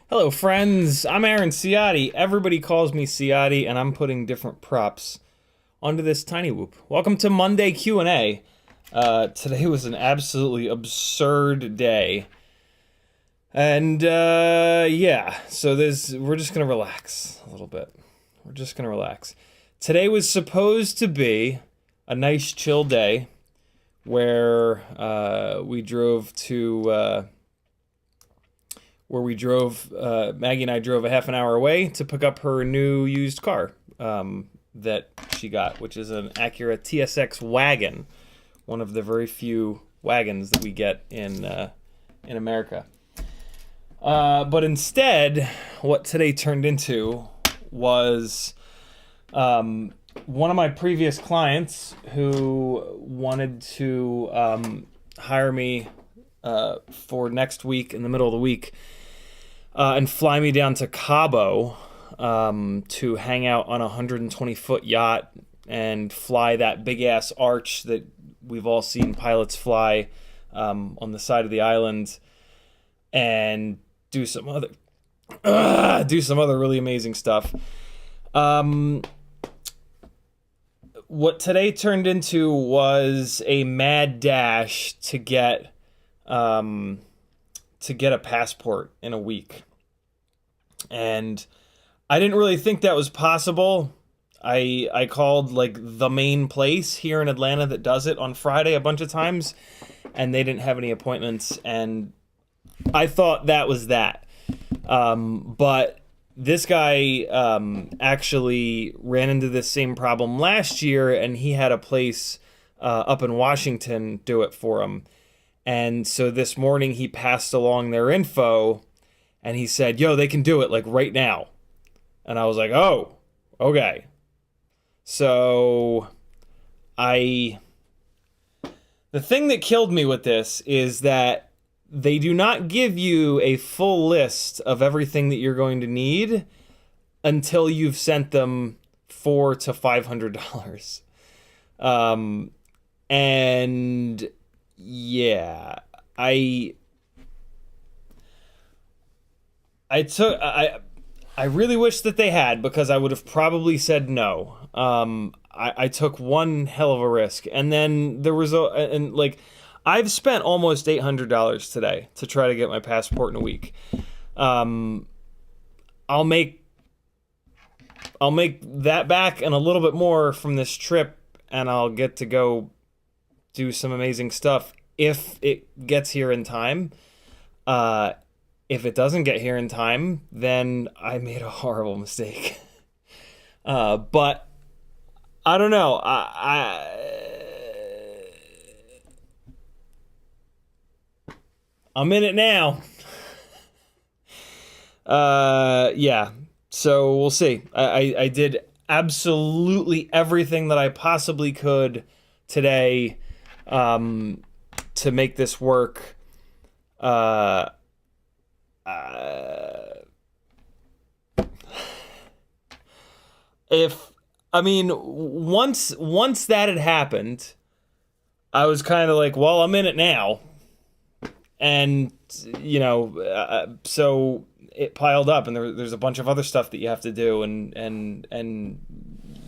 Hello friends, I'm Ciotti. Everybody calls me Ciotti, and I'm putting different props onto this tiny whoop. Welcome to Monday Q&A. Today was an absolutely absurd day. And yeah, so we're just gonna relax a little bit. We're just gonna relax. Today was supposed to be a nice chill day where we drove to Maggie and I drove a half an hour away to pick up her new used car that she got, which is an Acura TSX wagon, one of the very few wagons that we get in America. But instead, what today turned into was one of my previous clients who wanted to hire me for next week, in the middle of the week, and fly me down to Cabo to hang out on a 120-foot yacht and fly that big-ass arch that we've all seen pilots fly on the side of the island, and do some other really amazing stuff. What today turned into was a mad dash to get to get a passport in a week. And I didn't really think that was possible. I called like the main place here in Atlanta that does it on Friday a bunch of times, and they didn't have any appointments, and I thought that was that. But this guy actually ran into this same problem last year, and he had a place up in Washington do it for him. And so this morning he passed along their info, and he said, yo, they can do it like right now. And I was like, oh, okay. So the thing that killed me with this is that they do not give you a full list of everything that you're going to need until you've sent them $400 to $500. And yeah, I really wish that they had, because I would have probably said no. I took one hell of a risk, and then there was I've spent almost $800 today to try to get my passport in a week. I'll make that back and a little bit more from this trip, and I'll get to go do some amazing stuff if it gets here in time. If it doesn't get here in time, then I made a horrible mistake. But I don't know. I'm in it now. Yeah. So we'll see. I did absolutely everything that I possibly could today to make this work. Once that had happened, I was kind of like, well, I'm in it now. And, so it piled up, and there's a bunch of other stuff that you have to do, and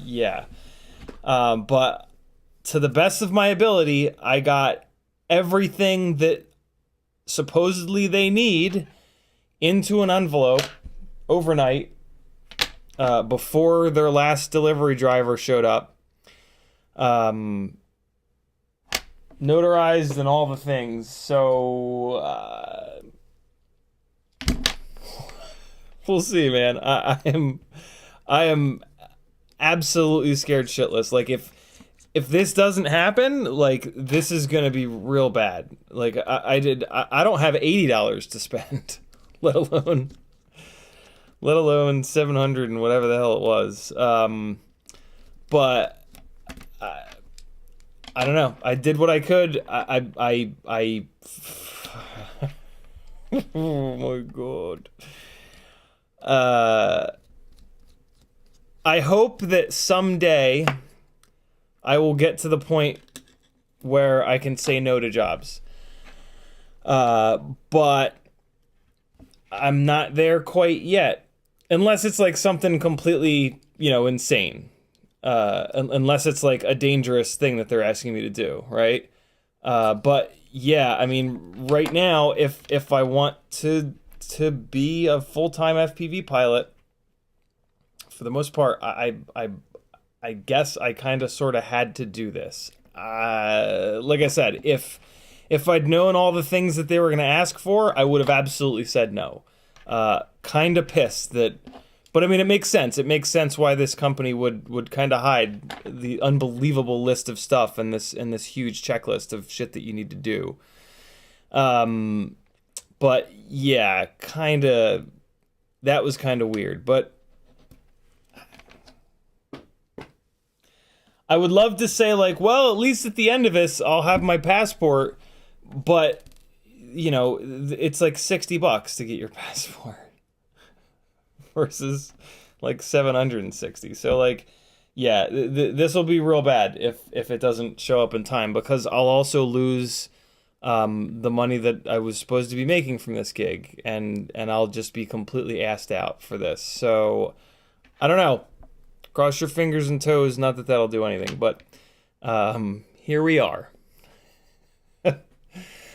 yeah. But to the best of my ability, I got everything that supposedly they need into an envelope overnight before their last delivery driver showed up. Notarized and all the things. So we'll see, man. I am absolutely scared shitless. Like if this doesn't happen, like this is gonna be real bad. Like I don't have $80 to spend, let alone 700 and whatever the hell it was. But I don't know. I did what I could. I oh my god. I hope that someday I will get to the point where I can say no to jobs. But I'm not there quite yet. Unless it's like something completely, insane. Unless it's like a dangerous thing that they're asking me to do, right? But yeah, I mean, right now, if I want to be a full-time FPV pilot, for the most part, I guess I kind of sort of had to do this. Like I said, if I'd known all the things that they were going to ask for, I would have absolutely said no. Kind of pissed that, but I mean, it makes sense. It makes sense why this company would kind of hide the unbelievable list of stuff and this huge checklist of shit that you need to do. But yeah, that was kind of weird, but I would love to say like, well, at least at the end of this, I'll have my passport, but it's like $60 to get your passport versus like 760. So like, yeah, this will be real bad if it doesn't show up in time, because I'll also lose the money that I was supposed to be making from this gig, and I'll just be completely assed out for this. So I don't know. Cross your fingers and toes. Not that that'll do anything, but here we are.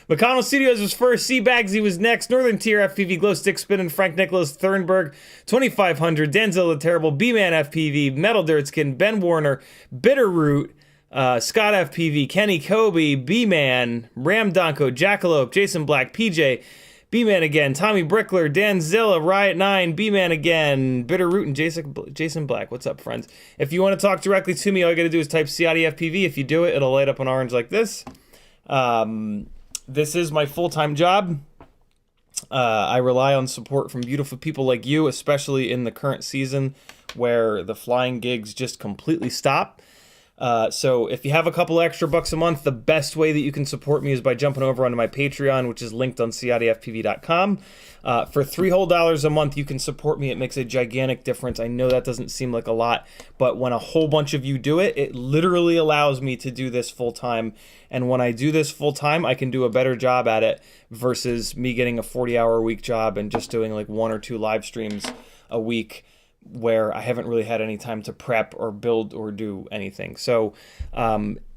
McConnell Studios was first. C Bagsy was next. Northern Tier FPV Glow Stick Spinning. Frank Nicholas Thurnberg 2500. Denzel the Terrible. B-Man FPV. Metal Dirtskin. Ben Warner. Bitterroot. Scott FPV. Kenny Kobe. B-Man. Ram Donko. Jackalope. Jason Black. PJ. B-Man again. Tommy Brickler. Dan Zilla. Riot 9. B-Man again. Bitterroot and Jason Black. What's up, friends? If you want to talk directly to me, all you got to do is type CiottiFPV. If you do it, it'll light up an orange like this. This is my full-time job. I rely on support from beautiful people like you, especially in the current season where the flying gigs just completely stop. So if you have a couple extra bucks a month, the best way that you can support me is by jumping over onto my Patreon, which is linked on CiottiFPV.com. For $3 whole a month, you can support me. It makes a gigantic difference. I know that doesn't seem like a lot, but when a whole bunch of you do it, it literally allows me to do this full time. And when I do this full time, I can do a better job at it versus me getting a 40-hour-a-week job and just doing like 1 or 2 live streams a week, where I haven't really had any time to prep or build or do anything. So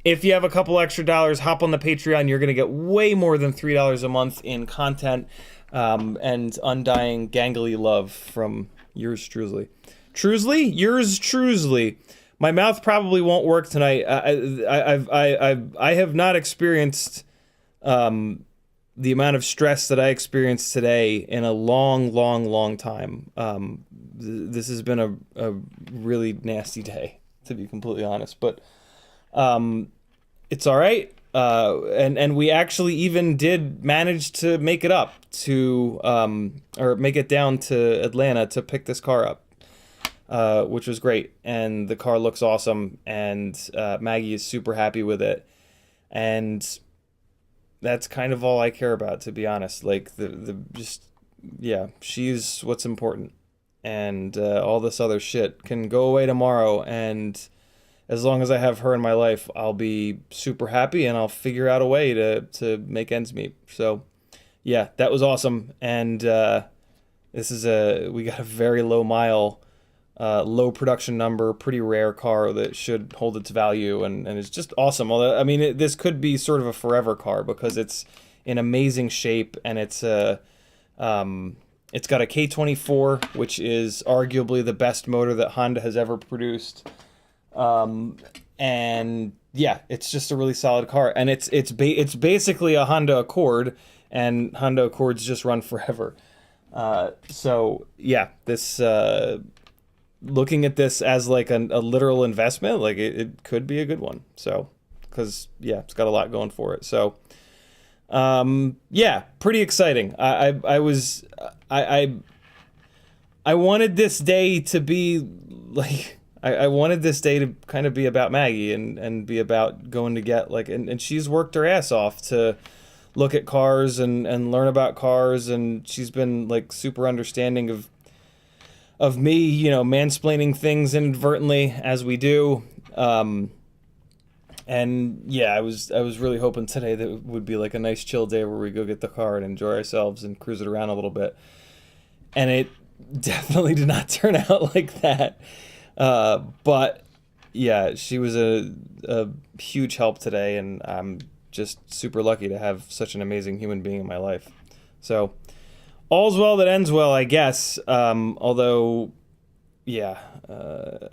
if you have a couple extra dollars, hop on the Patreon. You're going to get way more than $3 a month in content and undying gangly love from yours truly. Yours truly. My mouth probably won't work tonight. I have not experienced the amount of stress that I experienced today in a long time. This has been a really nasty day, to be completely honest. But it's all right. And we actually even did manage to make it up to, or make it down to Atlanta to pick this car up, which was great. And the car looks awesome. And Maggie is super happy with it. And that's kind of all I care about, to be honest. Like, she's what's important. And all this other shit can go away tomorrow, and as long as I have her in my life, I'll be super happy, and I'll figure out a way to make ends meet. So yeah, that was awesome. And we got a very low mile, low production number, pretty rare car that should hold its value, and it's just awesome. Although, I mean, this could be sort of a forever car because it's in amazing shape, and it's got a K24, which is arguably the best motor that Honda has ever produced. And yeah, it's just a really solid car. And it's basically a Honda Accord, and Honda Accords just run forever. So yeah, this looking at this as like a literal investment, like it could be a good one. So, because yeah, it's got a lot going for it. So yeah, pretty exciting. I wanted this day to be like, I wanted this day to kind of be about Maggie and be about going to get like, and she's worked her ass off to look at cars and learn about cars, and she's been like super understanding of me, you know, mansplaining things inadvertently as we do. And yeah, I was really hoping today that it would be like a nice chill day where we go get the car and enjoy ourselves and cruise it around a little bit. And it definitely did not turn out like that. But yeah, she was a huge help today, and I'm just super lucky to have such an amazing human being in my life. So all's well that ends well, I guess. Although, yeah,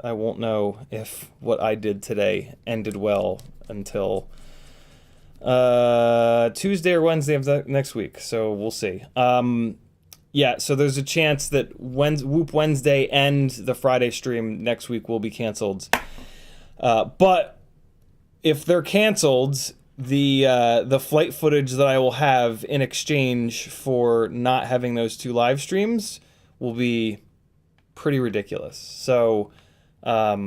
I won't know if what I did today ended well until Tuesday or Wednesday of next week. So we'll see. Yeah, so there's a chance that Whoop Wednesday and the Friday stream next week will be canceled. But if they're canceled, the flight footage that I will have in exchange for not having those 2 live streams will be pretty ridiculous. So, yeah.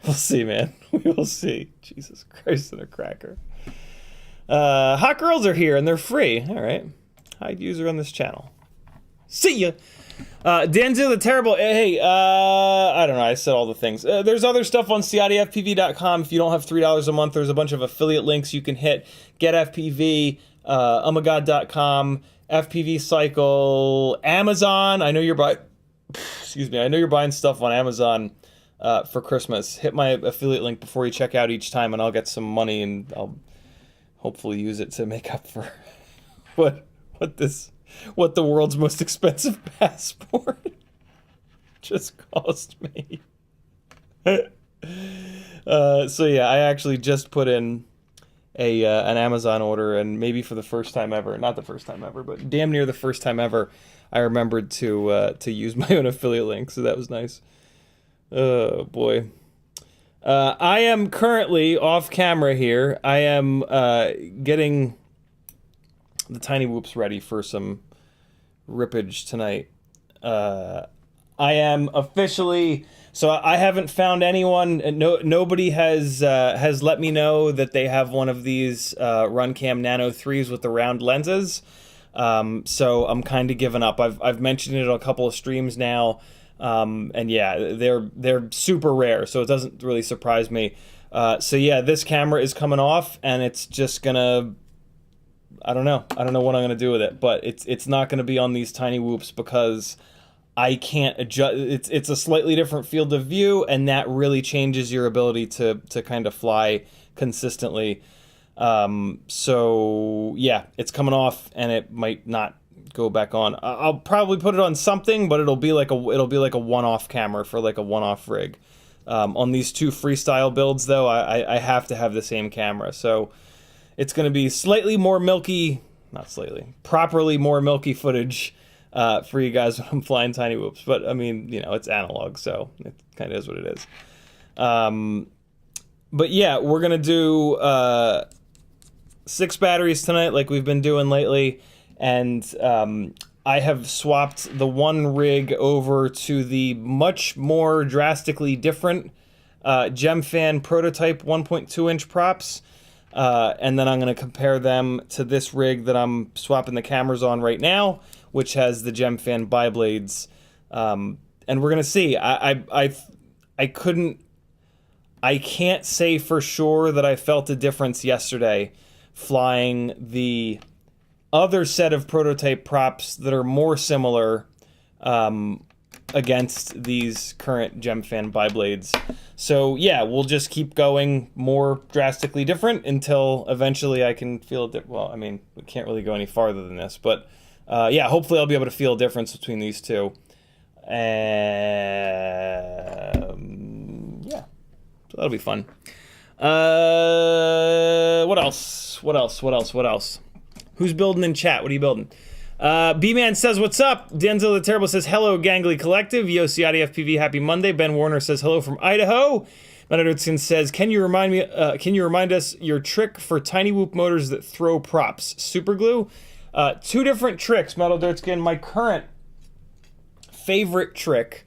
We'll see, man. We will see. Jesus Christ and a cracker. Hot girls are here and they're free. All right. Hide user on this channel. See ya. Danzo the Terrible. Hey, I don't know. I said all the things. There's other stuff on CiottiFPV.com. If you don't have $3 a month, there's a bunch of affiliate links you can hit. Get FPV, ohmygod.com, FPVCycle, Amazon. I know you're buying. Excuse me. I know you're buying stuff on Amazon. for Christmas. Hit my affiliate link before you check out each time, and I'll get some money, and I'll hopefully use it to make up for what the world's most expensive passport just cost me. So yeah, I actually just put in an Amazon order, and maybe for the first time ever, not the first time ever, but damn near the first time ever, I remembered to use my own affiliate link, so that was nice. Oh boy. I am currently off camera here. I am getting the tiny whoops ready for some rippage tonight. I am officially, so I haven't found anyone. Nobody has let me know that they have one of these RunCam Nano 3s with the round lenses. So I'm kind of giving up. I've mentioned it on a couple of streams now. And yeah, they're super rare, so it doesn't really surprise me. So yeah, this camera is coming off, and it's just gonna, I don't know what I'm gonna do with it, but it's not gonna be on these tiny whoops because I can't adjust. It's a slightly different field of view, and that really changes your ability to kind of fly consistently. So yeah, it's coming off, and it might not go back on. I'll probably put it on something, but it'll be like a one-off camera for like a one-off rig. On these two freestyle builds, though, I have to have the same camera, so it's going to be slightly more milky, not slightly, properly more milky footage for you guys when I'm flying tiny whoops. But I mean, you know, it's analog, so it kind of is what it is. But yeah, we're gonna do 6 batteries tonight, like we've been doing lately. And I have swapped the one rig over to the much more drastically different Gemfan prototype 1.2-inch props. And then I'm going to compare them to this rig that I'm swapping the cameras on right now, which has the Gemfan biblades. And we're going to see. I can't say for sure that I felt a difference yesterday flying the other set of prototype props that are more similar against these current Gemfan biblades. So yeah, we'll just keep going more drastically different until eventually I can feel it. Well, I mean, we can't really go any farther than this, but yeah, hopefully I'll be able to feel a difference between these two. And yeah, so that'll be fun. What else? Who's building in chat? What are you building? B-Man says, what's up? Denzel the Terrible says, hello, Gangly Collective. Yo, CiottiFPV, happy Monday. Ben Warner says, hello from Idaho. Matt Edwardson says, can you remind us your trick for tiny whoop motors that throw props? Super glue? 2 different tricks, Metal Dirtskin. My current favorite trick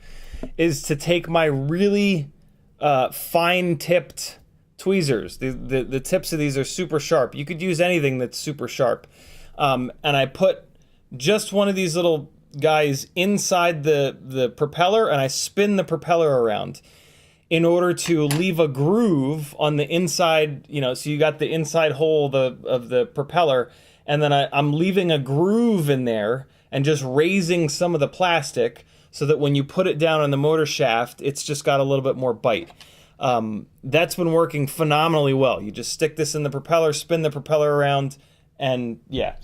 is to take my really fine-tipped tweezers. The tips of these are super sharp. You could use anything that's super sharp. And I put just one of these little guys inside the propeller, and I spin the propeller around in order to leave a groove on the inside, you know, so you got the inside hole of the propeller, and then I'm leaving a groove in there and just raising some of the plastic so that when you put it down on the motor shaft, it's just got a little bit more bite. That's been working phenomenally well. You just stick this in the propeller, spin the propeller around, and yeah.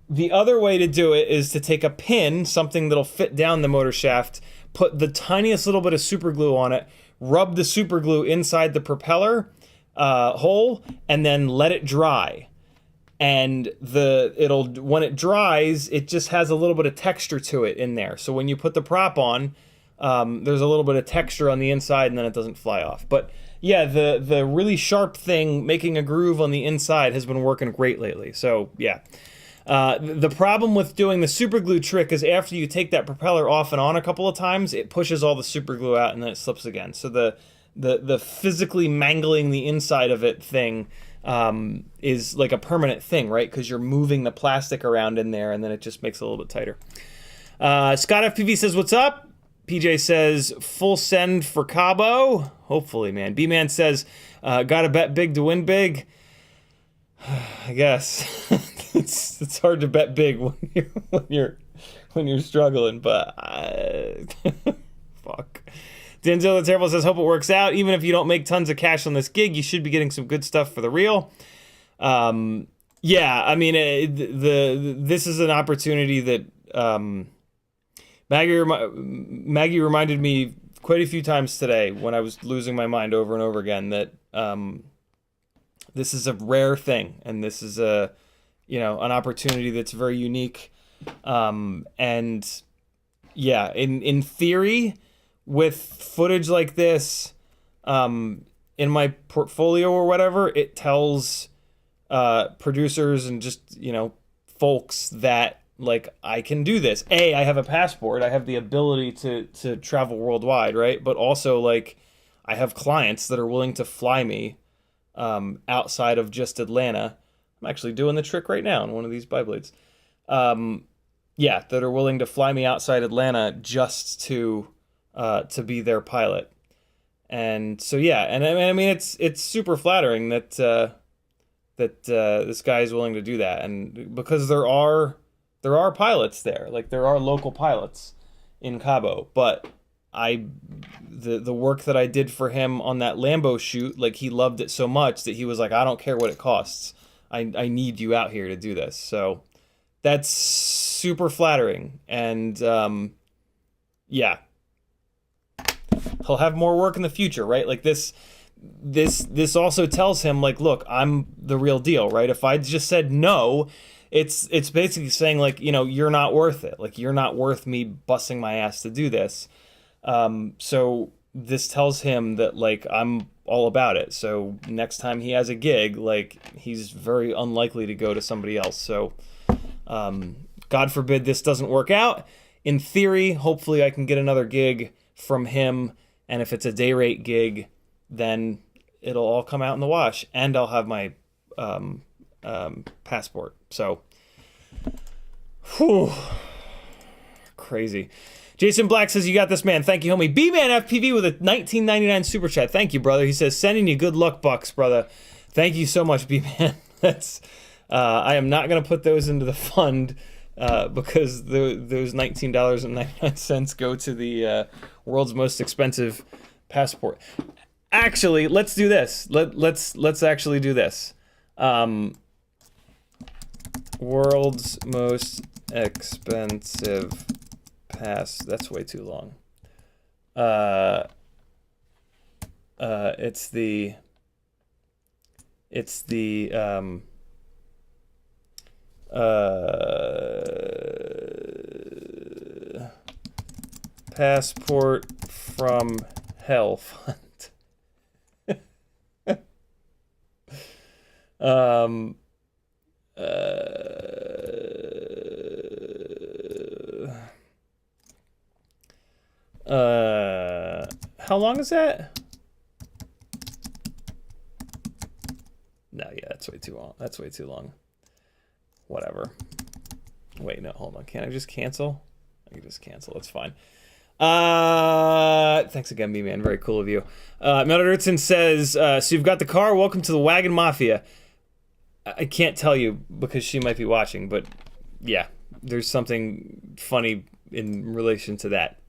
The other way to do it is to take a pin, something that'll fit down the motor shaft, put the tiniest little bit of super glue on it, rub the super glue inside the propeller hole, and then let it dry. And when it dries, it just has a little bit of texture to it in there. So when you put the prop on, there's a little bit of texture on the inside, and then it doesn't fly off. But yeah, the really sharp thing, making a groove on the inside, has been working great lately. So yeah. The problem with doing the super glue trick is after you take that propeller off and on a couple of times, it pushes all the super glue out and then it slips again. So the physically mangling the inside of it thing is like a permanent thing, right? Because you're moving the plastic around in there, and then it just makes it a little bit tighter. Scott FPV says, what's up? PJ says, full send for Cabo. Hopefully, man. B-Man says, gotta bet big to win big. I guess. It's hard to bet big when you're struggling, but fuck. Denzel the Terrible says, hope it works out. Even if you don't make tons of cash on this gig, you should be getting some good stuff for the reel. Yeah, I mean, this is an opportunity that Maggie reminded me quite a few times today when I was losing my mind over and over again that this is a rare thing, and this is an opportunity that's very unique. And yeah, in theory, with footage like this, in my portfolio or whatever, it tells producers and just, folks that, like, I can do this. I have a passport. I have the ability to travel worldwide, right? But also, like, I have clients that are willing to fly me outside of just Atlanta. I'm actually doing the trick right now in one of these biblades. That are willing to fly me outside Atlanta just to be their pilot. And so, yeah, and I mean, it's super flattering that this guy is willing to do that, and because there are pilots there, like there are local pilots in Cabo, but the work that I did for him on that Lambo shoot, like he loved it so much that he was like, I don't care what it costs, I need you out here to do this. So that's super flattering, and yeah, he'll have more work in the future, right? Like this also tells him, like, look, I'm the real deal, right? If I just said no, it's basically saying, like, you're not worth it. Like, you're not worth me busting my ass to do this. So this tells him that, like, I'm all about it. So next time he has a gig, like, he's very unlikely to go to somebody else. So God forbid this doesn't work out. In theory, hopefully I can get another gig from him, and if it's a day rate gig, then it'll all come out in the wash, and I'll have my passport. So, whew, crazy. Jason Black says, you got this, man. Thank you, homie. B-Man FPV with a $19.99 super chat. Thank you, brother. He says, sending you good luck bucks, brother. Thank you so much, B-Man. That's I am not going to put those into the fund because those $19.99 go to the world's most expensive passport. Actually, let's do this. Let's actually do this. World's most expensive pass. That's way too long. It's the Passport from Hell Fund. How long is that? No, yeah, that's way too long. That's way too long. Whatever. Wait, no, hold on. Can't I just cancel? I can just cancel. It's fine. Thanks again, B-Man. Very cool of you. Meldertson says, so you've got the car. Welcome to the Wagon Mafia. I can't tell you because she might be watching, but yeah, there's something funny in relation to that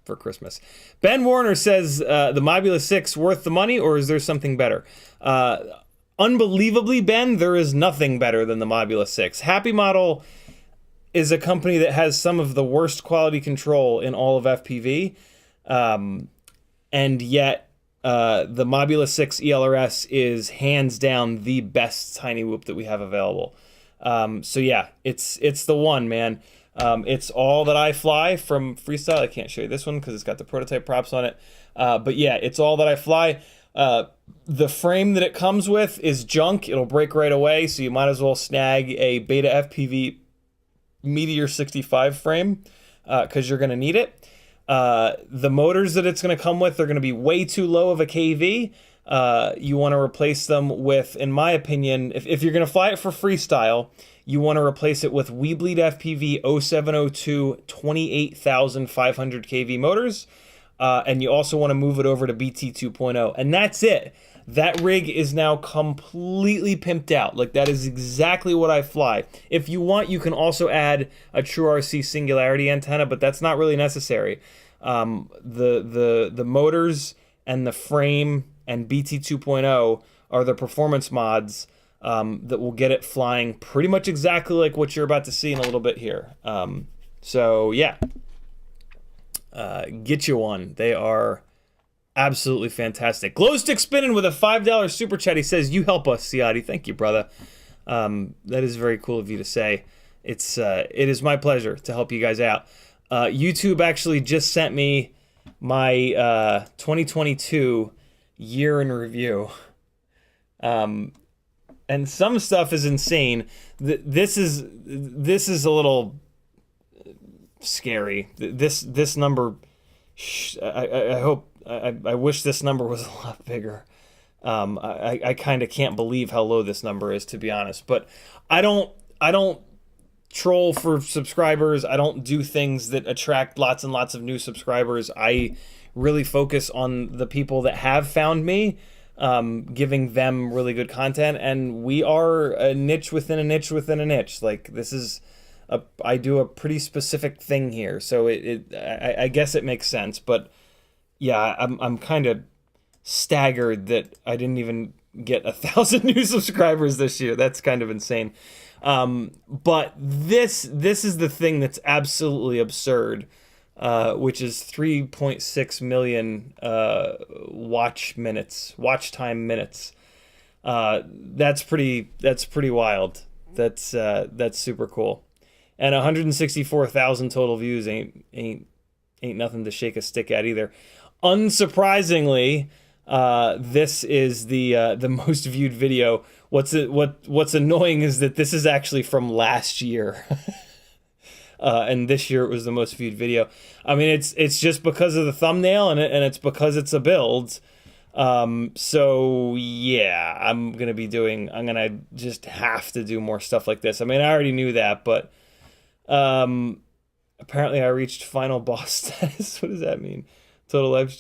for Christmas. Ben Warner says, the Mobula 6 worth the money, or is there something better? Unbelievably, Ben, there is nothing better than the Mobula 6. Happy Model is a company that has some of the worst quality control in all of FPV, and yet the Mobula 6 ELRS is hands down the best tiny whoop that we have available. So yeah, it's the one, man. It's all that I fly from Freestyle. I can't show you this one because it's got the prototype props on it. But yeah, it's all that I fly. The frame that it comes with is junk. It'll break right away, so you might as well snag a Beta FPV Meteor 65 frame because you're going to need it. The motors that it's going to come with are going to be way too low of a KV. You want to replace them with, in my opinion, if you're going to fly it for freestyle, you want to replace it with Weebleed FPV 0702 28,500 kV motors. And you also want to move it over to BT 2.0. And that's it. That rig is now completely pimped out. Like, that is exactly what I fly. If you want, you can also add a True RC Singularity antenna, but that's not really necessary. The motors and the frame and BT 2.0 are the performance mods that will get it flying pretty much exactly like what you're about to see in a little bit here. So yeah, get you one. They are absolutely fantastic. Glowstick spinning with a $5 super chat. He says, "You help us, Ciotti." Thank you, brother. That is very cool of you to say. It is my pleasure to help you guys out. YouTube actually just sent me my 2022 year in review. And some stuff is insane. This is a little scary. This number, I wish this number was a lot bigger. I kind of can't believe how low this number is, to be honest. But I don't troll for subscribers. I don't do things that attract lots and lots of new subscribers. I really focus on the people that have found me, giving them really good content. And we are a niche within a niche within a niche. Like, this is I do a pretty specific thing here, so I guess it makes sense. But yeah, I'm kind of staggered that I didn't even get 1,000 new subscribers this year. That's kind of insane. But this is the thing that's absolutely absurd, which is 3.6 million watch time minutes. That's pretty wild. That's super cool. And 164,000 total views ain't nothing to shake a stick at either. Unsurprisingly, this is the most viewed video. What's annoying is that this is actually from last year, and this year it was the most viewed video. I mean, it's just because of the thumbnail and it's because it's a build. So yeah, I'm gonna just have to do more stuff like this. I mean, I already knew that, but apparently I reached final boss status. What does that mean? Total live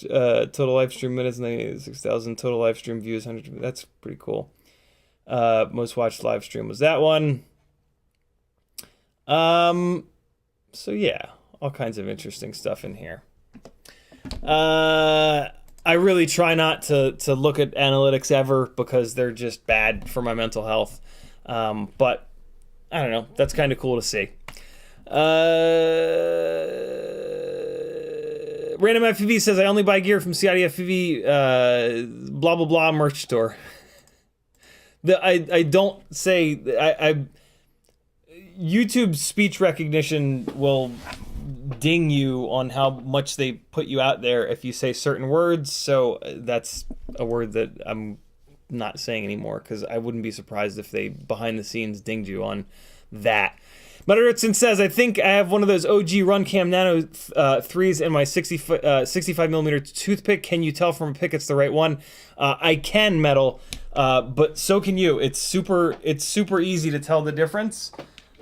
stream minutes, 96,000. Total live stream views, 100. That's pretty cool. Most watched live stream was that one. So yeah, all kinds of interesting stuff in here. I really try not to look at analytics ever because they're just bad for my mental health. But I don't know. That's kind of cool to see. Random FPV says, "I only buy gear from CiottiFPV, blah blah blah merch store." I don't say YouTube's speech recognition will ding you on how much they put you out there if you say certain words. So that's a word that I'm not saying anymore, because I wouldn't be surprised if they behind the scenes dinged you on that. Mutteritson says, "I think I have one of those OG Runcam Nano 3s in my 65mm Toothpick. Can you tell from a pic it's the right one?" I can, Metal, but so can you. It's super easy to tell the difference.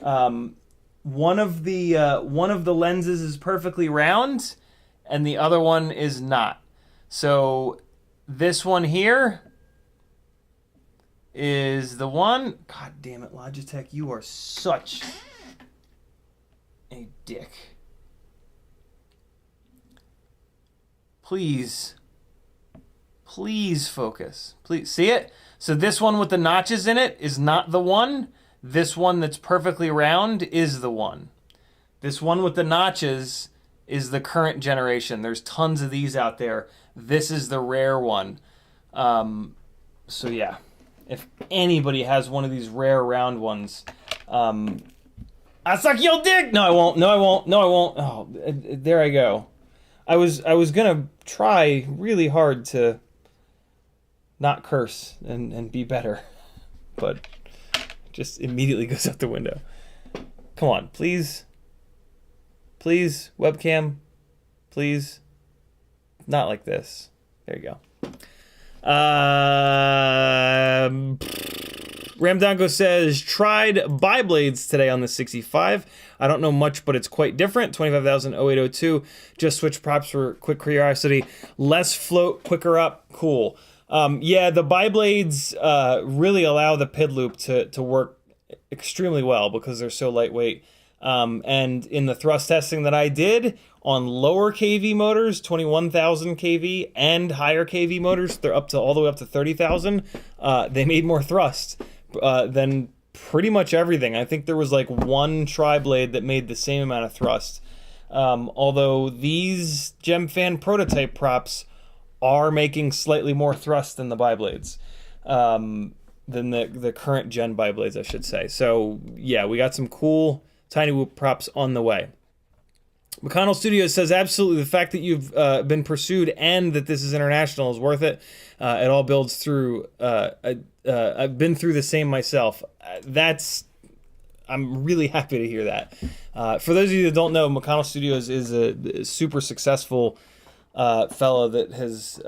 One of the lenses is perfectly round, and the other one is not. So this one here is the one. God damn it, Logitech, you are such a dick. Please focus. Please see it. So this one with the notches in it is not the one. This one that's perfectly round is the one. This one with the notches is the current generation. There's tons of these out there. This is the rare one. So yeah, if anybody has one of these rare round ones, I suck your dick. No, I won't. No, I won't. No, I won't. Oh, there I go. I was gonna try really hard to not curse and be better, but just immediately goes out the window. Come on, please, webcam, please, not like this. There you go. Ramdango says, "Tried biblades today on the 65. I don't know much, but it's quite different. 25,00802. Just switch props for quick curiosity. Less float, quicker up. Cool." Yeah, the biblades really allow the PID loop to work extremely well because they're so lightweight. And in the thrust testing that I did on lower kV motors, 21,000 kV, and higher kV motors, they're all the way up to 30,000. They made more thrust than pretty much everything. I think there was like one tri-blade that made the same amount of thrust. Although these Gemfan prototype props are making slightly more thrust than the biblades, than the current gen biblades, I should say. So yeah, we got some cool Tiny Whoop props on the way. McConnell Studios says, absolutely, the fact that you've been pursued and that this is international is worth it. It all builds through, I've been through the same myself. I'm really happy to hear that. For those of you that don't know, McConnell Studios is a super successful fellow that has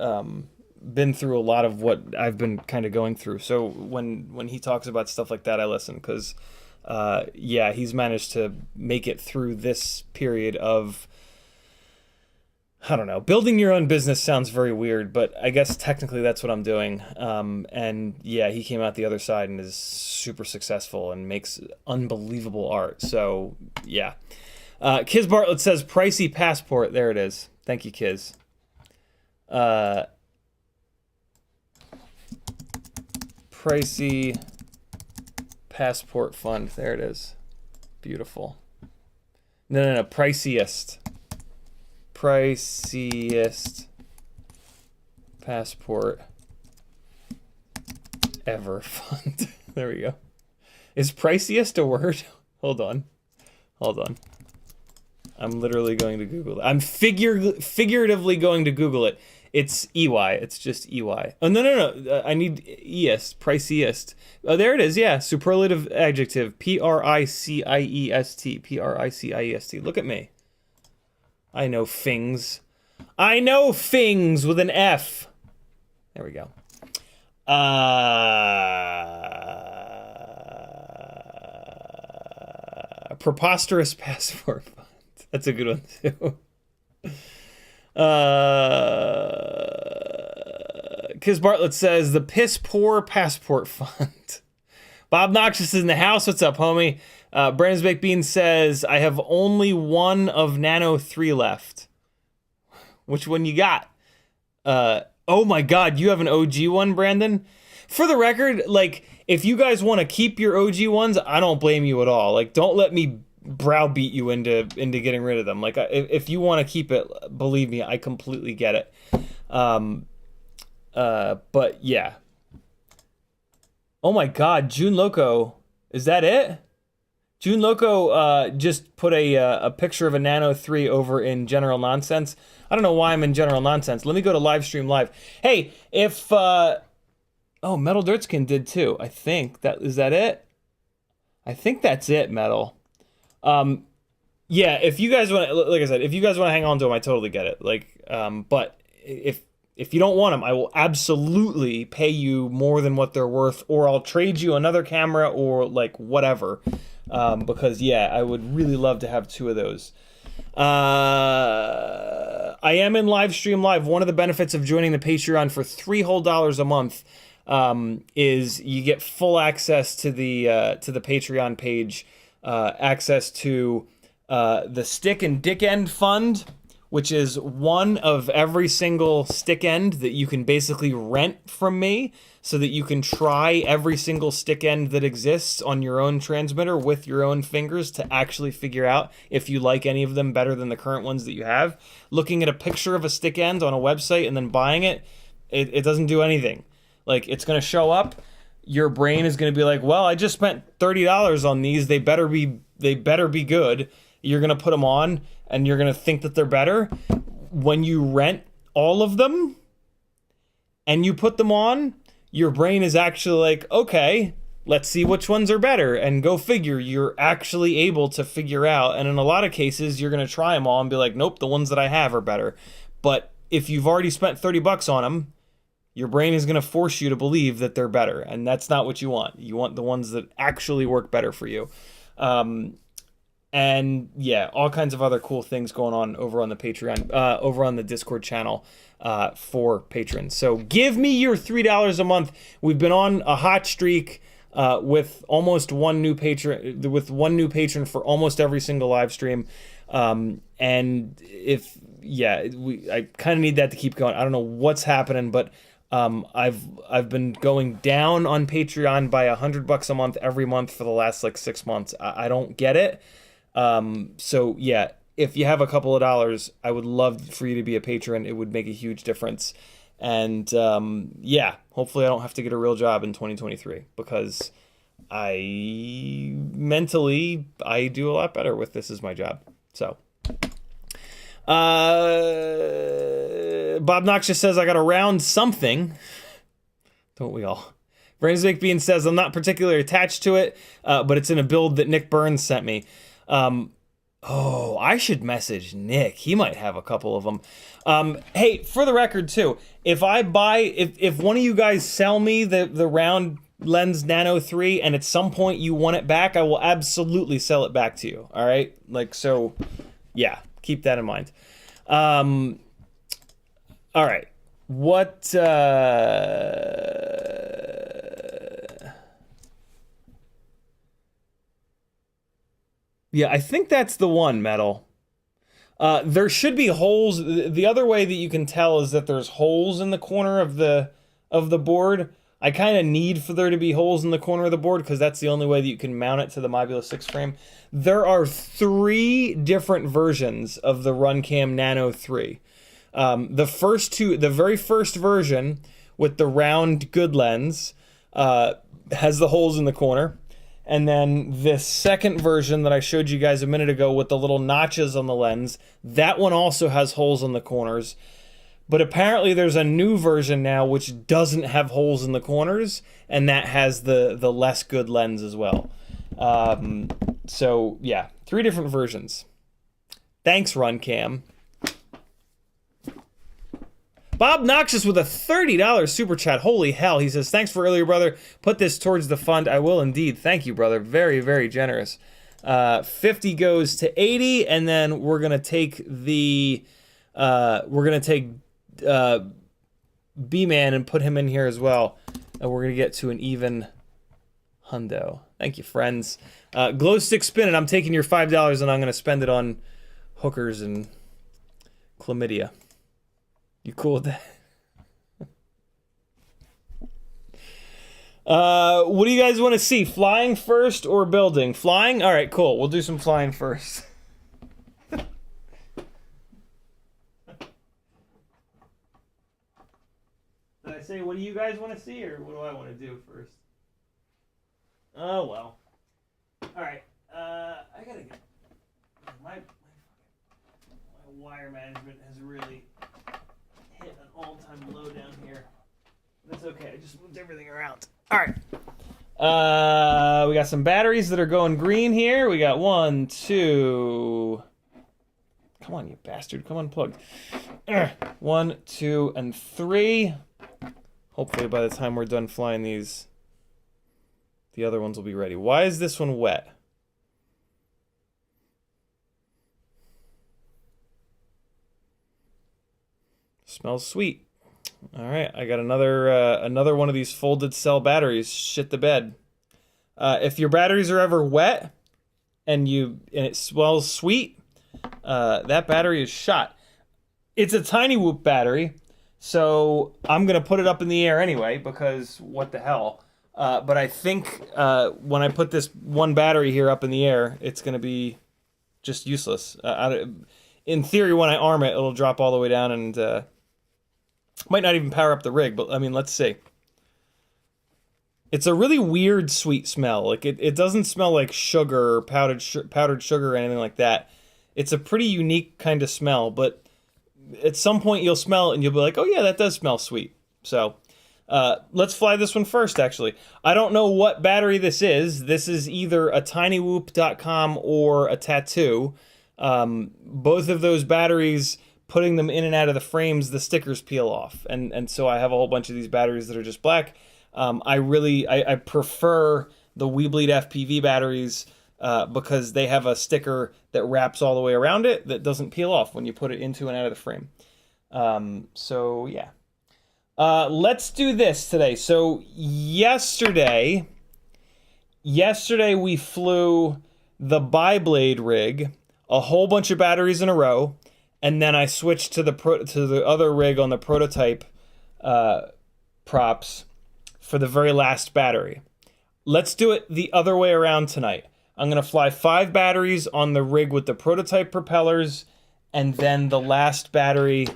been through a lot of what I've been kind of going through. So when he talks about stuff like that, I listen, because yeah, he's managed to make it through this period of, I don't know, building your own business sounds very weird, but I guess technically that's what I'm doing. And yeah, he came out the other side and is super successful and makes unbelievable art. So yeah. Kiz Bartlett says, pricey passport. There it is. Thank you, Kiz. Pricey passport fund. There it is. Beautiful. No. Priciest passport ever fund. There we go. Is priciest a word? Hold on. I'm literally going to Google it. I'm figuratively going to Google it. It's EY. It's just EY. Oh, no. I need ES. Priciest. Oh, there it is. Yeah. Superlative adjective. Priciest. Priciest. Look at me. I know things. I know things with an F. There we go. Preposterous passport fund. That's a good one too. Kiz Bartlett says the piss poor passport fund. Bob Noxious is in the house. What's up, homie? Brandon's Baked Beans says I have only one of Nano 3 left. Which one you got? Oh my God, you have an OG one, Brandon? For the record, like, if you guys want to keep your OG ones, I don't blame you at all. Like, don't let me browbeat you into getting rid of them. Like, if you want to keep it, believe me, I completely get it. But yeah. Oh my God, June Loco, is that it? June Loco just put a picture of a Nano 3 over in General Nonsense. I don't know why I'm in General Nonsense. Let me go to Livestream Live. Hey, if oh, Metal Dirtskin did too. I think is that it? I think that's it, Metal. Yeah, if you guys want, like I said, if you guys want to hang on to them, I totally get it. Like, but if you don't want them, I will absolutely pay you more than what they're worth, or I'll trade you another camera or like whatever. Because yeah, I would really love to have 2 of those. I am in Livestream Live. One of the benefits of joining the Patreon for $3 whole a month is you get full access to the Patreon page, access to the Stick and Dick End Fund, which is one of every single stick end that you can basically rent from me, so that you can try every single stick end that exists on your own transmitter with your own fingers to actually figure out if you like any of them better than the current ones that you have. Looking at a picture of a stick end on a website and then buying it, it doesn't do anything. Like, it's going to show up, your brain is going to be like, well, I just spent $30 on these, they better be good. You're going to put them on and you're going to think that they're better. When you rent all of them and you put them on, your brain is actually like, okay, let's see which ones are better. And go figure, you're actually able to figure out. And in a lot of cases, you're going to try them all and be like, nope, the ones that I have are better. But if you've already spent $30 on them, your brain is going to force you to believe that they're better. And that's not what you want. You want the ones that actually work better for you. And yeah, all kinds of other cool things going on over on the Patreon, over on the Discord channel for patrons. So give me your $3 a month. We've been on a hot streak. with almost one new patron for almost every single live stream. And I kind of need that to keep going. I don't know what's happening, but I've been going down on Patreon by $100 a month every month for the last like 6 months. I don't get it. So yeah, if you have a couple of dollars, I would love for you to be a patron. It would make a huge difference. And yeah, hopefully I don't have to get a real job in 2023, because mentally I do a lot better with this as my job. So Bob Noxious says, I got to round something. Don't we all? Brains Baked Bean says, I'm not particularly attached to it, but it's in a build that Nick Burns sent me. Oh, I should message Nick. He might have a couple of them. Hey, for the record too, if one of you guys sell me the round lens Nano 3 and at some point you want it back, I will absolutely sell it back to you. All right? Like, so yeah, keep that in mind. All right. What, yeah, I think that's the one, Metal. There should be holes. The other way that you can tell is that there's holes in the corner of the board. I kind of need for there to be holes in the corner of the board because that's the only way that you can mount it to the Mobula 6 frame. There are 3 different versions of the RunCam Nano 3. The very first version with the round good lens has the holes in the corner. And then the second version that I showed you guys a minute ago with the little notches on the lens, that one also has holes in the corners. But apparently there's a new version now which doesn't have holes in the corners, and that has the less good lens as well. So yeah, 3 different versions. Thanks, RunCam. Bob Noxious with a $30 super chat. Holy hell. He says, thanks for earlier, brother. Put this towards the fund. I will indeed. Thank you, brother. Very, very generous. 50 goes to 80, and then we're going to take B-Man and put him in here as well. And we're going to get to an even hundo. Thank you, friends. Glow stick spinning. I'm taking your $5 and I'm going to spend it on hookers and chlamydia. You cool with that? What do you guys want to see? Flying first or building? Flying? All right, cool. We'll do some flying first. Did I say, what do you guys want to see, or what do I want to do first? Oh, well. All right. I got to get... My wire management has really... hit an all-time low down here. That's okay. I just moved everything around. All right. We got some batteries that are going green here. We got 1, 2. Come on, you bastard. Come unplugged. 1, 2, and 3. Hopefully by the time we're done flying these, the other ones will be ready. Why is this one wet? Smells sweet. All right, I got another one of these folded cell batteries. Shit the bed. If your batteries are ever wet and it smells sweet, that battery is shot. It's a tiny whoop battery, so I'm gonna put it up in the air anyway because what the hell. But I think when I put this one battery here up in the air, it's gonna be just useless. In theory, when I arm it, it'll drop all the way down and might not even power up the rig, but I mean, let's see. It's a really weird sweet smell. Like it doesn't smell like sugar or powdered sugar or anything like that. It's a pretty unique kind of smell, but at some point you'll smell it and you'll be like, oh yeah, that does smell sweet. So let's fly this one first, actually. I don't know what battery this is. This is either a tinywhoop.com or a Tattoo. Both of those batteries, putting them in and out of the frames, the stickers peel off. And so I have a whole bunch of these batteries that are just black. I prefer the Weebleed FPV batteries because they have a sticker that wraps all the way around it that doesn't peel off when you put it into and out of the frame. So yeah. Let's do this today. So yesterday yesterday we flew the biblade rig, a whole bunch of batteries in a row, and then I switched to the other rig on the prototype props for the very last battery. Let's do it the other way around tonight. I'm going to fly 5 batteries on the rig with the prototype propellers, and then the last battery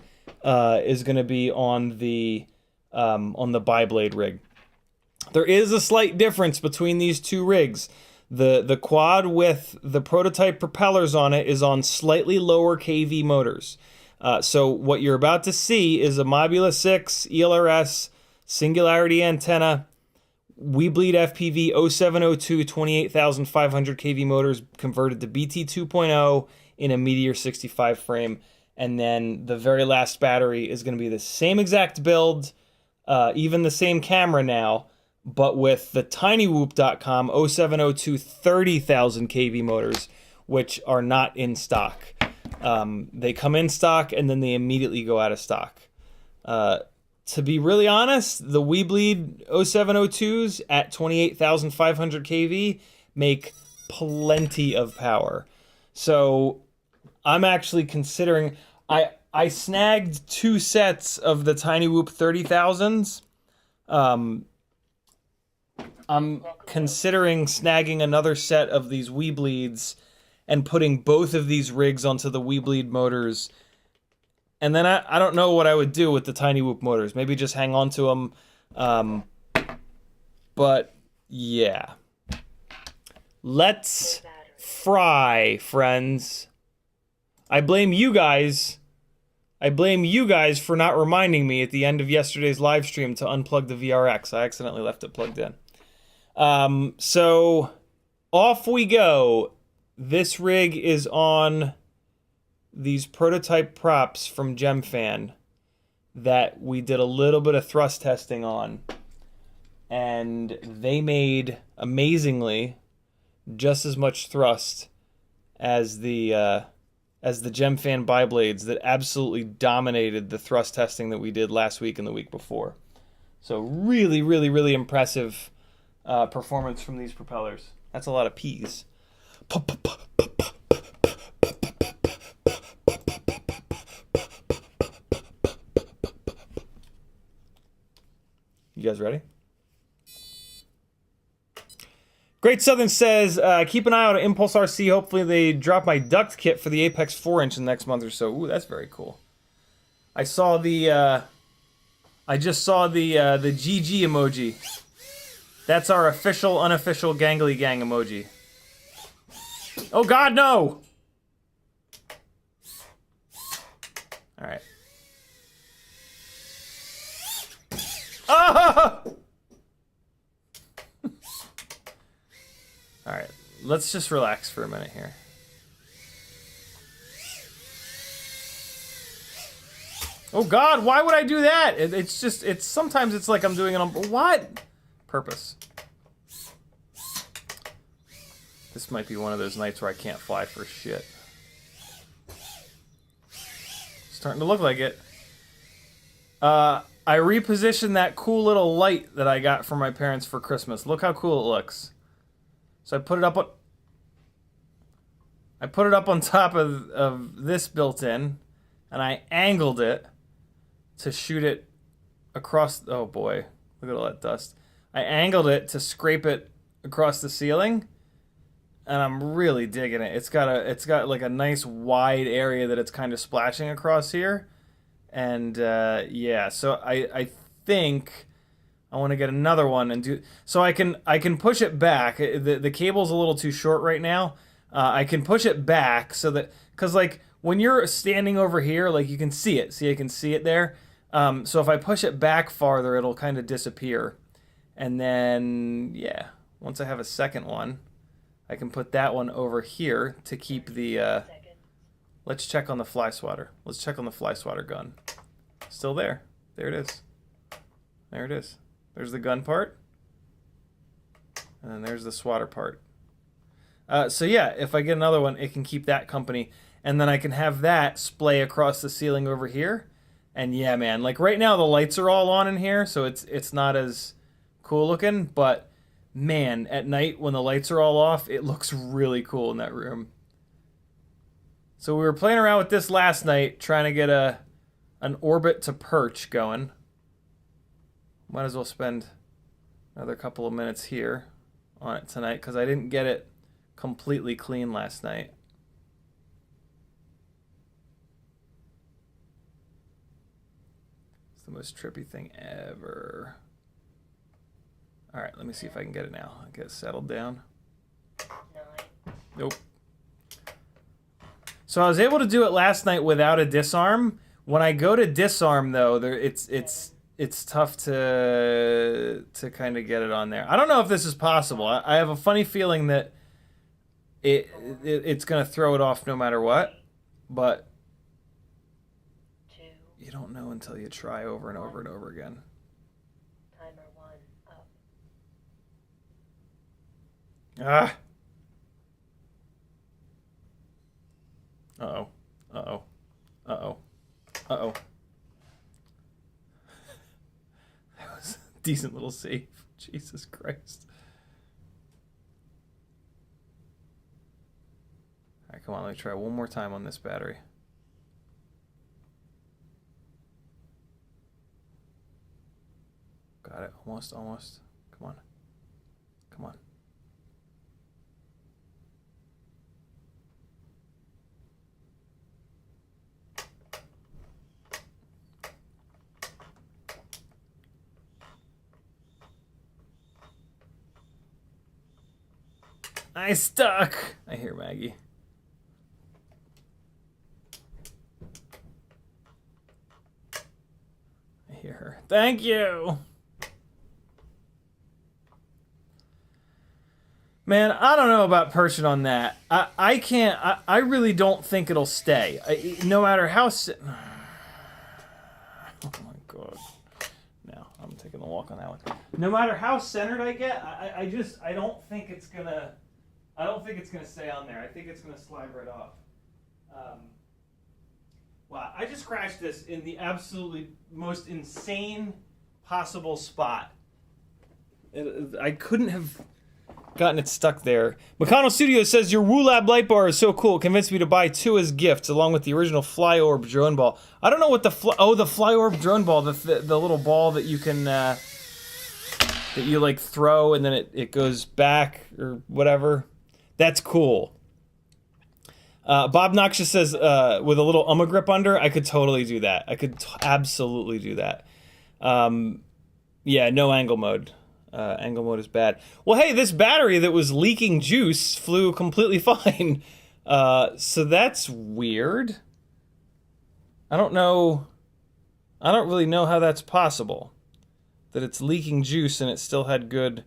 is going to be on the biblade rig. There is a slight difference between these two rigs. The quad with the prototype propellers on it is on slightly lower kV motors. So what you're about to see is a Mobula 6 ELRS Singularity antenna, Weebleed FPV 0702 28,500 kV motors converted to BT 2.0 in a Meteor 65 frame. And then the very last battery is going to be the same exact build, even the same camera now, but with the tinywhoop.com 0702 30,000 kV motors, which are not in stock. They come in stock and then they immediately go out of stock. To be really honest, the Weebleed 0702s at 28,500 kV make plenty of power. So I'm actually considering, I snagged 2 sets of the tinywhoop 30,000s. I'm considering snagging another set of these Weebleeds and putting both of these rigs onto the Weebleed motors. And then I don't know what I would do with the tinywhoop motors. Maybe just hang on to them. But yeah. Let's fry, friends. I blame you guys. I blame you guys for not reminding me at the end of yesterday's live stream to unplug the VRX. I accidentally left it plugged in. So off we go. This rig is on these prototype props from Gemfan that we did a little bit of thrust testing on, and they made amazingly just as much thrust as the Gemfan biblades that absolutely dominated the thrust testing that we did last week and the week before. So really, really, really impressive performance from these propellers. That's a lot of P's. You guys ready? Great Southern says, keep an eye out at Impulse RC. Hopefully they drop my duct kit for the Apex 4-inch in the next month or so. Ooh, that's very cool. I just saw the GG emoji. That's our official, unofficial Gangly Gang emoji. Oh God, no! All right. Ah! All right, let's just relax for a minute here. Oh God, why would I do that? It's sometimes it's like I'm doing it on what purpose? This might be one of those nights where I can't fly for shit. Starting to look like it. I repositioned that cool little light that I got from my parents for Christmas. Look how cool it looks. So I put it up on top of this built-in, and I angled it to shoot it across. Oh boy, look at all that dust. I angled it to scrape it across the ceiling, and I'm really digging it. It's got like a nice wide area that it's kind of splashing across here, and yeah. So I think I want to get another one and do so. I can push it back. The cable's a little too short right now. I can push it back so that, because like when you're standing over here, like you can see it. See, I can see it there. So if I push it back farther, it'll kind of disappear. And then, yeah, once I have a second one, I can put that one over here to keep the, let's check on the fly swatter. Let's check on the fly swatter gun. Still there. There it is. There it is. There's the gun part. And then there's the swatter part. So yeah, if I get another one, it can keep that company. And then I can have that splay across the ceiling over here. And yeah, man, like right now the lights are all on in here, so it's not as cool looking, but man, at night when the lights are all off, it looks really cool in that room. So we were playing around with this last night, trying to get an orbit to perch going. Might as well spend another couple of minutes here on it tonight because I didn't get it completely clean last night. It's the most trippy thing ever. All right, let me see if I can get it now. Get it settled down. Nope. So I was able to do it last night without a disarm. When I go to disarm, though, it's tough to kind of get it on there. I don't know if this is possible. I have a funny feeling that it's going to throw it off no matter what, but you don't know until you try over and over and over again. Timer 1 up. Ah. Uh-oh. Uh-oh. Uh-oh. Uh-oh. That was a decent little save. Jesus Christ. All right, come on. Let me try one more time on this battery. Got it. Almost, almost. Come on. Come on. I stuck. I hear Maggie. I hear her. Thank you. Man, I don't know about perching on that. I can't. I really don't think it'll stay. No matter how. Oh my god. Now I'm taking a walk on that one. No matter how centered I get, I don't think it's gonna. I don't think it's going to stay on there. I think it's going to slide right off. Wow, I just crashed this in the absolutely most insane possible spot. I couldn't have gotten it stuck there. McConnell Studios says, your WooLab light bar is so cool. It convinced me to buy 2 as gifts, along with the original Flyorb drone ball. I don't know what the Flyorb drone ball, the little ball that you can, that you like throw and then it goes back or whatever. That's cool. Bob Noxious says, with a little grip under, I could totally do that. I could absolutely do that. Yeah, no angle mode. Angle mode is bad. Well, hey, this battery that was leaking juice flew completely fine. So that's weird. I don't really know how that's possible. That it's leaking juice and it still had good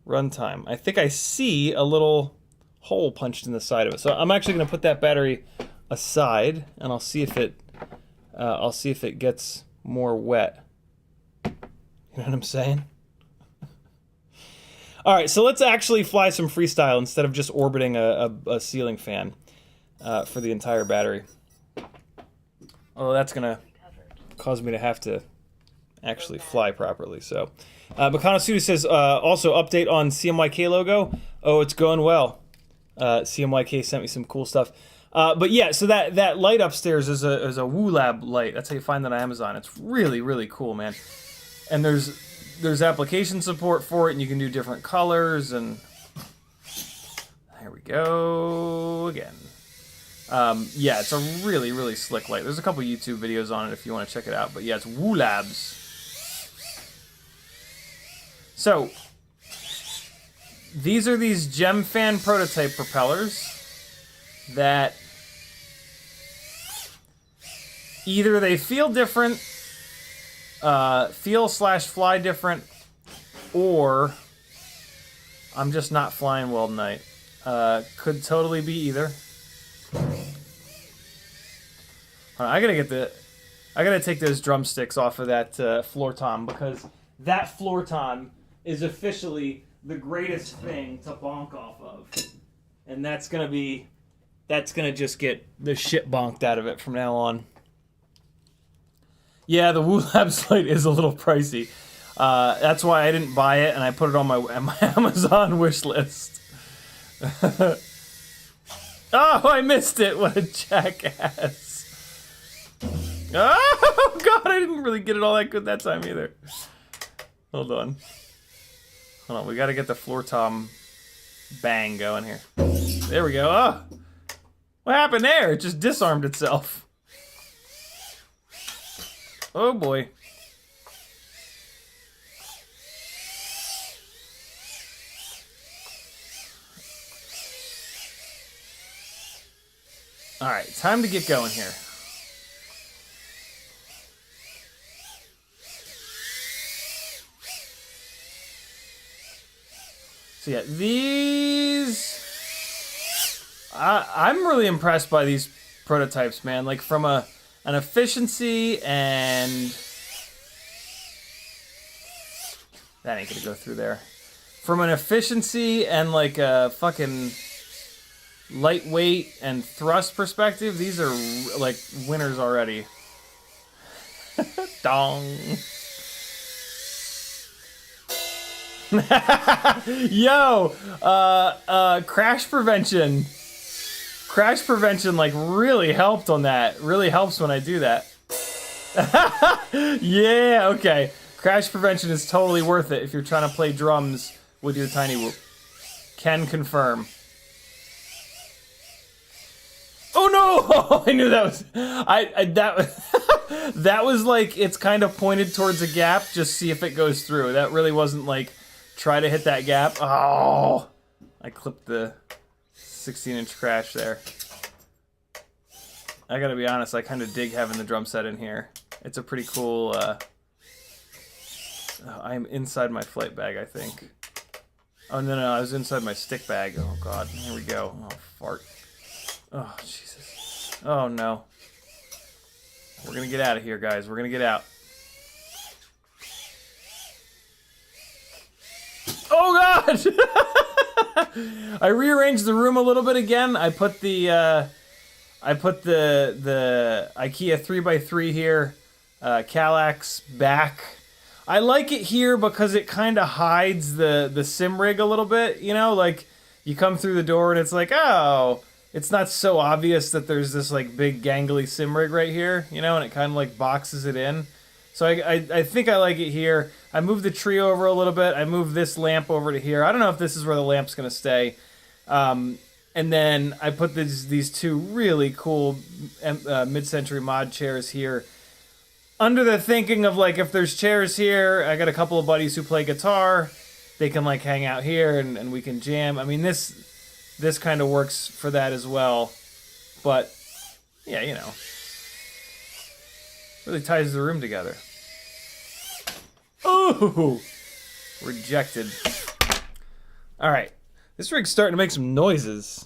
runtime. I think I see a little hole punched in the side of it. So I'm actually going to put that battery aside, and I'll see if it gets more wet. You know what I'm saying? All right, so let's actually fly some freestyle instead of just orbiting a ceiling fan for the entire battery. Although that's going to cause me to have to actually fly properly. So, Makana Suda says, also update on CMYK logo. Oh, it's going well. CMYK sent me some cool stuff. But yeah, so that light upstairs is a WooLab light. That's how you find that on Amazon. It's really, really cool, man. And there's application support for it, and you can do different colors, and there we go again. Yeah, it's a really, really slick light. There's a couple YouTube videos on it if you want to check it out. But yeah, it's WooLabs. So, these are these Gemfan prototype propellers that either they feel different, feel/fly different, or I'm just not flying well tonight. Could totally be either. I gotta take those drumsticks off of that floor tom, because that floor tom is officially the greatest thing to bonk off of, and that's gonna just get the shit bonked out of it from now on. Yeah, the WooLabs light is a little pricey. That's why I didn't buy it, and I put it on my Amazon wish list. Oh, I missed it! What a jackass! Oh god, I didn't really get it all that good that time either. Hold on, we gotta get the floor tom bang going here. There we go. Oh, what happened there? It just disarmed itself. Oh boy. All right, time to get going here. So yeah, these... I'm really impressed by these prototypes, man. Like from an efficiency and... That ain't gonna go through there. From an efficiency and like a fucking lightweight and thrust perspective, these are like winners already. Dong. Yo, crash prevention. Crash prevention like really helped on that. Really helps when I do that. Yeah, okay. Crash prevention is totally worth it if you're trying to play drums with your tiny whoop. Can confirm. Oh no! I knew that was that was like it's kind of pointed towards a gap. Just see if it goes through. That really wasn't like try to hit that gap. Oh, I clipped the 16-inch crash there. I gotta be honest. I kind of dig having the drum set in here. It's a pretty cool. I'm inside my flight bag, I think. Oh no, I was inside my stick bag. Oh god, here we go. Oh fart. Oh, Jesus. Oh, no. We're gonna get out of here, guys. We're gonna get out. Oh, God! I rearranged the room a little bit again. I put the IKEA 3x3 here, Kallax back. I like it here because it kind of hides the sim rig a little bit, you know? Like, you come through the door and it's like, oh... It's not so obvious that there's this like big gangly sim rig right here, you know, and it kind of like boxes it in. So I think I like it here. I moved the tree over a little bit. I moved this lamp over to here. I don't know if this is where the lamp's gonna stay. And then I put these two really cool mid-century mod chairs here. Under the thinking of like if there's chairs here, I got a couple of buddies who play guitar. They can like hang out here and we can jam. I mean this kind of works for that as well, but yeah, you know, really ties the room together. Oh, rejected. All right, this rig's starting to make some noises.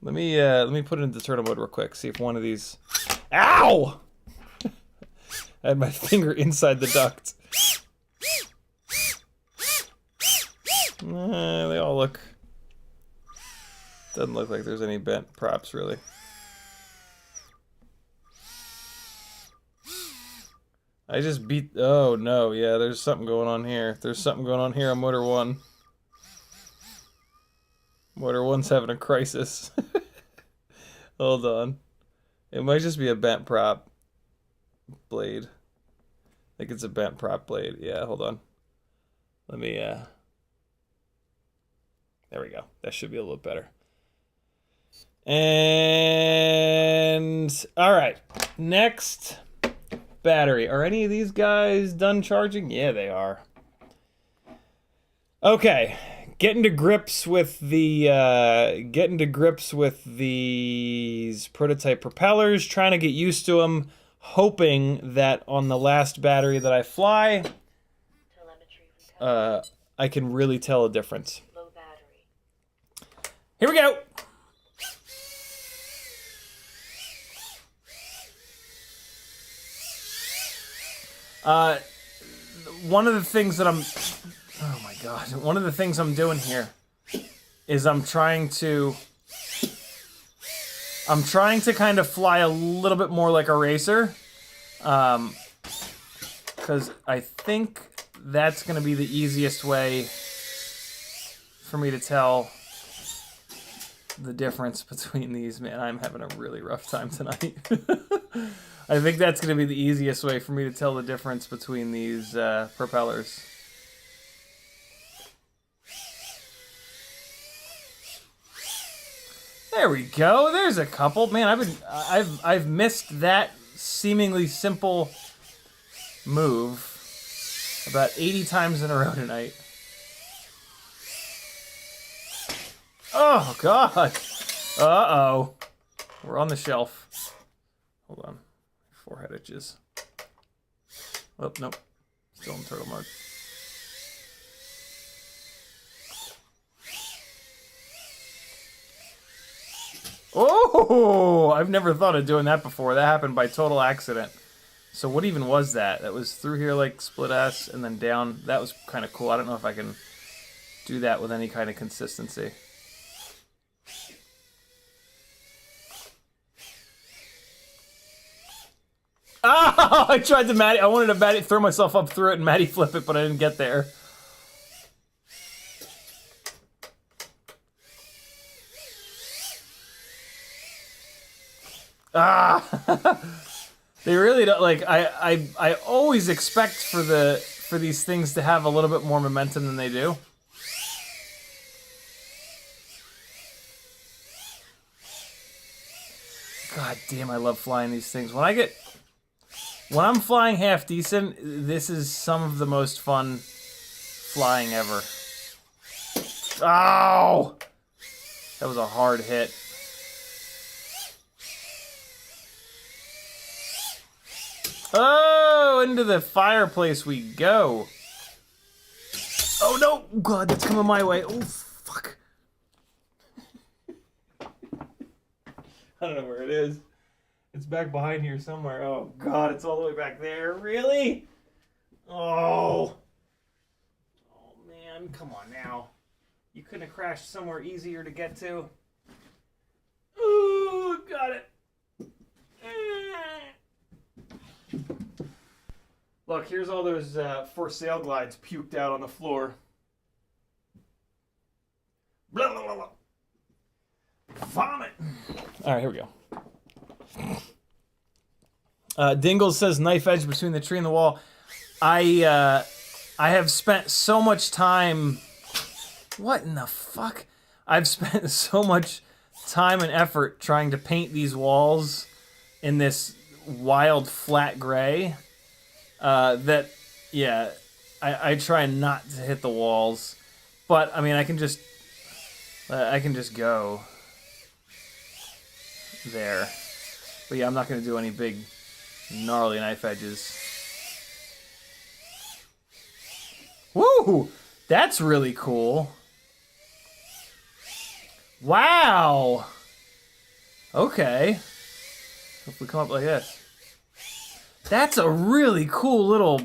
Let me put it into turtle mode real quick. See if one of these. Ow! I had my finger inside the duct. They all look. Doesn't look like there's any bent props, really. I just beat... Oh, no. Yeah, there's something going on here. There's something going on here on Motor 1. Motor 1's having a crisis. Hold on. It might just be a bent prop blade. I think it's a bent prop blade. Yeah, hold on. Let me... There we go. That should be a little better. And all right, next battery. Are any of these guys done charging? Yeah, they are. Okay, getting to grips with these prototype propellers. Trying to get used to them. Hoping that on the last battery that I fly, I can really tell a difference. Low battery. Here we go. One of the things that oh my god, one of the things I'm doing here is I'm trying to kind of fly a little bit more like a racer, because I think that's going to be the easiest way for me to tell the difference between these. Man, I'm having a really rough time tonight. I think that's going to be the easiest way for me to tell the difference between these propellers. There we go. There's a couple. Man, I've missed that seemingly simple move about 80 times in a row tonight. Oh God. Uh-oh. We're on the shelf. Hold on. Forehead itches. Oh, nope. Still in turtle mode. Oh, I've never thought of doing that before. That happened by total accident. So what even was that? That was through here like split S and then down. That was kind of cool. I don't know if I can do that with any kind of consistency. Oh, I tried to Matty. I wanted to Matty throw myself up through it and Matty flip it, but I didn't get there. Ah, they really don't like. I always expect for these things to have a little bit more momentum than they do. God damn, I love flying these things. When I'm flying half decent, this is some of the most fun flying ever. Ow! That was a hard hit. Oh, into the fireplace we go. Oh no! God, that's coming my way. Oh, fuck. I don't know where it is. It's back behind here somewhere. Oh God, it's all the way back there. Really? Oh. Oh man, come on now. You couldn't have crashed somewhere easier to get to. Ooh, got it. Look, here's all those for sale glides puked out on the floor. Blah, blah, blah, blah. Vomit. All right, here we go. Dingles says knife edge between the tree and the wall. I have spent so much time. What in the fuck? I've spent so much time and effort trying to paint these walls in this wild flat gray. That, yeah, I try not to hit the walls, but I mean I can just go there. But yeah, I'm not gonna do any big gnarly knife edges. Woo! That's really cool. Wow. Okay. If we come up like this. That's a really cool little,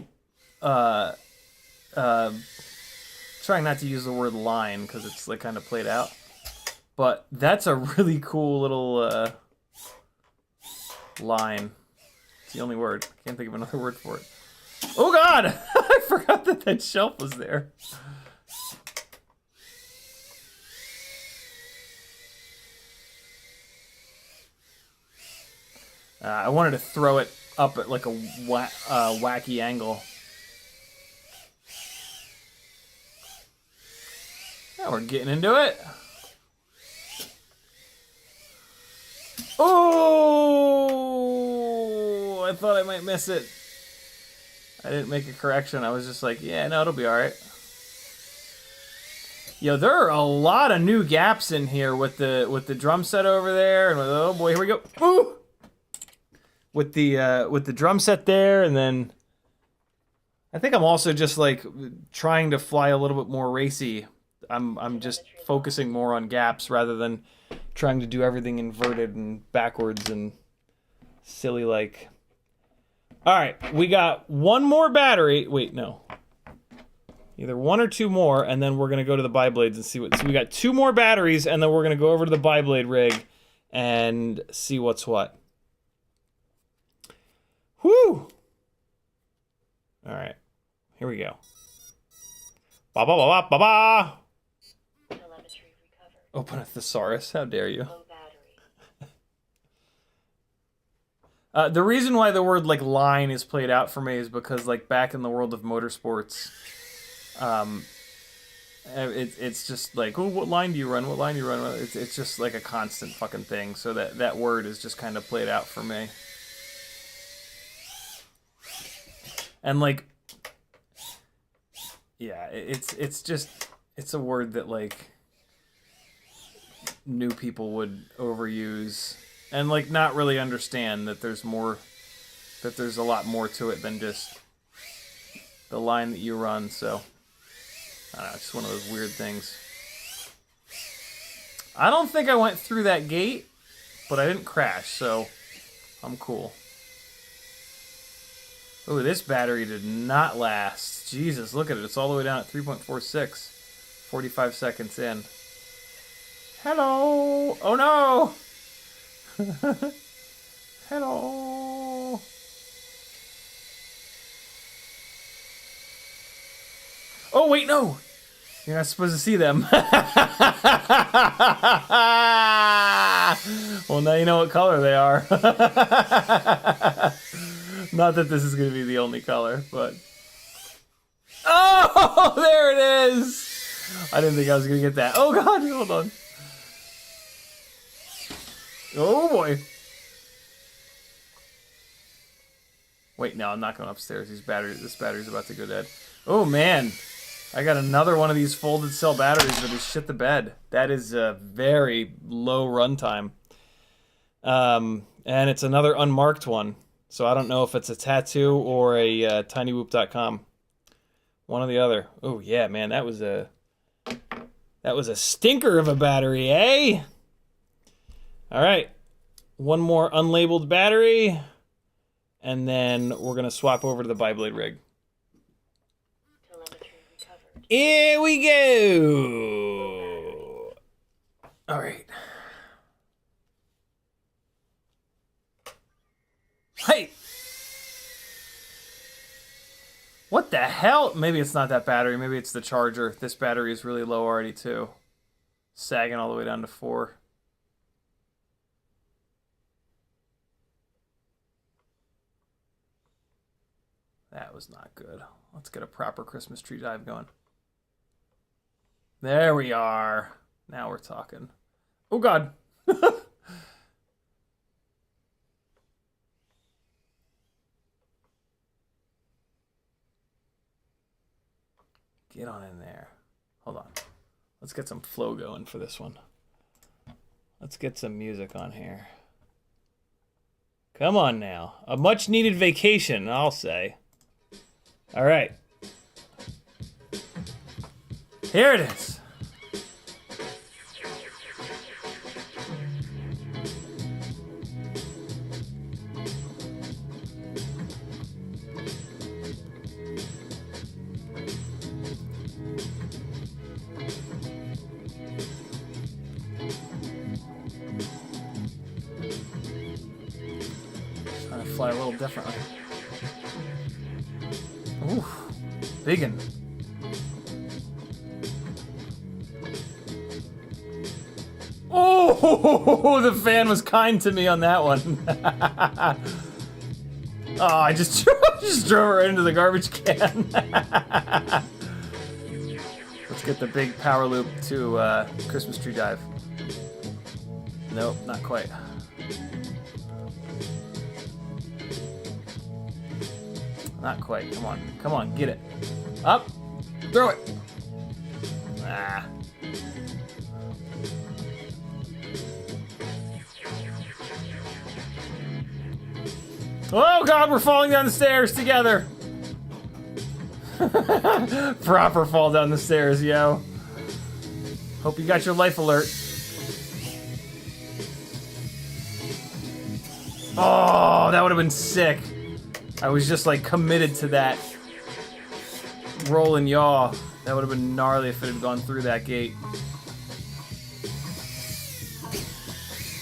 trying not to use the word line because it's like kind of played out, but that's a really cool little, line. It's the only word. I can't think of another word for it. Oh God! I forgot that that shelf was there. I wanted to throw it up at like a wacky angle. Now we're getting into it. Oh! I thought I might miss it. I didn't make a correction. I was just like, yeah, no, it'll be all right. Yo, there are a lot of new gaps in here with the drum set over there, and with, oh boy, here we go. Ooh! With the drum set there, and then I think I'm also just like trying to fly a little bit more racy. I'm just focusing more on gaps rather than trying to do everything inverted and backwards and silly like. All right, we got one more battery. Wait, no. Either one or two more, and then we're gonna go to the biblades and see what. So we got two more batteries, and then we're gonna go over to the biblade rig and see what's what. Whew! All right, here we go. Ba ba ba ba ba ba. Telemetry recovered. Open a thesaurus. How dare you? Low battery. The reason why the word like line is played out for me is because like back in the world of motorsports, it's just like, oh, what line do you run? What line do you run? It's just like a constant fucking thing. So that word is just kind of played out for me. And like, yeah, it's a word that like new people would overuse and like not really understand that there's a lot more to it than just the line that you run. So I don't know, it's just one of those weird things. I don't think I went through that gate, but I didn't crash, so I'm cool. Oh, this battery did not last. Jesus, look at it. It's all the way down at 3.46. 45 seconds in. Hello! Oh no! Hello! Oh, wait, no! You're not supposed to see them. Well, now you know what color they are. Not that this is going to be the only color, but... Oh, there it is! I didn't think I was going to get that. Oh, God, hold on. Oh, boy. Wait, no, I'm not going upstairs. This battery's about to go dead. Oh, man. I got another one of these folded cell batteries that is shit the bed. That is a very low runtime. And it's another unmarked one. So I don't know if it's a tattoo or a tinywoop.com. One or the other. Oh yeah, man, that was a stinker of a battery, eh? All right, one more unlabeled battery, and then we're gonna swap over to the biblade rig. Telemetry recovered. Here we go. All right. Hey! What the hell? Maybe it's not that battery. Maybe it's the charger. This battery is really low already, too. Sagging all the way down to 4. That was not good. Let's get a proper Christmas tree dive going. There we are. Now we're talking. Oh, God. Get on in there. Hold on. Let's get some flow going for this one. Let's get some music on here. Come on now. A much needed vacation, I'll say. All right. Here it is. Fly a little differently. Ooh, biggin'. Oh, the fan was kind to me on that one. Oh, I just drove right into the garbage can. Let's get the big power loop to Christmas tree dive. Nope, not quite. Not quite. Come on. Come on. Get it. Up. Throw it. Ah. Oh, God. We're falling down the stairs together. Proper fall down the stairs, yo. Hope you got your life alert. Oh, that would have been sick. I was just like committed to that roll and yaw. That would have been gnarly if it had gone through that gate.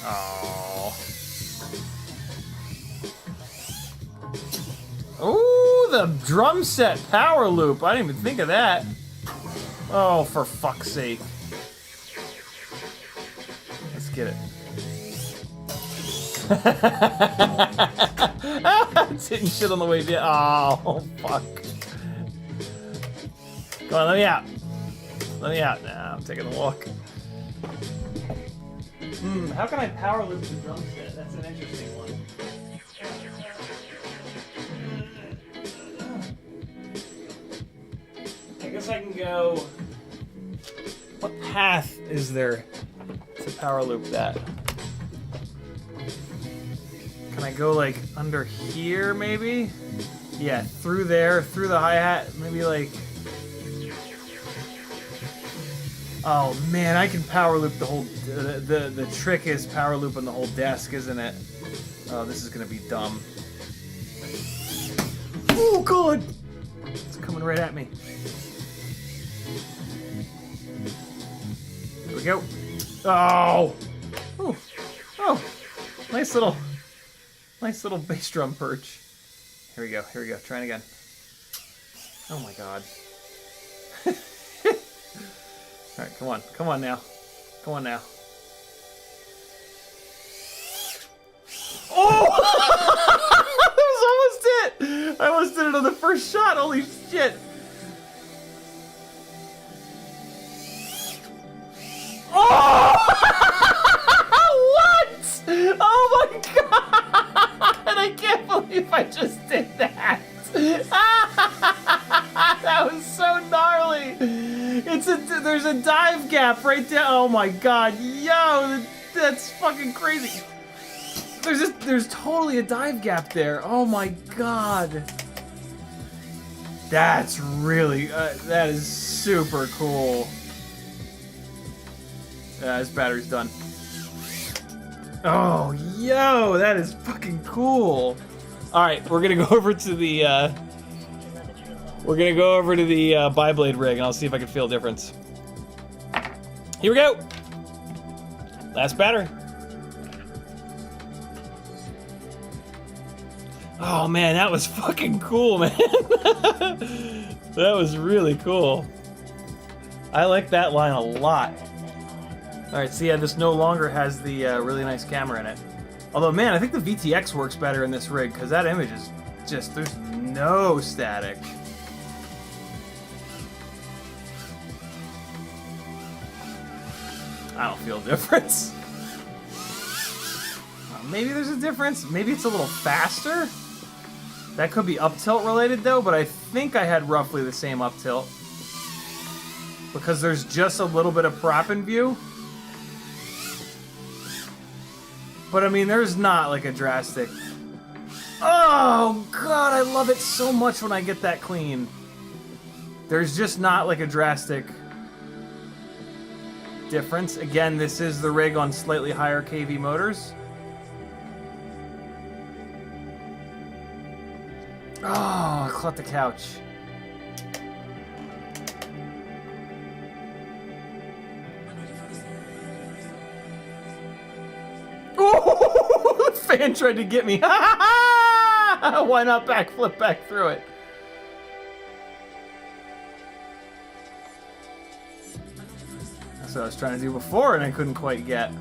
Oh. Ooh, the drum set power loop. I didn't even think of that. Oh, for fuck's sake. Let's get it. It's hitting shit on the way down. Oh, fuck. Come on, let me out. Let me out. Nah, I'm taking a walk. How can I power loop the drum set? That's an interesting one. I guess I can go... What path is there to power loop that? Can I go like under here maybe? Yeah, through there, through the hi-hat, maybe like... Oh man, I can power loop the whole... The trick is power looping the whole desk, isn't it? Oh, this is gonna be dumb. Oh god! It's coming right at me. Here we go. Oh! Oh! Oh! Nice little bass drum perch. Here we go, trying again. Oh my god. Alright, come on now. Come on now. Oh! That was almost it! I almost did it on the first shot, holy shit! Oh! What? Oh my god! I can't believe I just did that! That was so gnarly! There's a dive gap right there. Oh my god, yo, that's fucking crazy. There's totally a dive gap there. Oh my god. That's really, that is super cool. This battery's done. Oh, yo, that is fucking cool. All right, we're gonna go over to the, biblade rig, and I'll see if I can feel a difference. Here we go. Last battery. Oh man, that was fucking cool, man. That was really cool. I like that line a lot. All right, so yeah, this no longer has the really nice camera in it. Although, man, I think the VTX works better in this rig, because that image is just, there's no static. I don't feel a difference. Maybe there's a difference. Maybe it's a little faster. That could be up tilt related though, but I think I had roughly the same up tilt. Because there's just a little bit of prop in view. But I mean, there's not like a drastic... Oh god, I love it so much when I get that clean. There's just not like a drastic difference. Again, this is the rig on slightly higher kV motors. Oh, I caught the couch. Oh, the fan tried to get me. Why not backflip back through it? That's what I was trying to do before and I couldn't quite get.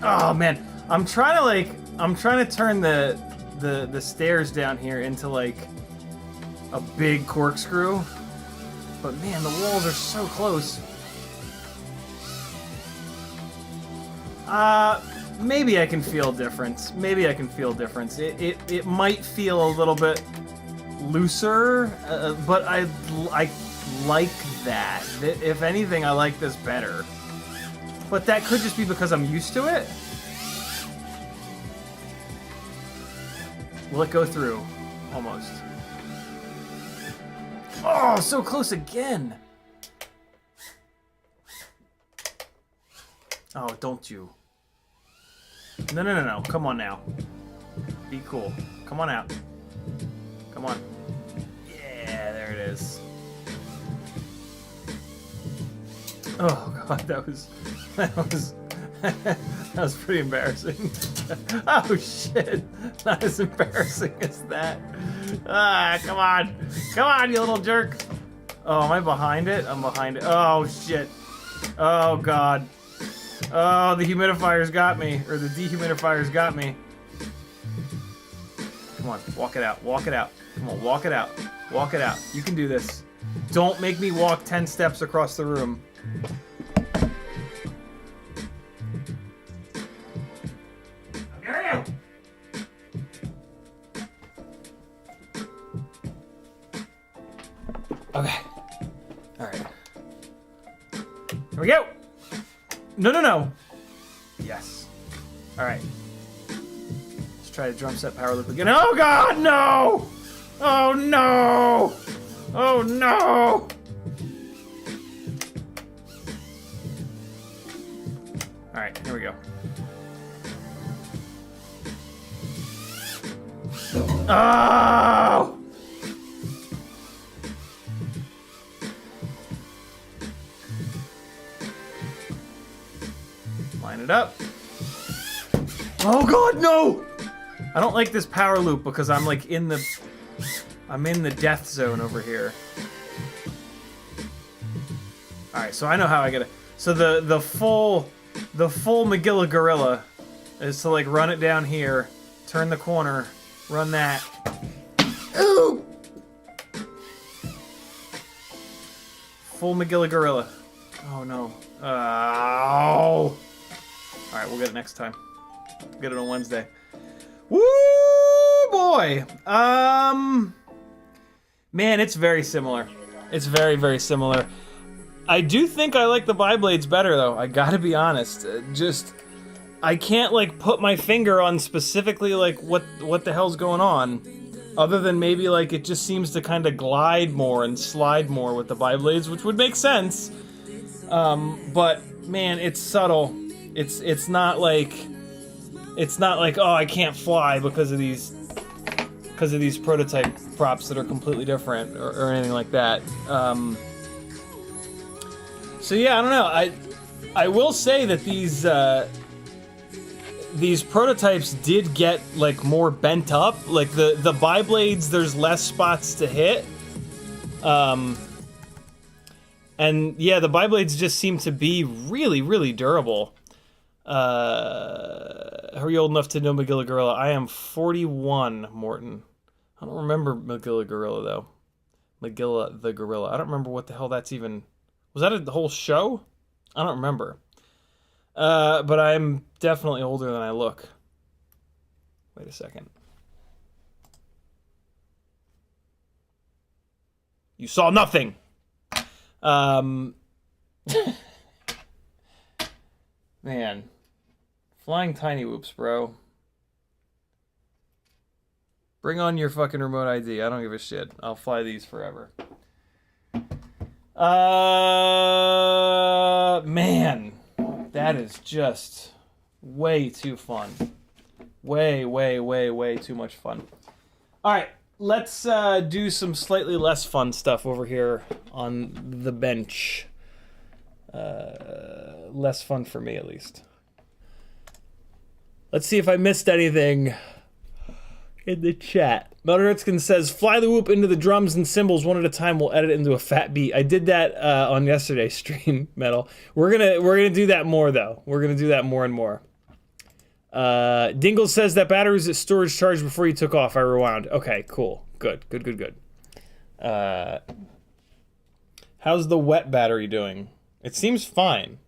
Oh man, I'm trying to turn the stairs down here into like a big corkscrew. But man, the walls are so close. Maybe I can feel a difference. Maybe I can feel a difference. It might feel a little bit looser, but I like that. If anything, I like this better. But that could just be because I'm used to it. Will it go through? Almost. Oh, so close again. Oh, don't you. No. Come on now. Be cool. Come on out. Come on. Yeah, there it is. Oh god, that was that was pretty embarrassing. Oh shit, not as embarrassing as that. Ah, come on, you little jerk. Oh, am I behind it? I'm behind it. Oh shit. Oh god. Oh, the humidifier's got me, or the dehumidifier's got me. Come on, walk it out, walk it out. Come on, walk it out, walk it out. You can do this. Don't make me walk 10 steps across the room. How dare you? Okay. All right. Here we go. No, no, no. Yes. All right. Let's try to drum set power loop again. Oh god, no! Oh no! Oh no! All right, here we go. Oh! Line it up. Oh god, no! I don't like this power loop because I'm like in the death zone over here. All right, so I know how I get it. So the full Magilla Gorilla is to like run it down here, turn the corner, run that. Ooh! Full Magilla Gorilla. Oh no. Oh! All right, we'll get it next time. We'll get it on Wednesday. Woo, boy. Man, it's very similar. It's very, very similar. I do think I like the biblades better, though. I gotta be honest. I can't like put my finger on specifically like what the hell's going on, other than maybe like it just seems to kind of glide more and slide more with the biblades, which would make sense. But man, it's subtle. It's not like oh, I can't fly because of these prototype props that are completely different or anything like that. So yeah, I don't know. I will say that these prototypes did get like more bent up. Like the biblades, there's less spots to hit. And yeah, the biblades just seem to be really, really durable. Are you old enough to know Magilla Gorilla? I am 41, Morton. I don't remember Magilla Gorilla, though. Magilla the Gorilla. I don't remember what the hell that's even... Was that a whole show? I don't remember. But I'm definitely older than I look. Wait a second. You saw nothing! Man. Flying tiny whoops, bro. Bring on your fucking remote ID. I don't give a shit. I'll fly these forever. Man. That is just way too fun. Way, way, way, way too much fun. Alright, let's do some slightly less fun stuff over here on the bench. Less fun for me, at least. Let's see if I missed anything in the chat. Melderitskin says, fly the whoop into the drums and cymbals one at a time. We'll edit it into a fat beat. I did that on yesterday's stream, Metal. We're gonna do that more, though. We're gonna do that more and more. Dingle says that battery was at storage charge before you took off. I rewound. Okay, cool. Good. How's the wet battery doing? It seems fine.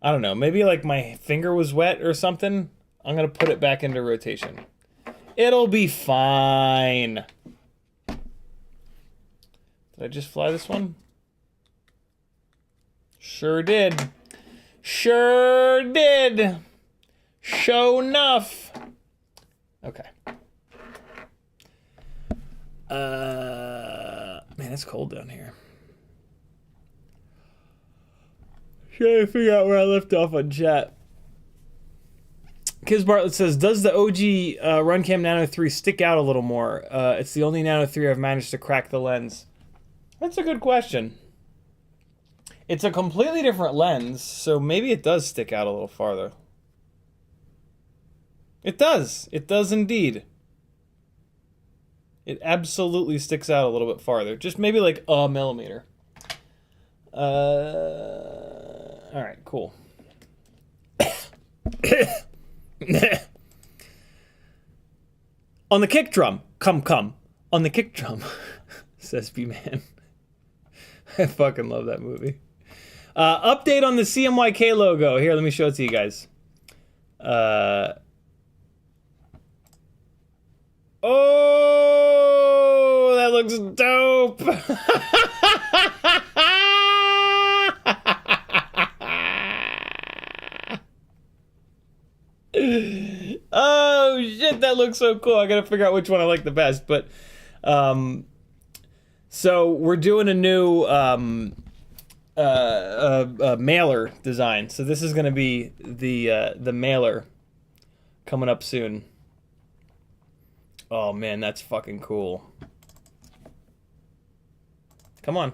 I don't know. Maybe like my finger was wet or something. I'm gonna put it back into rotation. It'll be fine. Did I just fly this one? Sure did. Sure did. Show enough. Okay. Man, it's cold down here. Trying to figure out where I left off on chat. Kiz Bartlett says, does the OG Runcam Nano 3 stick out a little more? It's the only Nano 3 I've managed to crack the lens. That's a good question. It's a completely different lens, so maybe it does stick out a little farther. It does. It does indeed. It absolutely sticks out a little bit farther. Just maybe like a millimeter. Alright, cool. On the kick drum. Come. On the kick drum. Says B-Man. I fucking love that movie. Update on the CMYK logo. Here, let me show it to you guys. Oh, that looks dope. Oh shit, that looks so cool. I gotta figure out which one I like the best. But so we're doing a new mailer design. So this is gonna be the mailer coming up soon. Oh man, that's fucking cool. Come on.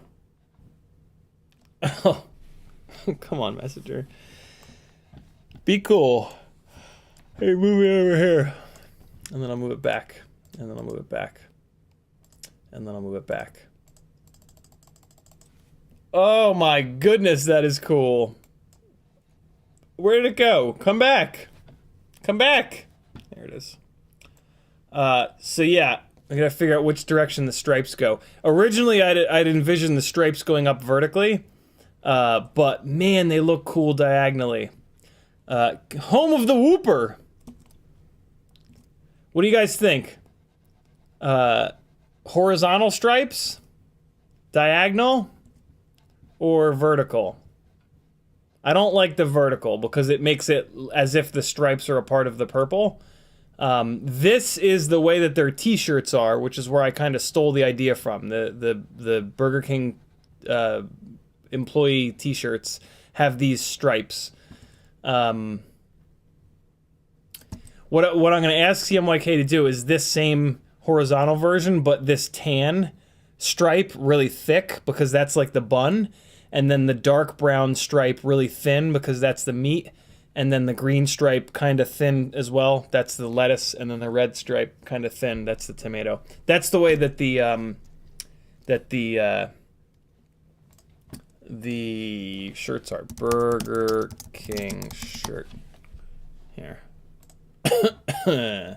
Oh, come on, messenger. Be cool. Hey, move it over here. And then I'll move it back. And then I'll move it back. And then I'll move it back. Oh my goodness, that is cool. Where did it go? Come back. Come back. There it is. So yeah, I gotta figure out which direction the stripes go. Originally, I'd envisioned the stripes going up vertically, but man, they look cool diagonally. Home of the Whooper. What do you guys think? Horizontal stripes, diagonal, or vertical? I don't like the vertical because it makes it as if the stripes are a part of the purple. This is the way that their t-shirts are, which is where I kind of stole the idea from. The Burger King employee t-shirts have these stripes. What I'm going to ask CMYK to do is this same horizontal version, but this tan stripe really thick because that's like the bun, and then the dark brown stripe really thin because that's the meat. And then the green stripe kind of thin as well. That's the lettuce, and then the red stripe kind of thin. That's the tomato. That's the way that the shirts are. Burger King shirt. Here. Yeah.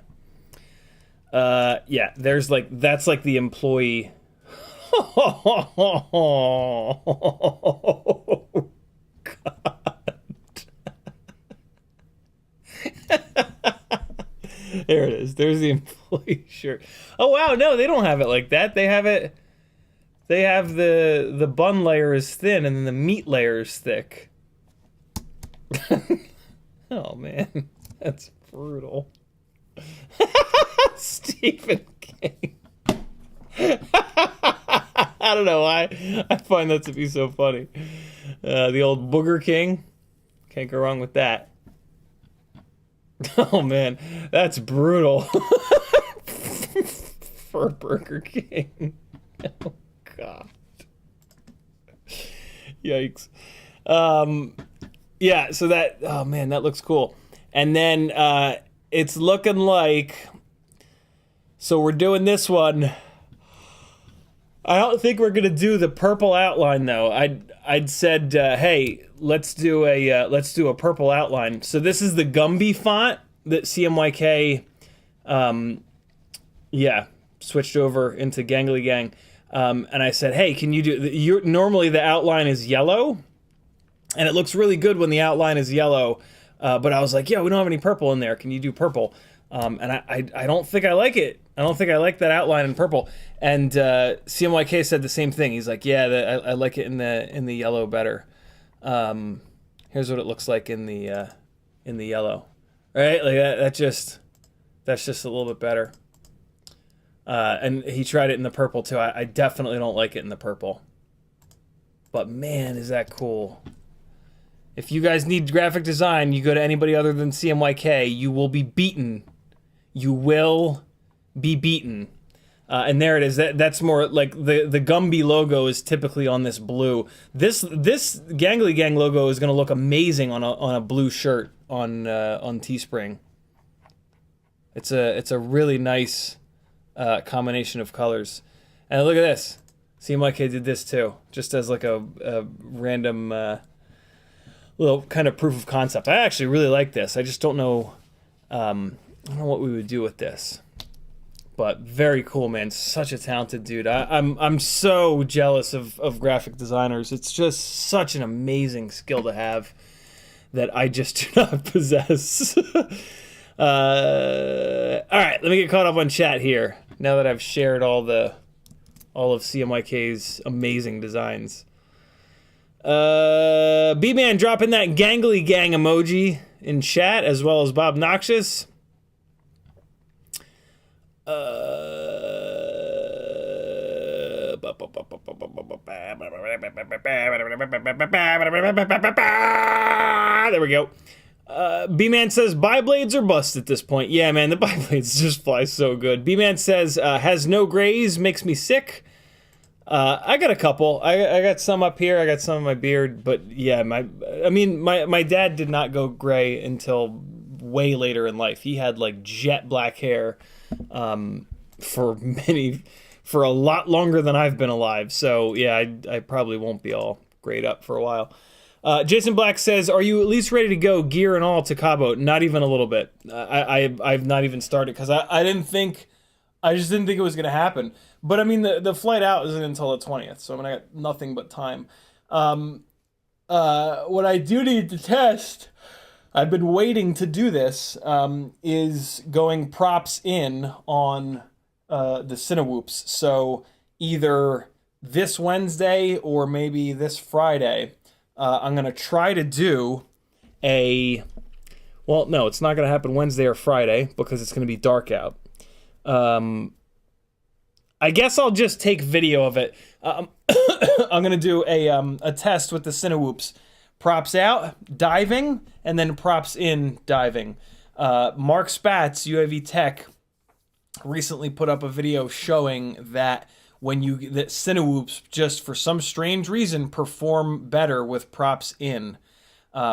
There's like that's like the employee. Oh, God. There it is. There's the employee shirt. Oh wow, no, they don't have it like that. They have it. They have the bun layer is thin and then the meat layer is thick. Oh man, that's brutal. Stephen King. I don't know why. I find that to be so funny. The old Booger King. Can't go wrong with that. Oh man, that's brutal. For Burger King. Oh god. Yikes. Yeah, so that, oh man, that looks cool. And then it's looking like, so we're doing this one. I don't think we're gonna do the purple outline though. I'd said, hey, let's do a purple outline. So this is the Gumby font that CMYK, yeah, switched over into Gangly Gang. And I said, hey, can you do? Normally the outline is yellow, and it looks really good when the outline is yellow. But I was like, yeah, we don't have any purple in there. Can you do purple? And I don't think I like it. I don't think I like that outline in purple. And CMYK said the same thing. He's like, yeah, I like it in the yellow better. Here's what it looks like in the yellow, right? Like that's just a little bit better. And he tried it in the purple too. I definitely don't like it in the purple. But man, is that cool. If you guys need graphic design, you go to anybody other than CMYK, you will be beaten. You will be beaten. And there it is. That's more like the Gumby logo is typically on this blue. This Gangly Gang logo is going to look amazing on a blue shirt on Teespring. It's a really nice combination of colors. And look at this. CMYK did this too, just as like a random little kind of proof of concept. I actually really like this. I just don't know. I don't know what we would do with this. But very cool, man. Such a talented dude. I'm so jealous of graphic designers. It's just such an amazing skill to have that I just do not possess. All right, let me get caught up on chat here. Now that I've shared all of CMYK's amazing designs. B-Man dropping that Gangly Gang emoji in chat, as well as Bob Noxious. There we go. B-Man says, biblades are bust at this point. Yeah, man, the biblades just fly so good. B-Man says, has no grays, makes me sick. I got a couple. I got some up here. I got some in my beard. But yeah, my dad did not go gray until way later in life. He had like jet black hair for a lot longer than I've been alive. So yeah, I probably won't be all grayed up for a while. Jason Black says, are you at least ready to go, gear and all, to Cabo? Not even a little bit. I've not even started because I just didn't think it was going to happen. But I mean, the flight out isn't until the 20th, so I mean, I got nothing but time. What I do need to test, I've been waiting to do this, is going props in on the Cinewhoops. So either this Wednesday or maybe this Friday, I'm going to try to do well, no, it's not going to happen Wednesday or Friday because it's going to be dark out. I guess I'll just take video of it. I'm going to do a test with the Cinewhoops. Props out, diving, and then props in, diving. Mark Spatz, UAV Tech, recently put up a video showing that that Cinewhoops, just for some strange reason, perform better with props in.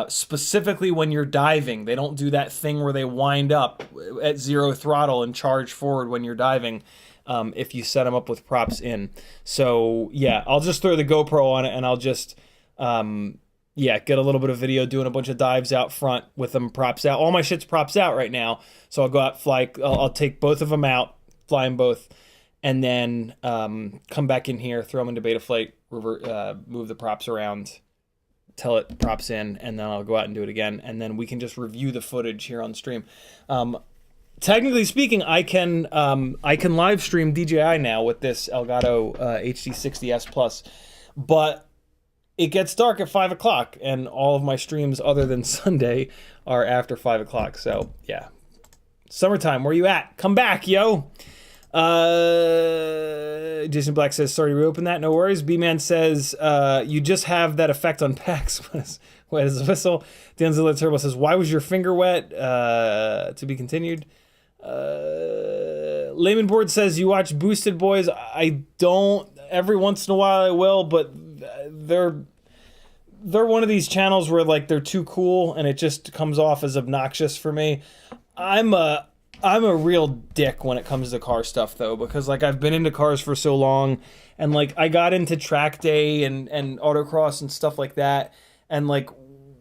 Specifically when you're diving. They don't do that thing where they wind up at 0 throttle and charge forward when you're diving. If you set them up with props in. So yeah, I'll just throw the GoPro on it and I'll just get a little bit of video doing a bunch of dives out front with them props out. All my shit's props out right now, so I'll go out, fly. I'll take both of them out, fly them both, and then come back in here, throw them into beta flight, move the props around, tell it props in, and then I'll go out and do it again, and then we can just review the footage here on stream. Technically speaking, I can live stream DJI now with this Elgato HD60S Plus, but it gets dark at 5 o'clock, and all of my streams other than Sunday are after 5 o'clock. So yeah, summertime, where you at? Come back, yo. Jason Black says, sorry to reopen that. No worries. B-Man says, you just have that effect on packs. Wet as a whistle. Danzilla Turbo says, why was your finger wet? To be continued. Layman Board says, you watch Boosted Boys. I don't. Every once in a while I will, but they're one of these channels where like they're too cool and it just comes off as obnoxious for me. I'm a real dick when it comes to car stuff though, because like I've been into cars for so long, and like I got into track day and autocross and stuff like that, and like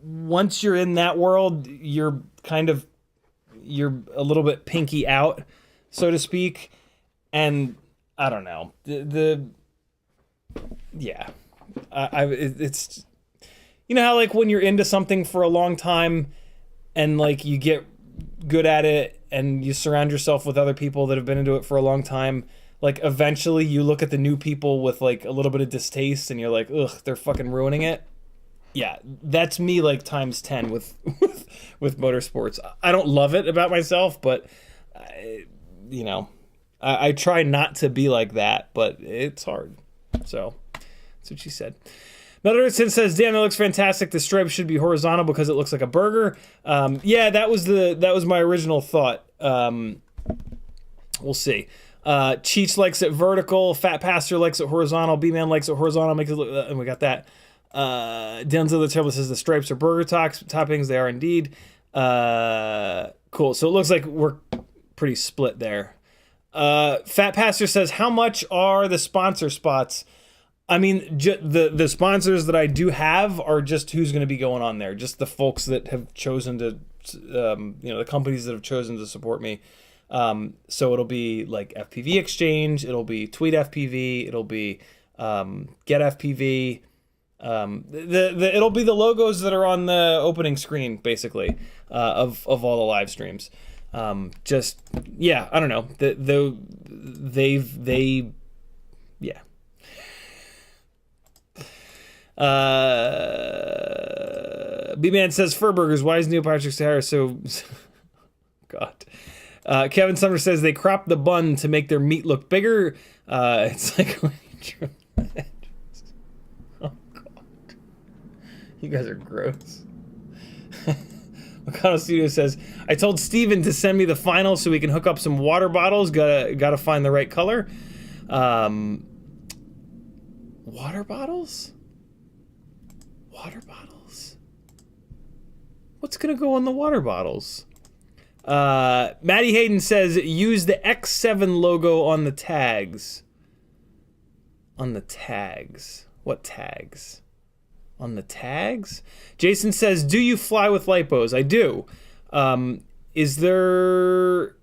once you're in that world, you're a little bit pinky out, so to speak, and I don't know, it's, you know how like when you're into something for a long time and like you get good at it and you surround yourself with other people that have been into it for a long time, like eventually you look at the new people with like a little bit of distaste and you're like, ugh, they're fucking ruining it. Yeah, that's me like times 10 with motorsports. I don't love it about myself, but I try not to be like that, but it's hard. So that's what she said. Melderson says, damn, that looks fantastic. The stripe should be horizontal because it looks like a burger. Yeah, that was my original thought. We'll see. Cheech likes it vertical. Fat Pastor likes it horizontal. B-Man likes it horizontal. Makes it look, and we got that. Denzel the Terrible says the stripes are burger toppings. They are indeed. Cool. So it looks like we're pretty split there. Fat Pastor says, how much are the sponsor spots? I mean, the sponsors that I do have are just who's going to be going on there. Just the folks that have chosen to, the companies that have chosen to support me. So it'll be like FPV Exchange. It'll be Tweet FPV. It'll be Get FPV. It'll be the logos that are on the opening screen, basically, of all the live streams. Just, yeah, I don't know. Yeah. B-Man says, Fur Burgers, why is Neil Patrick Sahara so... God. Kevin Sumner says, they crop the bun to make their meat look bigger. It's like... Oh, God. You guys are gross. Mikado Studio says, I told Steven to send me the final so we can hook up some water bottles. Gotta find the right color. Water bottles? Water bottles? What's gonna go on the water bottles? Maddie Hayden says, use the X7 logo on the tags. On the tags? What tags? On the tags? Jason says, do you fly with lipos? I do. Is there...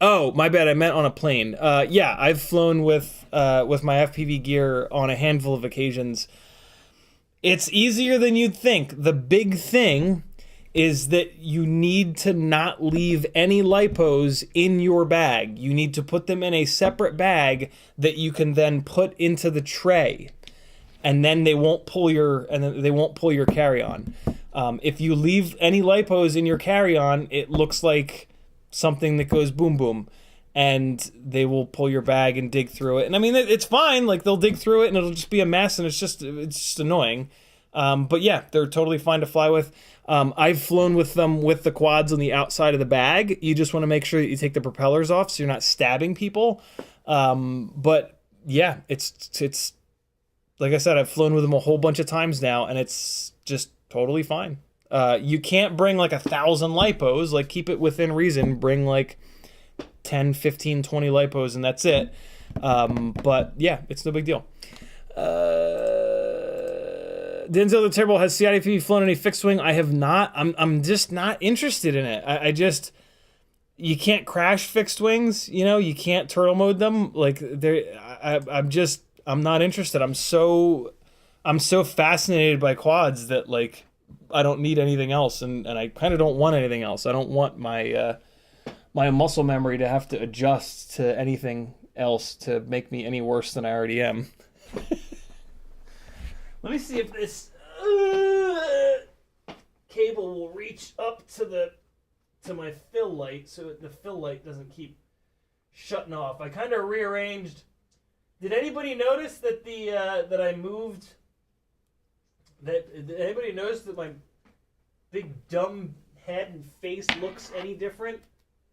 Oh, my bad. I meant on a plane. Yeah, I've flown with my FPV gear on a handful of occasions. It's easier than you'd think. The big thing is that you need to not leave any lipos in your bag. You need to put them in a separate bag that you can then put into the tray. And then they won't pull your carry-on. If you leave any lipos in your carry-on, it looks like something that goes boom boom, and they will pull your bag and dig through it. And I mean, it's fine. Like, they'll dig through it and it'll just be a mess, and it's just annoying. But yeah, they're totally fine to fly with. I've flown with them with the quads on the outside of the bag. You just want to make sure that you take the propellers off so you're not stabbing people. But yeah, it's like I said, I've flown with them a whole bunch of times now, and it's just totally fine. You can't bring like 1,000 lipos. Like, keep it within reason. Bring like 10, 15, 20 lipos, and that's it. But yeah, it's no big deal. Denzel the Terrible, has CiottiFPV flown any fixed wing? I have not. I'm just not interested in it. I just, you can't crash fixed wings. You know, you can't turtle mode them. Like, I'm not interested. I'm so fascinated by quads that, like, I don't need anything else, and I kind of don't want anything else. I don't want my my muscle memory to have to adjust to anything else to make me any worse than I already am. Let me see if this cable will reach up to my fill light so the fill light doesn't keep shutting off. I kind of rearranged. Did anybody notice that that I moved? Did anybody notice that my big dumb head and face looks any different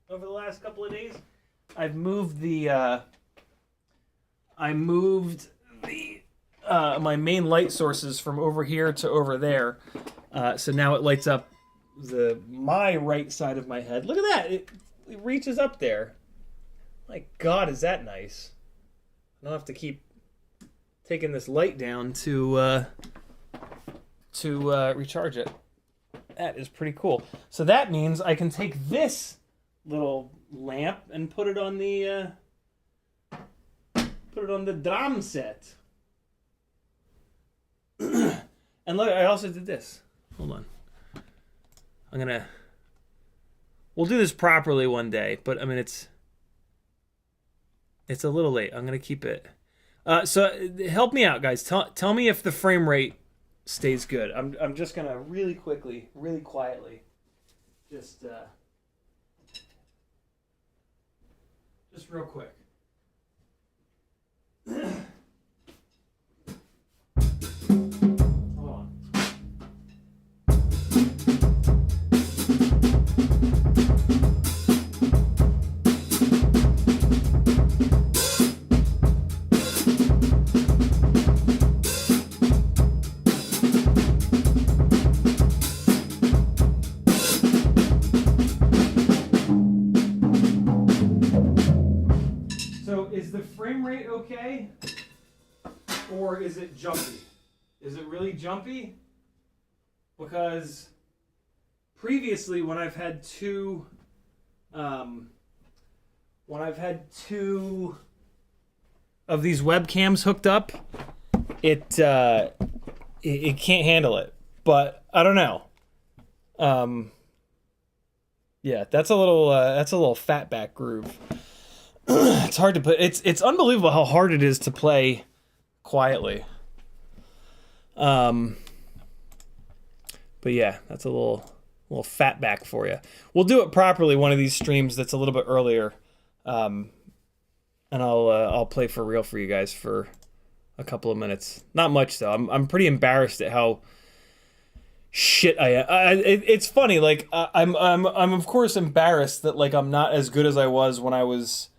over the last couple of days? I've moved my main light sources from over here to over there, so now it lights up my right side of my head. Look at that! It reaches up there. My God, is that nice? I don't have to keep taking this light down to recharge it. That is pretty cool. So that means I can take this little lamp and put it on the drum set. And look, I also did this. Hold on. We'll do this properly one day, but I mean, it's a little late. I'm gonna keep it. So help me out, guys. Tell me if the frame rate stays good. I'm just gonna really quickly, really quietly, just real quick. Hold on. frame rate okay? Or is it jumpy? Is it really jumpy? Because previously when I've had two of these webcams hooked up, it can't handle it. But I don't know. Yeah, that's a little fatback groove. It's hard to put. It's unbelievable how hard it is to play quietly. But yeah, that's a little fatback for you. We'll do it properly one of these streams that's a little bit earlier, and I'll play for real for you guys for a couple of minutes. Not much though. I'm pretty embarrassed at how shit I am. It's funny. Like I'm of course embarrassed that like I'm not as good as I was when I was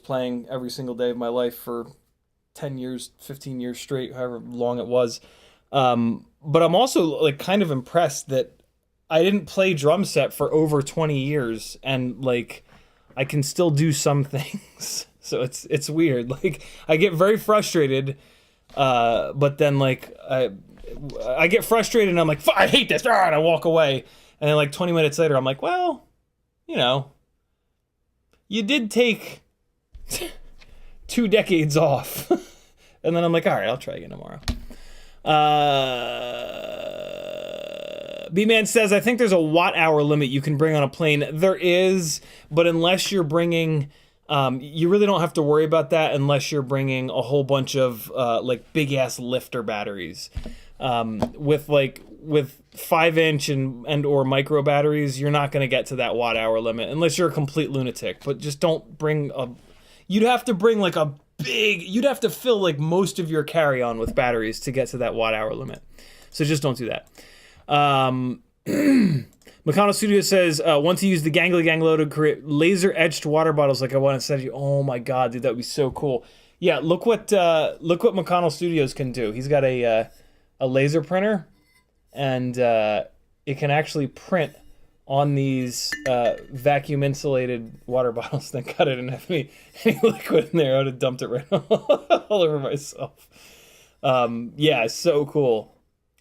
playing every single day of my life for 10 years, 15 years straight, however long it was. But I'm also like kind of impressed that I didn't play drum set for over 20 years and like I can still do some things. So it's weird. Like I get very frustrated, but then like I get frustrated and I'm like, I hate this, and I walk away. And then like 20 minutes later, I'm like, well, you know, you did take 2 decades off. And then I'm like, all right, I'll try again tomorrow. B-Man says, I think there's a watt-hour limit you can bring on a plane. There is, but unless you're bringing... you really don't have to worry about that unless you're bringing a whole bunch of like big-ass lifter batteries. With 5-inch and or micro batteries, you're not going to get to that watt-hour limit unless you're a complete lunatic. But just don't bring a... You'd have to bring like a big... You'd have to fill like most of your carry-on with batteries to get to that watt-hour limit. So just don't do that. Meccano Studio says, want to use the Gangly Gang load to create laser-etched water bottles like I want to send you. Oh my god, dude, that would be so cool. Yeah, look what Meccano Studios can do. He's got a laser printer, and it can actually print on these vacuum-insulated water bottles. Thank God I didn't have any liquid in there. I would have dumped it right all over myself. Yeah, so cool.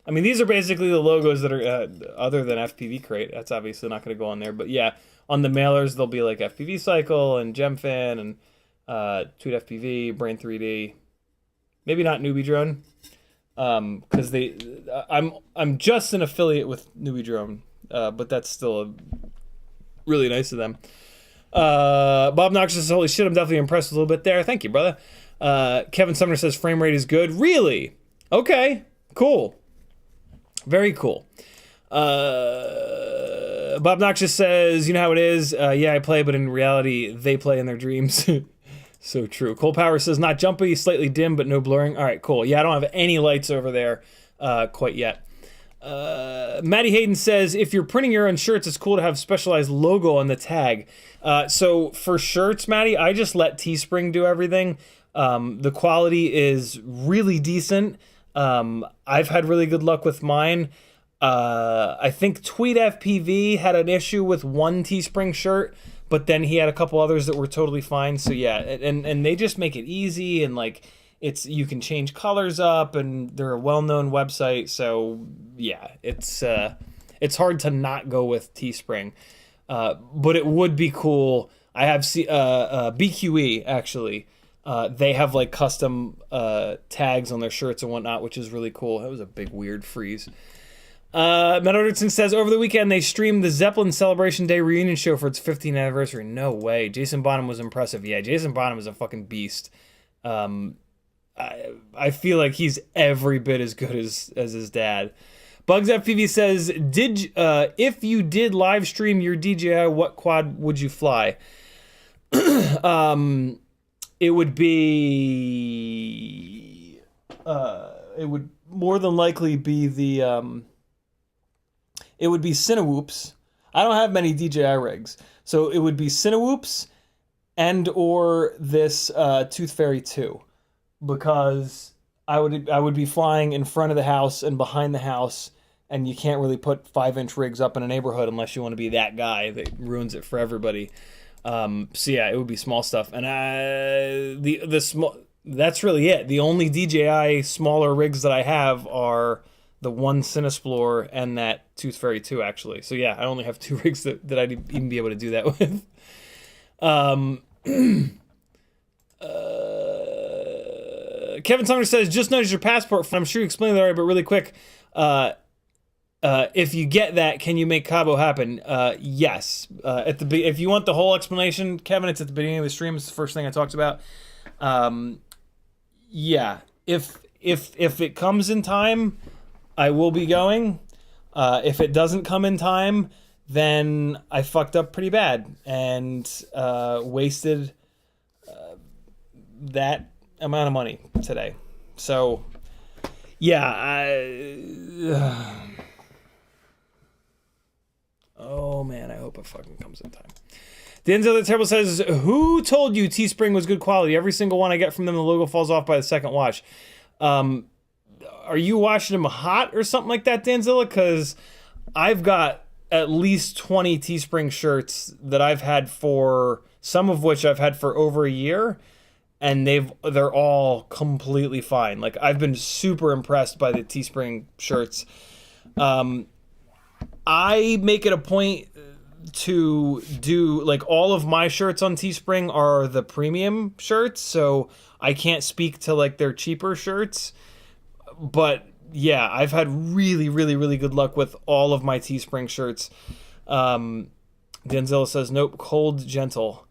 I mean, these are basically the logos that are, other than FPV Crate. That's obviously not going to go on there. But yeah, on the mailers, they'll be like FPVCycle and Gemfan and TweetFPV, Brain 3D. Maybe not Newbie Drone, because I'm just an affiliate with Newbie Drone, but that's still really nice of them. Bob Knox says, holy shit, I'm definitely impressed a little bit there. Thank you, brother. Kevin Sumner says, frame rate is good. Really? Okay, cool. Very cool. Bob Noxious says, you know how it is? Yeah, I play, but in reality, they play in their dreams. So true. Cole Power says, not jumpy, slightly dim, but no blurring. All right, cool. Yeah, I don't have any lights over there quite yet. Maddie Hayden says, if you're printing your own shirts, it's cool to have specialized logo on the tag. So for shirts, Maddie, I just let Teespring do everything. The quality is really decent. I've had really good luck with mine. I think TweetFPV had an issue with one Teespring shirt, but then he had a couple others that were totally fine. So yeah, and they just make it easy, and like you can change colors up, and they're a well-known website. So yeah, it's hard to not go with Teespring. But it would be cool. I have BQE actually. They have like custom tags on their shirts and whatnot, which is really cool. That was a big weird freeze. Matt Orderson says, over the weekend they streamed the Zeppelin Celebration Day reunion show for its 15th anniversary. No way. Jason Bonham was impressive. Yeah, Jason Bonham is a fucking beast. I feel like he's every bit as good as his dad. Bugs FPV says, if you did live stream your DJI, what quad would you fly? It would be, it would more than likely be the, it would be Cinewhoops. I don't have many DJI rigs, so it would be Cinewhoops and or this Tooth Fairy 2, because I would be flying in front of the house and behind the house, and you can't really put 5-inch rigs up in a neighborhood unless you want to be that guy that ruins it for everybody. So yeah, it would be small stuff, and the small. That's really it. The only DJI smaller rigs that I have are the one Cinesplore and that Tooth Fairy 2, actually. So yeah, I only have 2 rigs that I'd even be able to do that with. Kevin Sumner says, just noticed your passport. I'm sure you explained that already, but really quick. If you get that, can you make Cabo happen? Yes. If you want the whole explanation, Kevin, it's at the beginning of the stream. It's the first thing I talked about. Yeah. If it comes in time, I will be going. If it doesn't come in time, then I fucked up pretty bad and wasted that amount of money today. So, yeah. Oh man, I hope it fucking comes in time. Denzel the Terrible says, who told you Teespring was good quality? Every single one I get from them, the logo falls off by the second wash. Are you washing them hot or something like that, Danzilla? Because I've got at least 20 Teespring shirts that I've had for, some of which I've had for over a year, and they're all completely fine. Like, I've been super impressed by the Teespring shirts. I make it a point to do, like, all of my shirts on Teespring are the premium shirts, so I can't speak to, like, their cheaper shirts. But yeah, I've had really, really, really good luck with all of my Teespring shirts. Denzel says, nope, cold, gentle.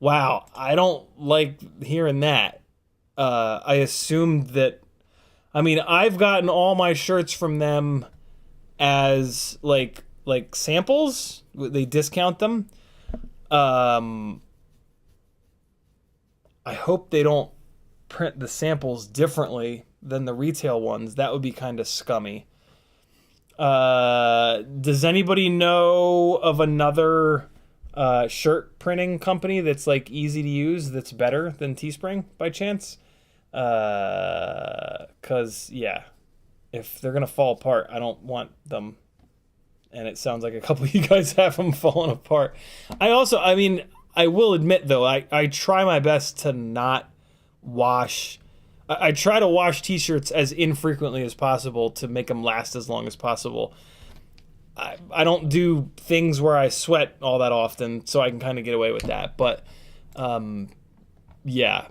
Wow, I don't like hearing that. I assumed that, I mean, I've gotten all my shirts from them as like samples. They discount them. I hope they don't print the samples differently than the retail ones. That would be kind of scummy. Does anybody know of another shirt printing company that's like easy to use, that's better than Teespring by chance? Cause yeah, if they're gonna fall apart, I don't want them. And it sounds like a couple of you guys have them falling apart. I will admit though, I try my best to not wash. I try to wash t-shirts as infrequently as possible to make them last as long as possible. I don't do things where I sweat all that often, so I can kind of get away with that. But yeah,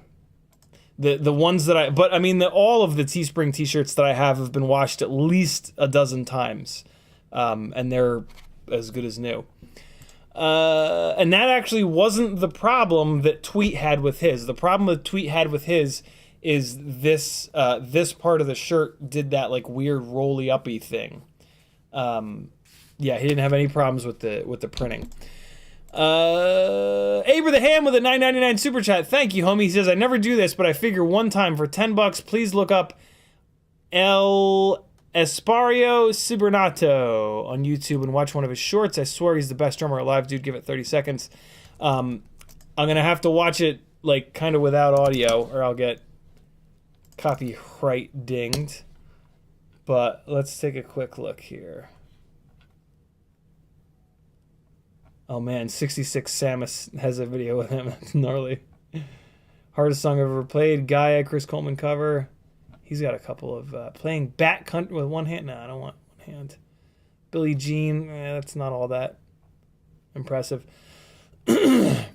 the ones that all of the Teespring t-shirts that I have been washed at least a dozen times, and they're as good as new. And that actually wasn't the problem that Tweet had with his. The problem that Tweet had with his is this part of the shirt did that like weird rolly uppy thing. Yeah, he didn't have any problems with the printing. Aber the Ham with a $9.99 super chat. Thank you, homie. He says, I never do this, but I figure one time for $10, please look up El Espario Cibernato on YouTube and watch one of his shorts. I swear he's the best drummer alive, dude. Give it 30 seconds. I'm gonna have to watch it like kind of without audio, or I'll get copyright dinged. But let's take a quick look here. Oh man, 66 Samus has a video with him. That's gnarly. Hardest song I've ever played. Gaia, Chris Coleman cover. He's got a couple of playing Bat Country with one hand. No, I don't want one hand. Billie Jean. That's not all that impressive. 8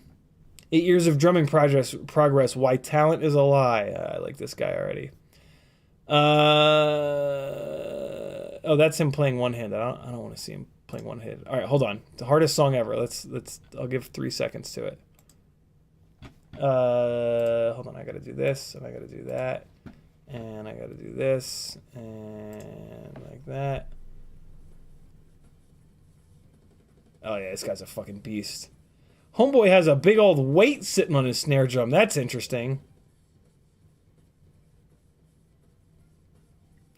years of drumming progress. Why talent is a lie. I like this guy already. Oh, that's him playing one hand. I don't want to see him playing one hand. All right, hold on. The hardest song ever. Let's. I'll give 3 seconds to it. Hold on. I got to do this, and I got to do that, and I got to do this, and like that. Oh yeah, this guy's a fucking beast. Homeboy has a big old weight sitting on his snare drum. That's interesting.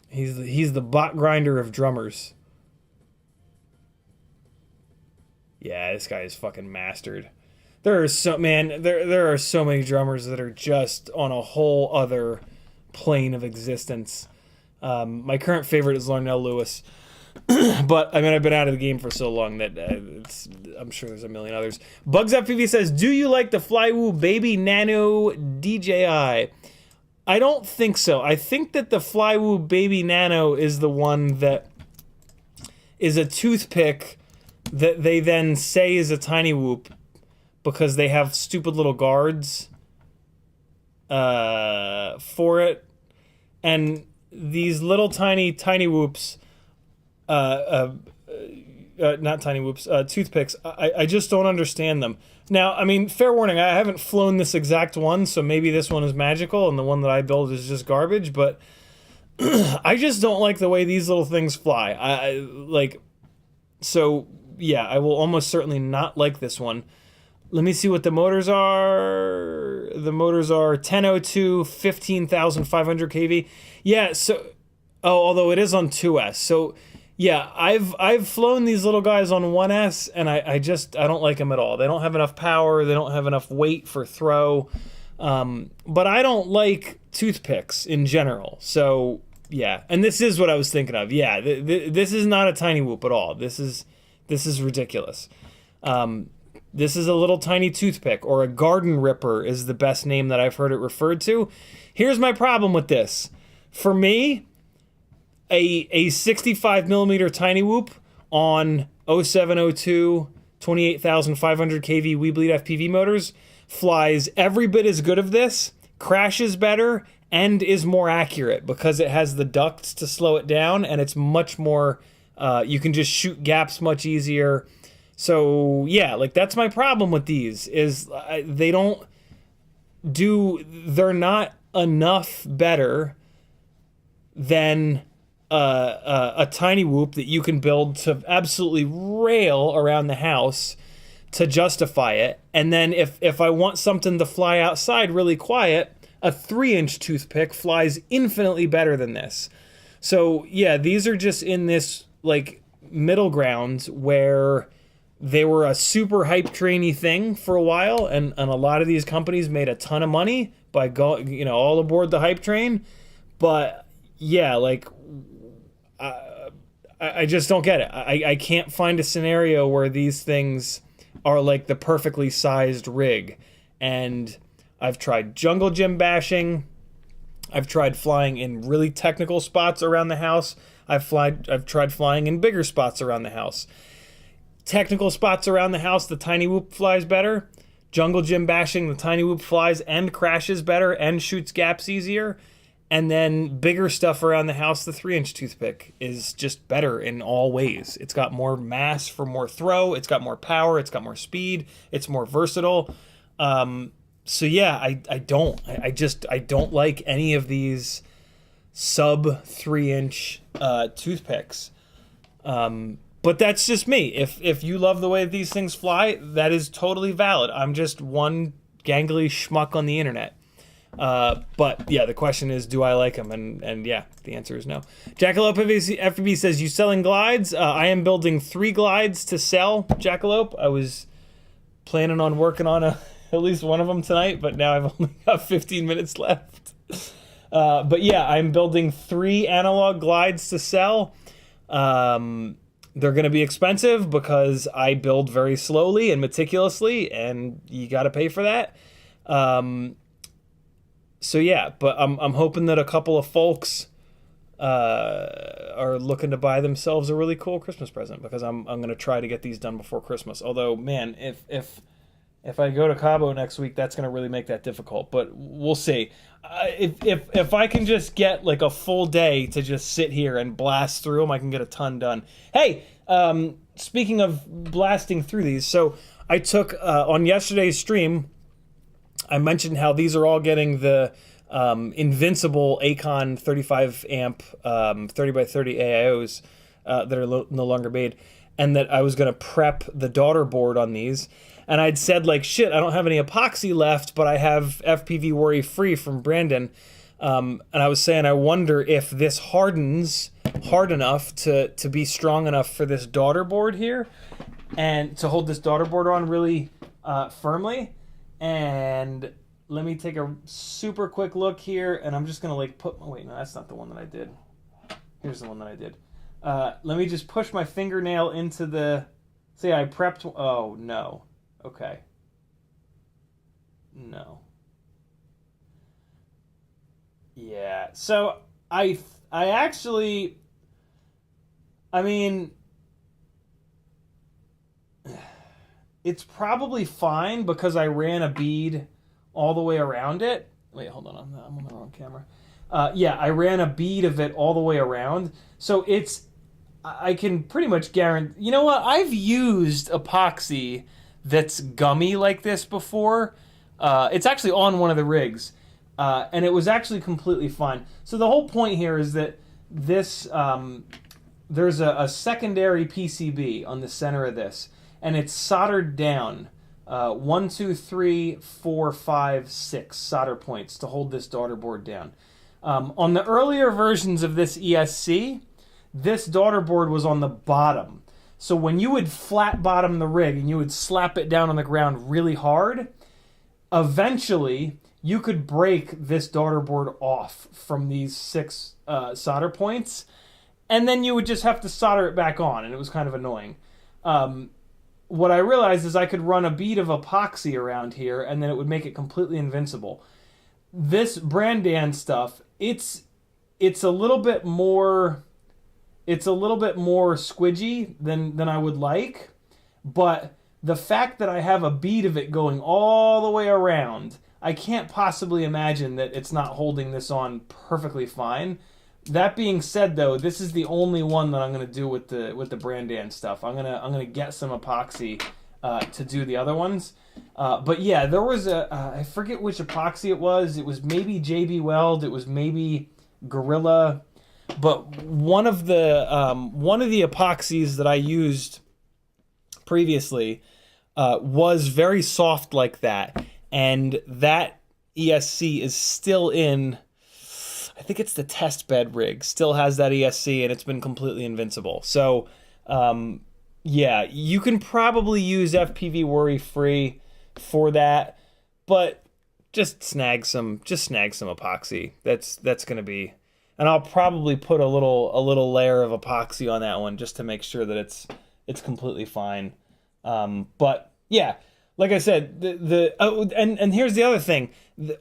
He's the bot grinder of drummers. Yeah, this guy is fucking mastered. There are so many drummers that are just on a whole other plane of existence. My current favorite is Larnell Lewis. But I mean, I've been out of the game for so long that I'm sure there's a million others. Bugs FPV says, "Do you like the Flywoo Baby Nano DJI?" I don't think so. I think that the Flywoo Baby Nano is the one that is a toothpick that they then say is a tiny whoop because they have stupid little guards for it, and these little tiny whoops, not tiny whoops, toothpicks. I just don't understand them. Now, I mean, fair warning, I haven't flown this exact one, so maybe this one is magical and the one that I build is just garbage, but I just don't like the way these little things fly. So yeah, I will almost certainly not like this one. Let me see what the motors are. The motors are 1002, 15,500 kV. Yeah, so although it is on 2S. So yeah, I've flown these little guys on 1S, and I don't like them at all. They don't have enough power. They don't have enough weight for throw. But I don't like toothpicks in general. So yeah, and this is what I was thinking of. Yeah, this is not a tiny whoop at all. This is ridiculous. This is a little tiny toothpick, or a garden ripper is the best name that I've heard it referred to. Here's my problem with this. For me, a 65 millimeter tiny whoop on 0702 28,500 kV Weebleed FPV motors flies every bit as good of this, crashes better, and is more accurate because it has the ducts to slow it down, and it's much more, you can just shoot gaps much easier. So yeah, like that's my problem with these, is they're not enough better than a tiny whoop that you can build to absolutely rail around the house to justify it. And then if I want something to fly outside really quiet, a 3-inch toothpick flies infinitely better than this. So yeah, these are just in this like middle ground where they were a super hype trainy thing for a while, and a lot of these companies made a ton of money by going, all aboard the hype train. But yeah, like I just don't get it. I can't find a scenario where these things are like the perfectly sized rig. And I've tried jungle gym bashing. I've tried flying in really technical spots around the house. I've tried flying in bigger spots around the house. Technical spots around the house, the tiny whoop flies better. Jungle gym bashing, the tiny whoop flies and crashes better and shoots gaps easier. And then bigger stuff around the house, the 3-inch toothpick is just better in all ways. It's got more mass for more throw. It's got more power. It's got more speed. It's more versatile. So yeah, I don't like any of these sub 3-inch toothpicks. But that's just me. If you love the way these things fly, that is totally valid. I'm just one gangly schmuck on the internet. But yeah, the question is, do I like them? And yeah, the answer is no. Jackalope FPV says, you selling glides? I am building 3 glides to sell, Jackalope. I was planning on working on at least one of them tonight, but now I've only got 15 minutes left. But yeah, I'm building 3 analog glides to sell. They're going to be expensive because I build very slowly and meticulously, and you got to pay for that. So yeah, but I'm hoping that a couple of folks are looking to buy themselves a really cool Christmas present, because I'm going to try to get these done before Christmas. Although, man, if I go to Cabo next week, that's going to really make that difficult. But we'll see. If I can just get like a full day to just sit here and blast through them, I can get a ton done. Hey, speaking of blasting through these, so I took on yesterday's stream, I mentioned how these are all getting the invincible Acon 35 amp 30x30 AIOs that are no longer made, and that I was going to prep the daughter board on these. And I'd said, like, shit, I don't have any epoxy left, but I have FPV Worry Free from Brandon. And I was saying, I wonder if this hardens hard enough to be strong enough for this daughter board here, and to hold this daughter board on really firmly. And let me take a super quick look here, and I'm just going to, like, wait, no, that's not the one that I did. Here's the one that I did. Let me just push my fingernail into the... See, I prepped... Oh, no. Okay. No. Yeah. So, I actually... I mean... It's probably fine because I ran a bead all the way around it. Wait, hold on. I'm on the wrong camera. Yeah, I ran a bead of it all the way around. So it's... I can pretty much guarantee... You know what? I've used epoxy that's gummy like this before. It's actually on one of the rigs. And it was actually completely fine. So the whole point here is that this... there's a secondary PCB on the center of this. And it's soldered down 1, 2, 3, 4, 5, 6 solder points to hold this daughter board down. On the earlier versions of this ESC, this daughter board was on the bottom. So when you would flat bottom the rig and you would slap it down on the ground really hard, eventually you could break this daughter board off from these 6 solder points, and then you would just have to solder it back on, and it was kind of annoying. What I realized is I could run a bead of epoxy around here, and then it would make it completely invincible. This Brandan stuff, it's a little bit more squidgy than I would like, but the fact that I have a bead of it going all the way around, I can't possibly imagine that it's not holding this on perfectly fine. That being said, though, this is the only one that I'm going to do with the Brandan stuff. I'm gonna get some epoxy to do the other ones. But yeah, there was I forget which epoxy it was. It was maybe JB Weld. It was maybe Gorilla. But one of the epoxies that I used previously was very soft like that, and that ESC is still in. I think it's the test bed rig, still has that ESC, and it's been completely invincible. So, yeah, you can probably use FPV worry-free for that, but just snag some epoxy. That's going to be, and I'll probably put a little layer of epoxy on that one just to make sure that it's completely fine. But yeah, like I said, and here's the other thing.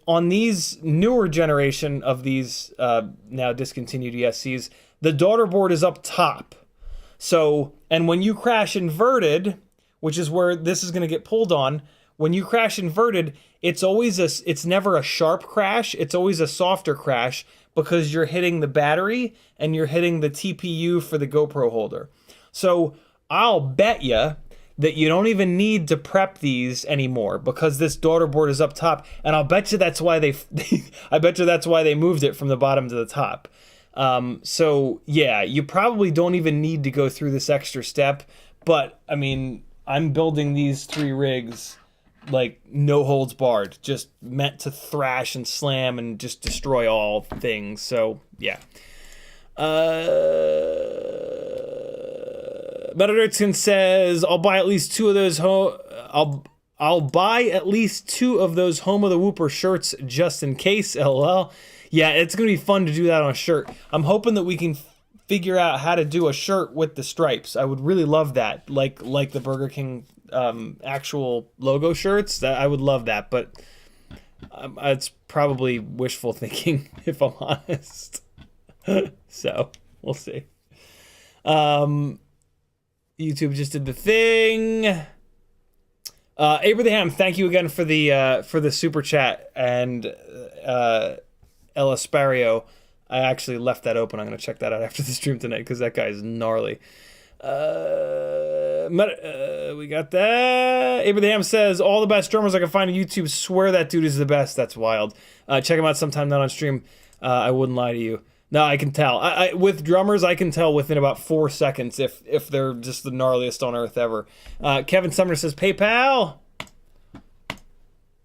On these newer generation of these now discontinued ESCs, the daughter board is up top. So, and when you crash inverted, which is where this is going to get pulled on, when you crash inverted, it's never a sharp crash. It's always a softer crash because you're hitting the battery and you're hitting the TPU for the GoPro holder. So I'll bet you that you don't even need to prep these anymore because this daughter board is up top, and I'll bet you that's why they moved it from the bottom to the top. So yeah, you probably don't even need to go through this extra step, but I mean, I'm building these 3 rigs like no holds barred, just meant to thrash and slam and just destroy all things. So yeah. Metadurtskin says, I'll buy at least 2 of those I'll buy at least 2 of those Home of the Whooper shirts just in case, LOL. Yeah, it's going to be fun to do that on a shirt. I'm hoping that we can figure out how to do a shirt with the stripes. I would really love that, like the Burger King actual logo shirts. I would love that, but it's probably wishful thinking, if I'm honest. So, we'll see. YouTube just did the thing. Abraham, thank you again for the super chat, and El Espario. I actually left that open. I'm gonna check that out after the stream tonight because that guy is gnarly. We got that. Abraham says, all the best drummers I can find on YouTube. Swear that dude is the best. That's wild. Check him out sometime, not on stream. I wouldn't lie to you. No, I can tell. With drummers, I can tell within about 4 seconds if they're just the gnarliest on earth ever. Kevin Sumner says PayPal.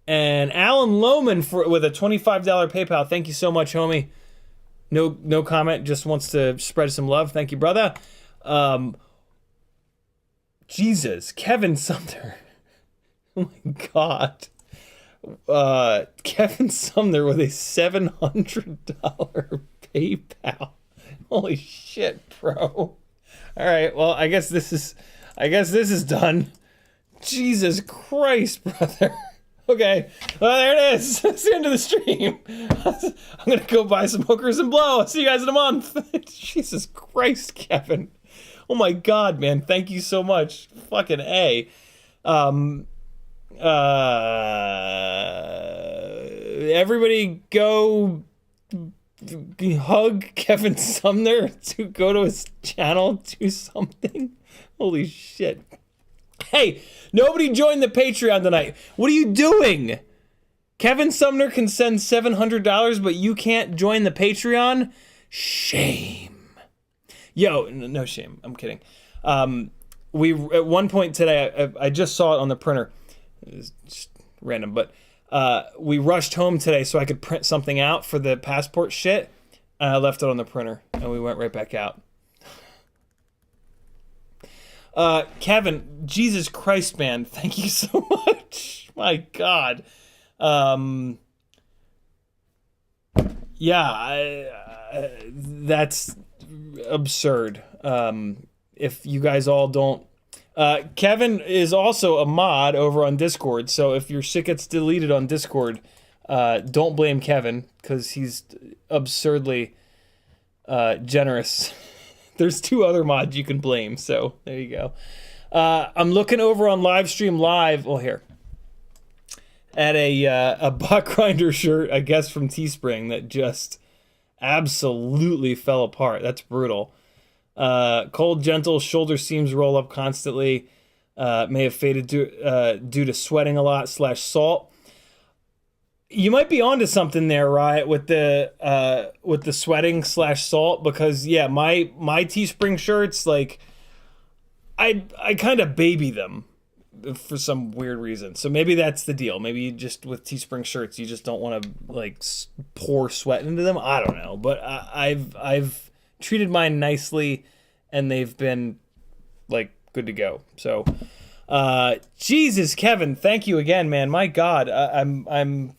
And Alan Lohman with a $25 PayPal. Thank you so much, homie. No comment. Just wants to spread some love. Thank you, brother. Jesus, Kevin Sumner. Oh my God. Kevin Sumner with a $700 PayPal. Holy shit, bro. All right. Well, I guess this is done. Jesus Christ, brother. Okay. Well, there it is. That's the end of the stream. I'm gonna go buy some hookers and blow. I'll see you guys in a month. Jesus Christ, Kevin. Oh my God, man. Thank you so much. Fucking A. Everybody go hug Kevin Sumner to go to his channel, do something. Holy shit. Hey, nobody joined the Patreon tonight. What are you doing? Kevin Sumner can send $700, but you can't join the Patreon? Shame. Yo, no shame. I'm kidding. We at one point today, I just saw it on the printer. It was just random, but we rushed home today so I could print something out for the passport shit, and I left it on the printer, and we went right back out. Kevin, Jesus Christ, man, thank you so much. My God. Yeah, that's absurd. If you guys all don't... Kevin is also a mod over on Discord, so if your shit gets deleted on Discord, don't blame Kevin, because he's absurdly generous. There's 2 other mods you can blame, so there you go. I'm looking over on Livestream Live, well here, at a butt grinder shirt, I guess from Teespring, that just absolutely fell apart. That's brutal. Cold, gentle, shoulder seams roll up constantly. May have faded due to sweating a lot / salt. You might be onto something there, Riot, with the sweating / salt, because yeah, my Teespring shirts, like I kind of baby them for some weird reason. So maybe that's the deal. Maybe you just, with Teespring shirts, you just don't want to like pour sweat into them. I don't know, but I've treated mine nicely, and they've been like good to go. So, Jesus, Kevin, thank you again, man. My God, I'm.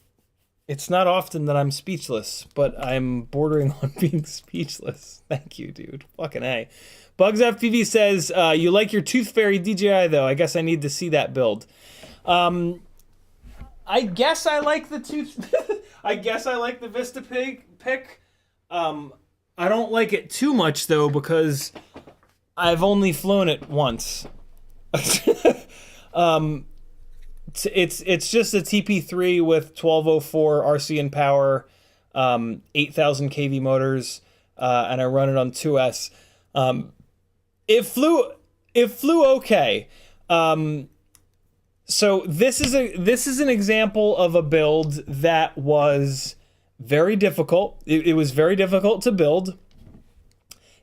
It's not often that I'm speechless, but I'm bordering on being speechless. Thank you, dude. Fucking A. Bugs FPV says, you like your Tooth Fairy DJI, though. I guess I need to see that build. I guess I like the Tooth... I guess I like the Vista pick. I don't like it too much, though, because I've only flown it once. It's just a TP3 with 1204 RCinPower, 8,000 kV motors, and I run it on 2S. It flew okay. So this is an example of a build that was very difficult. It was very difficult to build.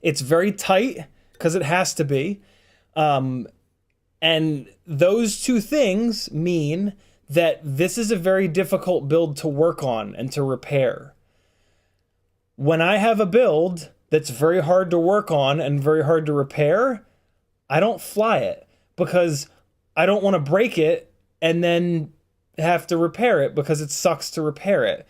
It's very tight because it has to be. And those 2 things mean that this is a very difficult build to work on and to repair. When I have a build that's very hard to work on and very hard to repair, I don't fly it because I don't want to break it and then have to repair it because it sucks to repair it.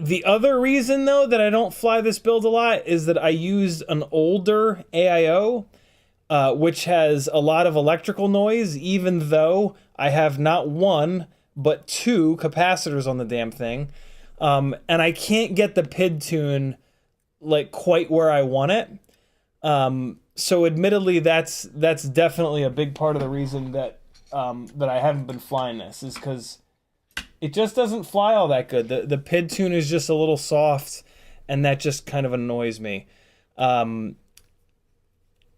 The other reason, though, that I don't fly this build a lot is that I used an older AIO, which has a lot of electrical noise, even though I have not 1, but 2 capacitors on the damn thing. And I can't get the PID tune like quite where I want it. So admittedly, that's definitely a big part of the reason that that I haven't been flying this, is because it just doesn't fly all that good. The PID tune is just a little soft, and that just kind of annoys me.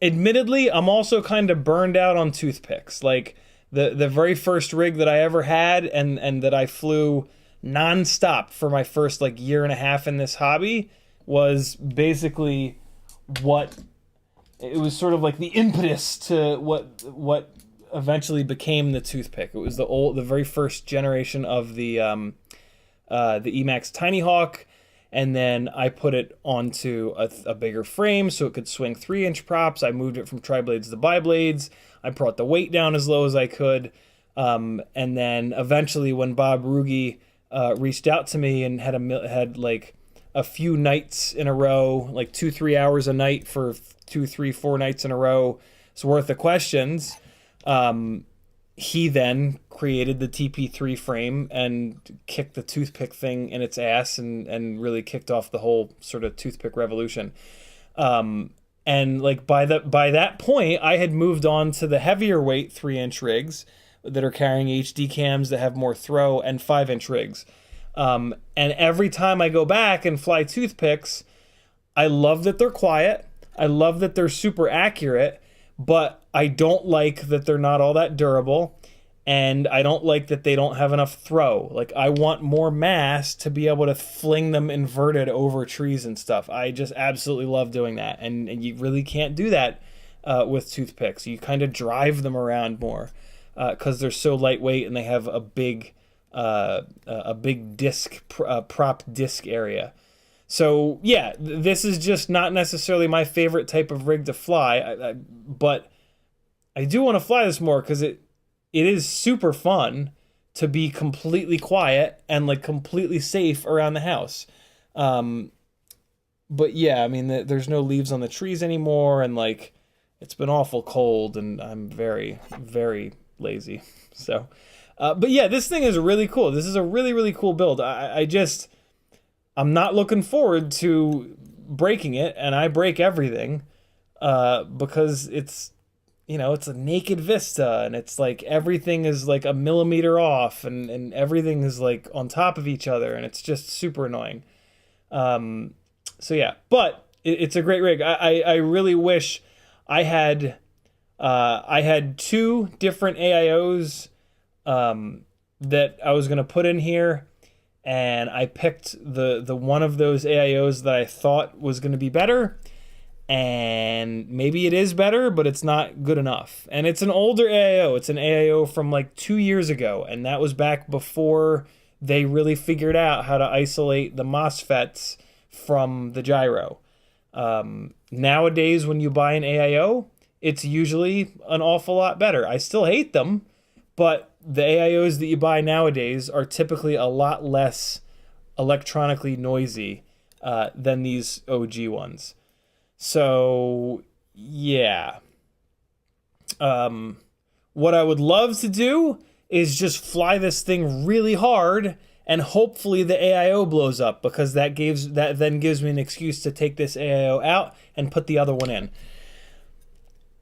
Admittedly, I'm also kind of burned out on toothpicks. Like the very first rig that I ever had and that I flew nonstop for my first like year and a half in this hobby was basically what it was, sort of like the impetus to what eventually became the toothpick. It was the very first generation of the Emax Tiny Hawk, and then I put it onto a bigger frame so it could swing 3-inch props. I moved it from tri-blades to biblades. I brought the weight down as low as I could, and then eventually when Bob Ruge reached out to me and had like a few nights in a row, like 2-3 hours a night for 2, 3, 4 nights in a row, it's worth of questions. He then created the TP3 frame and kicked the Toothpick thing in its ass and really kicked off the whole sort of Toothpick revolution. And like by that point, I had moved on to the heavier weight 3-inch rigs that are carrying HD cams that have more throw, and 5-inch rigs. And every time I go back and fly Toothpicks, I love that they're quiet. I love that they're super accurate, but I don't like that they're not all that durable, and I don't like that they don't have enough throw. Like, I want more mass to be able to fling them inverted over trees and stuff. I just absolutely love doing that, and you really can't do that with Toothpicks. You kind of drive them around more because they're so lightweight and they have a big disc prop disc area. So yeah, this is just not necessarily my favorite type of rig to fly, but I do want to fly this more because it is super fun to be completely quiet and like completely safe around the house. But yeah, I mean, there's no leaves on the trees anymore, and like it's been awful cold, and I'm very, very lazy. So, but yeah, this thing is really cool. This is a really, really cool build. I'm not looking forward to breaking it, and I break everything because it's, you know, it's a naked vista, and it's like everything is like a millimeter off, and everything is like on top of each other, and it's just super annoying. So yeah, but it's a great rig. I really wish I had 2 different AIOs that I was gonna put in here. And I picked the one of those AIOs that I thought was going to be better, and maybe it is better, but it's not good enough. And it's an older AIO. It's an AIO from like 2 years ago, and that was back before they really figured out how to isolate the MOSFETs from the gyro. Nowadays, when you buy an AIO, it's usually an awful lot better. I still hate them, but the AIOs that you buy nowadays are typically a lot less electronically noisy than these OG ones. So, yeah. What I would love to do is just fly this thing really hard, and hopefully the AIO blows up, because that then gives me an excuse to take this AIO out and put the other one in.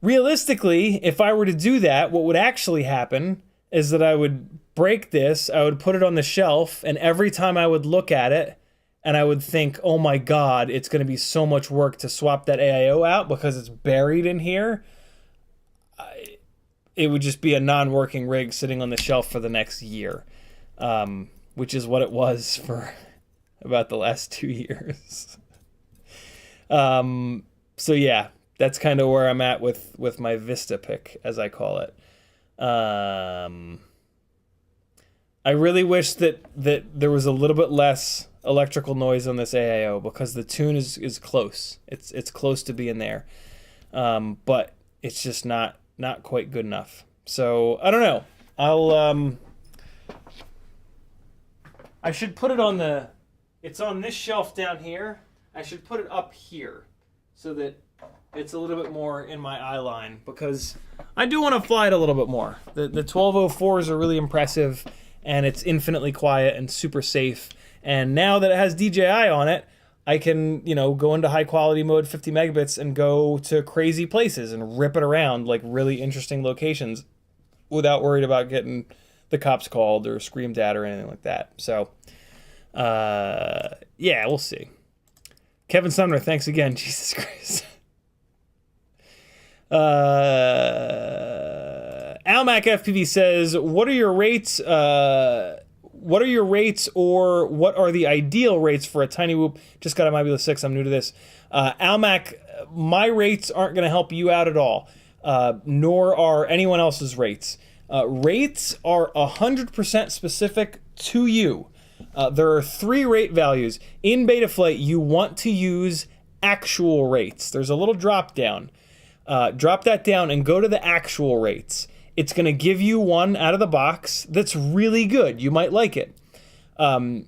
Realistically, if I were to do that, what would actually happen is that I would break this, I would put it on the shelf, and every time I would look at it, and I would think, oh my God, it's going to be so much work to swap that AIO out because it's buried in here, it would just be a non-working rig sitting on the shelf for the next year, which is what it was for about the last 2 years. So yeah, that's kind of where I'm at with my Vista pick, as I call it. I really wish that there was a little bit less electrical noise on this AIO, because the tune is close. It's close to being there, but it's just not quite good enough. So I don't know. I should put it on it's on this shelf down here. I should put it up here so that it's a little bit more in my eye line, because I do want to fly it a little bit more. The 1204s are really impressive, and it's infinitely quiet and super safe. And now that it has DJI on it, I can, go into high quality mode, 50 megabits, and go to crazy places and rip it around like really interesting locations without worried about getting the cops called or screamed at or anything like that. So, yeah, we'll see. Kevin Sumner, thanks again. Jesus Christ. Almac FPV says, what are your rates? Or what are the ideal rates for a tiny whoop? Just got a Mobula 6. I'm new to this. Almac, my rates aren't going to help you out at all, nor are anyone else's rates. Rates are 100% specific to you. There are 3 rate values. In Betaflight, you want to use actual rates. There's a little drop down. Drop that down and go to the actual rates. It's going to give you one out of the box that's really good. You might like it. But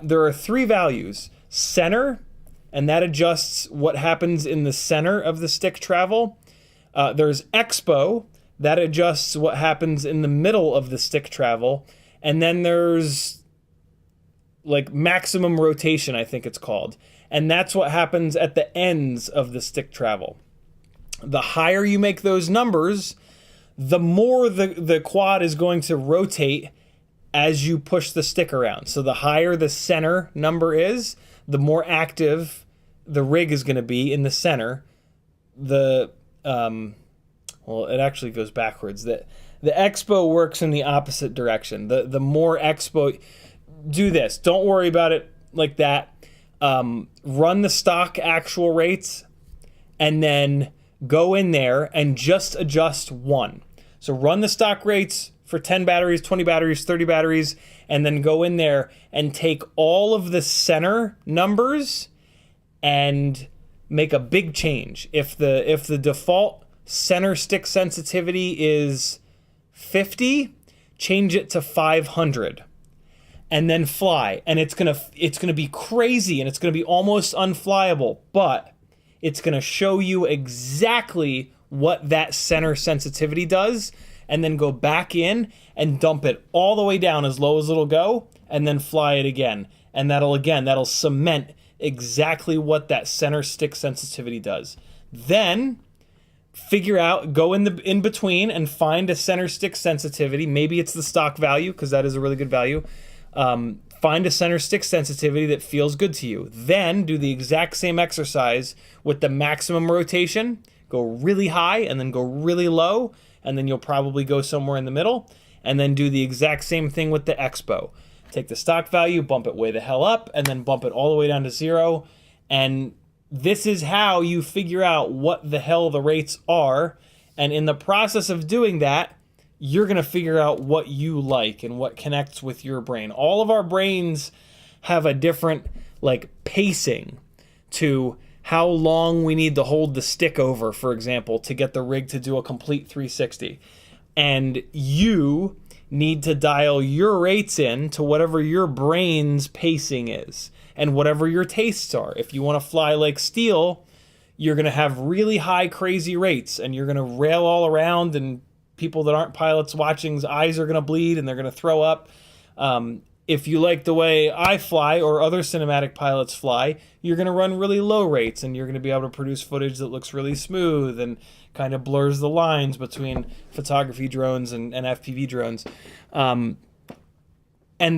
there are 3 values. center, and that adjusts what happens in the center of the stick travel. There's expo, that adjusts what happens in the middle of the stick travel. And then there's like maximum rotation, I think it's called. And that's what happens at the ends of the stick travel. The higher you make those numbers, the more the quad is going to rotate as you push the stick around. So the higher the center number is, the more active the rig is going to be in the center. Well, it actually goes backwards. The expo works in the opposite direction. The more expo, do this. Don't worry about it like that. Run the stock actual rates, and then go in there and just adjust one. So run the stock rates for 10 batteries, 20 batteries, 30 batteries, and then go in there and take all of the center numbers and make a big change. If the default center stick sensitivity is 50, change it to 500, and then fly. And it's gonna be crazy, and it's gonna be almost unflyable, but it's gonna show you exactly what that center sensitivity does, and then go back in and dump it all the way down as low as it'll go, and then fly it again. And that'll cement exactly what that center stick sensitivity does. Then figure out, go in between and find a center stick sensitivity. Maybe it's the stock value, because that is a really good value. Find a center stick sensitivity that feels good to you. Then do the exact same exercise with the maximum rotation. Go really high and then go really low, and then you'll probably go somewhere in the middle. And then do the exact same thing with the expo. Take the stock value, bump it way the hell up, and then bump it all the way down to 0. And this is how you figure out what the hell the rates are. And in the process of doing that, you're going to figure out what you like and what connects with your brain. All of our brains have a different pacing to how long we need to hold the stick over, for example, to get the rig to do a complete 360. And you need to dial your rates in to whatever your brain's pacing is and whatever your tastes are. If you want to fly like steel, you're going to have really high, crazy rates, and you're going to rail all around, and people that aren't pilots watching's eyes are going to bleed and they're going to throw up. If you like the way I fly or other cinematic pilots fly, you're going to run really low rates, and you're going to be able to produce footage that looks really smooth and kind of blurs the lines between photography drones and FPV drones, and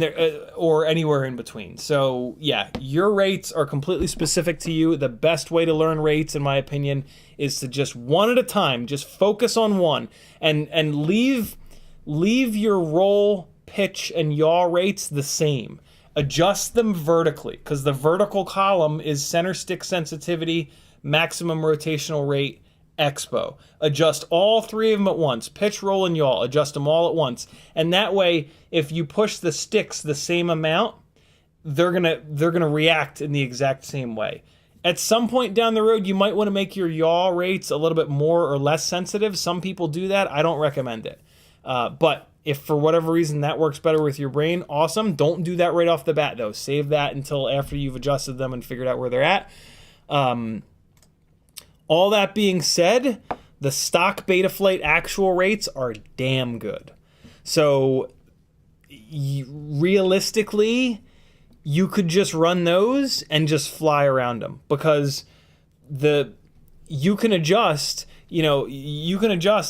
there, or anywhere in between. So yeah, your rates are completely specific to you. The best way to learn rates, in my opinion, is to just one at a time, just focus on one, and leave your roll, pitch, and yaw rates the same. Adjust them vertically, because the vertical column is center stick sensitivity, maximum rotational rate, expo. Adjust all three of them at once. Pitch, roll, and yaw. Adjust them all at once. And that way, if you push the sticks the same amount, they're gonna react in the exact same way. At some point down the road, you might want to make your yaw rates a little bit more or less sensitive. Some people do that. I don't recommend it. But if for whatever reason that works better with your brain, awesome. Don't do that right off the bat, though. Save that until after you've adjusted them and figured out where they're at. All that being said, the stock Betaflight actual rates are damn good. So realistically, you could just run those and just fly around them, because you can adjust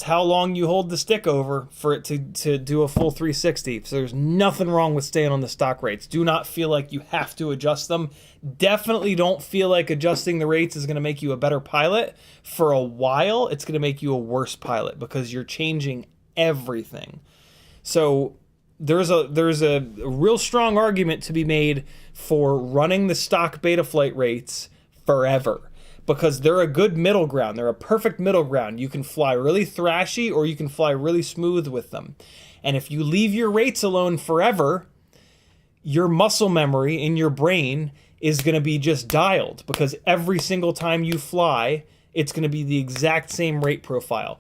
how long you hold the stick over for it to do a full 360. So there's nothing wrong with staying on the stock rates. Do not feel like you have to adjust them. Definitely don't feel like adjusting the rates is going to make you a better pilot. For a while, it's going to make you a worse pilot, because you're changing everything. So there's a real strong argument to be made for running the stock Betaflight rates forever, because they're a good middle ground. They're a perfect middle ground. You can fly really thrashy, or you can fly really smooth with them. And if you leave your rates alone forever, your muscle memory in your brain is going to be just dialed, because every single time you fly, it's going to be the exact same rate profile.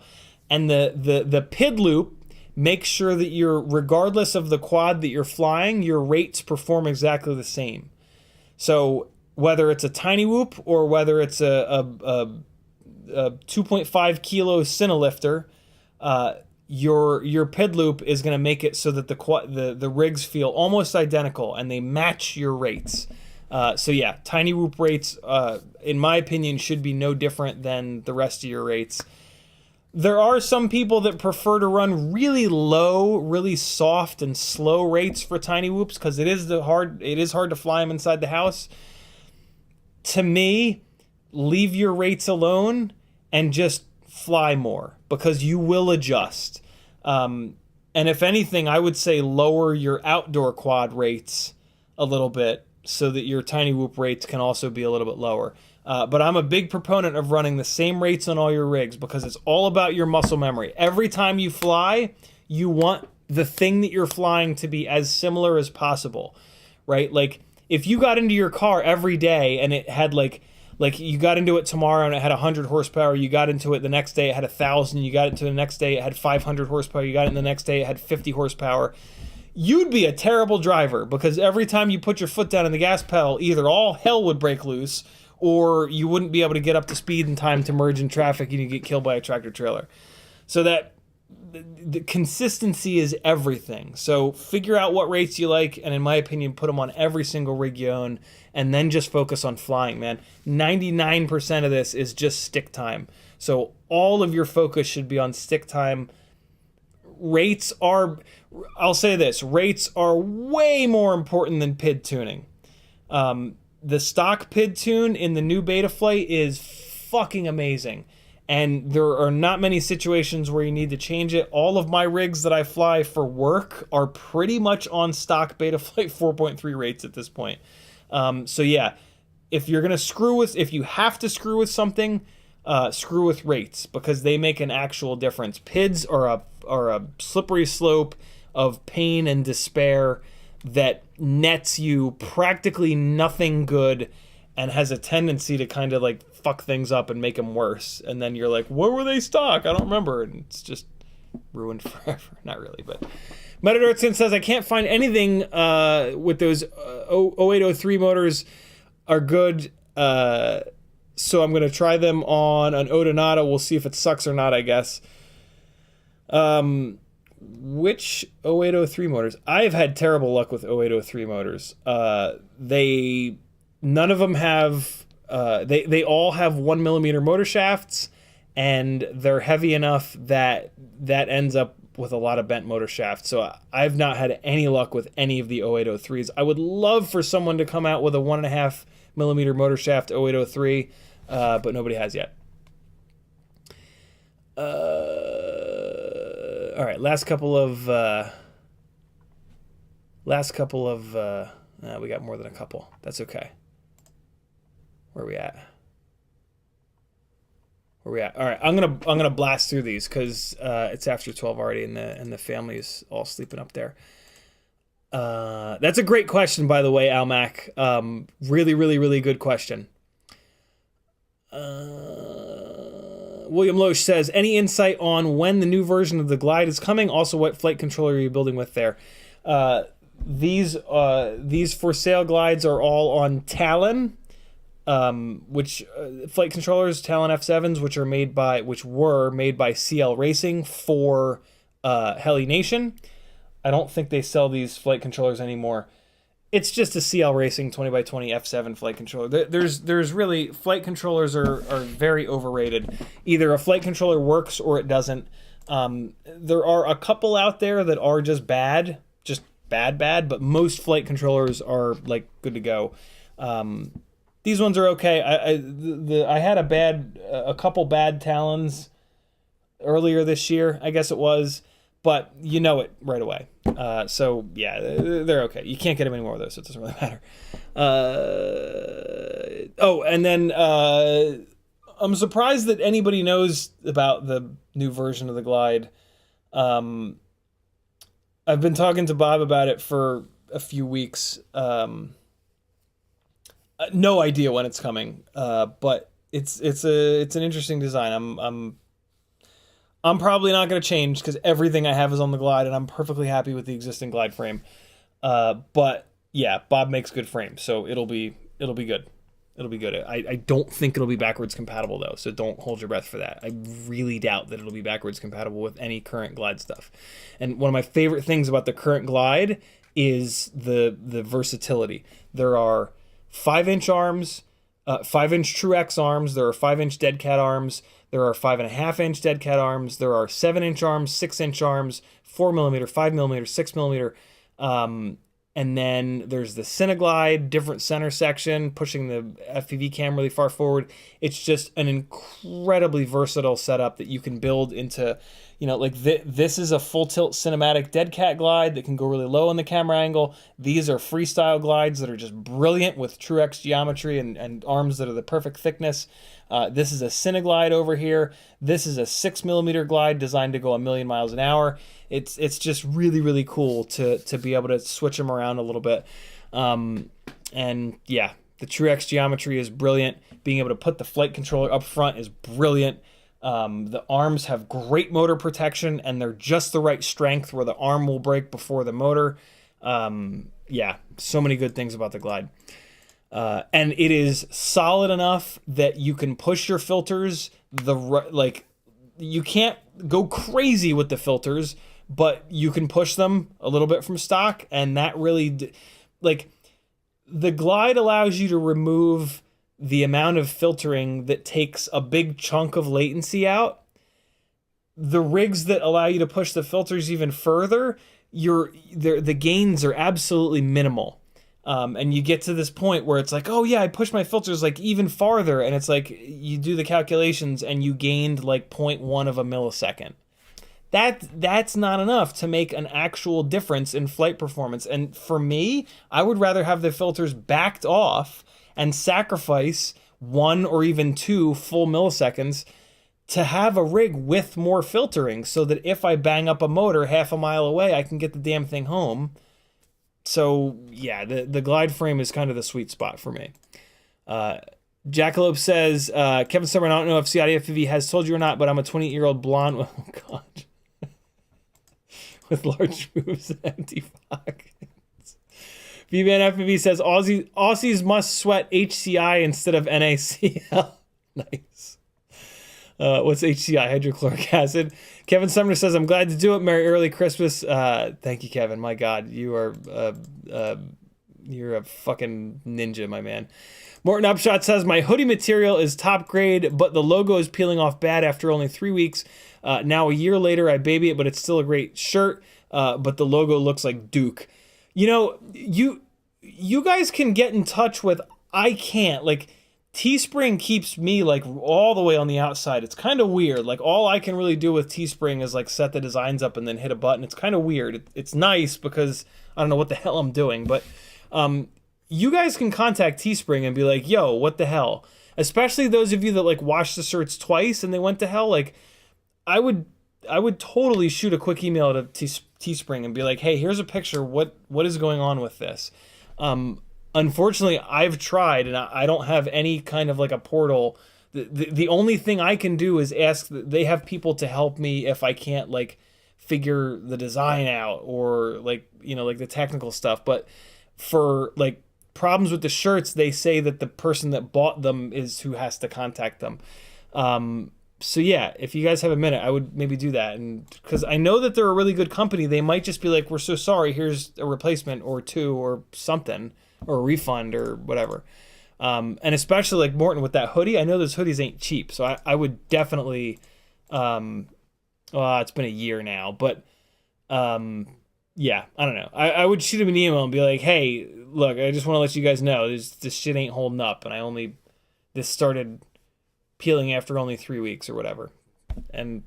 And the PID loop makes sure that regardless of the quad that you're flying, your rates perform exactly the same. So whether it's a tiny whoop or whether it's a 2.5 kilo Cinelifter, your PID loop is going to make it so that the rigs feel almost identical and they match your rates. So yeah, tiny whoop rates, in my opinion, should be no different than the rest of your rates. There are some people that prefer to run really low, really soft and slow rates for tiny whoops because it is hard to fly them inside the house. To me, leave your rates alone and just fly more because you will adjust. And if anything, I would say lower your outdoor quad rates a little bit so that your tiny whoop rates can also be a little bit lower. But I'm a big proponent of running the same rates on all your rigs because it's all about your muscle memory. Every time you fly, you want the thing that you're flying to be as similar as possible, right? Like if you got into your car every day and it had like you got into it tomorrow and it had 100 horsepower, you got into it the next day it had 1,000, you got into the next day it had 500 horsepower, you got in the next day it had 50 horsepower, you'd be a terrible driver because every time you put your foot down on the gas pedal, either all hell would break loose or you wouldn't be able to get up to speed in time to merge in traffic and you get killed by a tractor trailer. So that the consistency is everything. So figure out what rates you like, and in my opinion, put them on every single rig you own, and then just focus on flying, man. 99% of this is just stick time. So all of your focus should be on stick time. Rates are, I'll say this, rates are way more important than PID tuning. The stock PID tune in the new Betaflight is fucking amazing. And there are not many situations where you need to change it. All of my rigs that I fly for work are pretty much on stock Betaflight 4.3 rates at this point. So yeah, if you have to screw with something, screw with rates because they make an actual difference. PIDs are a slippery slope of pain and despair that nets you practically nothing good and has a tendency to kind of like fuck things up and make them worse. And then you're like, where were they stock? I don't remember. And it's just ruined forever. Not really, but Metadartson says, I can't find anything with those 0803 motors are good. So I'm going to try them on an Nano. We'll see if it sucks or not, I guess. Which 0803 motors? I've had terrible luck with 0803 motors. None of them have, they all have 1mm motor shafts, and they're heavy enough that ends up with a lot of bent motor shafts. So I've not had any luck with any of the 0803s. I would love for someone to come out with a 1.5mm motor shaft 0803, but nobody has yet. All right, last couple of we got more than a couple. That's okay. Where are we at? All right, I'm gonna blast through these because it's after 12 already, and the family's all sleeping up there. That's a great question, by the way, Almac. Really, really, really good question. William Loesch says, any insight on when the new version of the Glide is coming? Also, what flight controller are you building with there? These for sale glides are all on Talon, which flight controllers, Talon F7s, which were made by CL Racing for Heli Nation. I don't think they sell these flight controllers anymore. It's just a CL Racing 20x20 F7 flight controller. There's really, flight controllers are very overrated. Either a flight controller works or it doesn't. There are a couple out there that are just bad, but most flight controllers are like good to go. These ones are okay. I had a couple bad Talons earlier this year, I guess it was, but you know it right away. So yeah, they're okay. You can't get them anymore though, so it doesn't really matter. And then I'm surprised that anybody knows about the new version of the Glide. I've been talking to Bob about it for a few weeks. No idea when it's coming, but it's an interesting design. I'm probably not going to change because everything I have is on the Glide, and I'm perfectly happy with the existing Glide frame. But yeah, Bob makes good frames, so it'll be good. It'll be good. I don't think it'll be backwards compatible though, so don't hold your breath for that. I really doubt that it'll be backwards compatible with any current Glide stuff. And one of my favorite things about the current Glide is the versatility. There are 5-inch arms, 5-inch True-X arms, there are 5-inch Dead Cat arms, there are 5.5-inch Dead Cat arms, there are 7-inch arms, 6-inch arms, 4mm, 5mm, 6mm, and then there's the Cineglide, different center section, pushing the FPV cam really far forward. It's just an incredibly versatile setup that you can build into, like this is a full tilt cinematic Dead Cat glide that can go really low on the camera angle. These are freestyle glides that are just brilliant with True-X geometry and arms that are the perfect thickness. This is a Cineglide over here. This is a 6mm glide designed to go 1,000,000 miles an hour. It's just really, really cool to be able to switch them around a little bit. And yeah, the True-X geometry is brilliant. Being able to put the flight controller up front is brilliant. The arms have great motor protection, and they're just the right strength where the arm will break before the motor. Yeah, so many good things about the Glide. And it is solid enough that you can push your filters you can't go crazy with the filters, but you can push them a little bit from stock, and that really the Glide allows you to remove the amount of filtering that takes a big chunk of latency out. The rigs that allow you to push the filters even further, the gains are absolutely minimal. And you get to this point where it's like, oh yeah, I pushed my filters even farther, and it's like you do the calculations and you gained 0.1 of a millisecond. That's not enough to make an actual difference in flight performance. And for me, I would rather have the filters backed off and sacrifice 1 or even 2 full milliseconds to have a rig with more filtering, so that if I bang up a motor half a mile away, I can get the damn thing home. So yeah, the Glide frame is kind of the sweet spot for me. Jackalope says, Kevin Summer, I don't know if CiottiFPV has told you or not, but I'm a 28-year-old blonde. Oh god. With large moves and empty pockets. VBN FPV says Aussies must sweat HCI instead of NaCl. Nice. What's HCI? Hydrochloric acid. Kevin Sumner says, I'm glad to do it. Merry early Christmas. Thank you, Kevin. My God, you're a fucking ninja, my man. Morton Upshot says, my hoodie material is top grade, but the logo is peeling off bad after only 3 weeks. Now a year later, I baby it, but it's still a great shirt. But the logo looks like Duke. You guys can get in touch with, I can't. Teespring keeps me all the way on the outside. It's kind of weird. All I can really do with Teespring is set the designs up and then hit a button. It's kind of weird. It's nice because I don't know what the hell I'm doing, but you guys can contact Teespring and be like, yo, what the hell? Especially those of you that washed the shirts twice and they went to hell. I would totally shoot a quick email to Teespring and be like, hey, here's a picture. What is going on with this? Unfortunately, I've tried, and I don't have any kind of a portal. The only thing I can do is ask. They have people to help me if I can't figure the design out or the technical stuff. But for problems with the shirts, they say that the person that bought them is who has to contact them. So yeah, if you guys have a minute, I would maybe do that. And because I know that they're a really good company, they might just be like, we're so sorry, here's a replacement or 2 or something, or a refund or whatever. And especially Morton with that hoodie, I know those hoodies ain't cheap. So I would definitely, it's been a year now, but yeah, I don't know. I would shoot him an email and be like, hey, look, I just want to let you guys know this shit ain't holding up. And this started peeling after only 3 weeks or whatever. And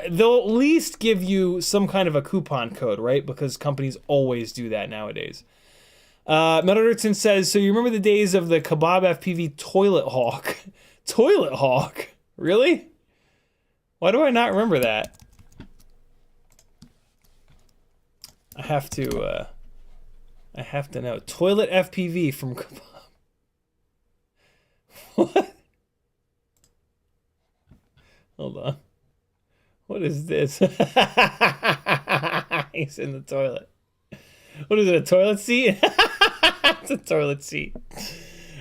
they'll at least give you some kind of a coupon code, right? Because companies always do that nowadays. Metalderton says, so you remember the days of the Kebab FPV Toilet Hawk? Toilet Hawk? Really? Why do I not remember that? I have to know. Toilet FPV from Kebab. What? Hold on. What is this? He's in the toilet. What is it, a toilet seat? It's a toilet seat.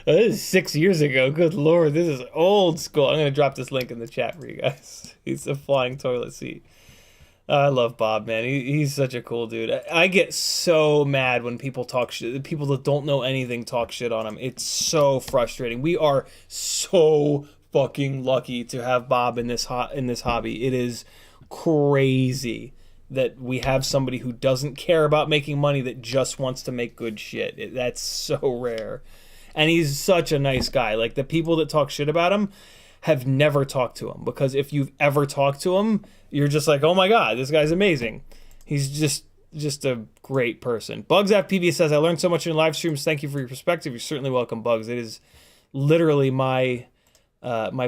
This is 6 years ago. Good Lord, this is old school. I'm going to drop this link in the chat for you guys. He's a flying toilet seat. I love Bob, man. He's such a cool dude. I get so mad when people talk shit. People that don't know anything talk shit on him. It's so frustrating. We are so fucking lucky to have Bob in this hobby. It is crazy that we have somebody who doesn't care about making money that just wants to make good shit. That's so rare. And he's such a nice guy. Like, the people that talk shit about him have never talked to him, because if you've ever talked to him, you're just like, oh my god, this guy's amazing. He's just a great person. Bugs FPV says, I learned so much in live streams. Thank you for your perspective. You're certainly welcome, Bugs. It is literally my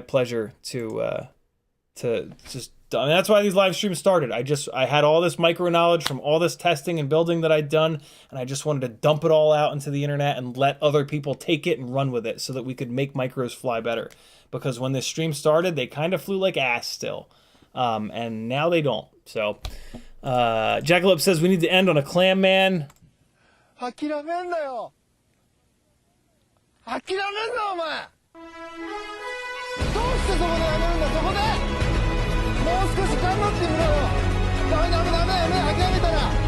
pleasure to just. And that's why these live streams started. I had all this micro knowledge from all this testing and building that I'd done, and I just wanted to dump it all out into the internet and let other people take it and run with it so that we could make micros fly better. Because when this stream started, they kind of flew like ass still. And now they don't. So, Jackalope says we need to end on a Clam Man. 諦めんなよ。諦めんなお前。どうしてそこでやめるんだそこで。もう少し頑張ってみろよ。ダメダメダメやめ諦めたら。周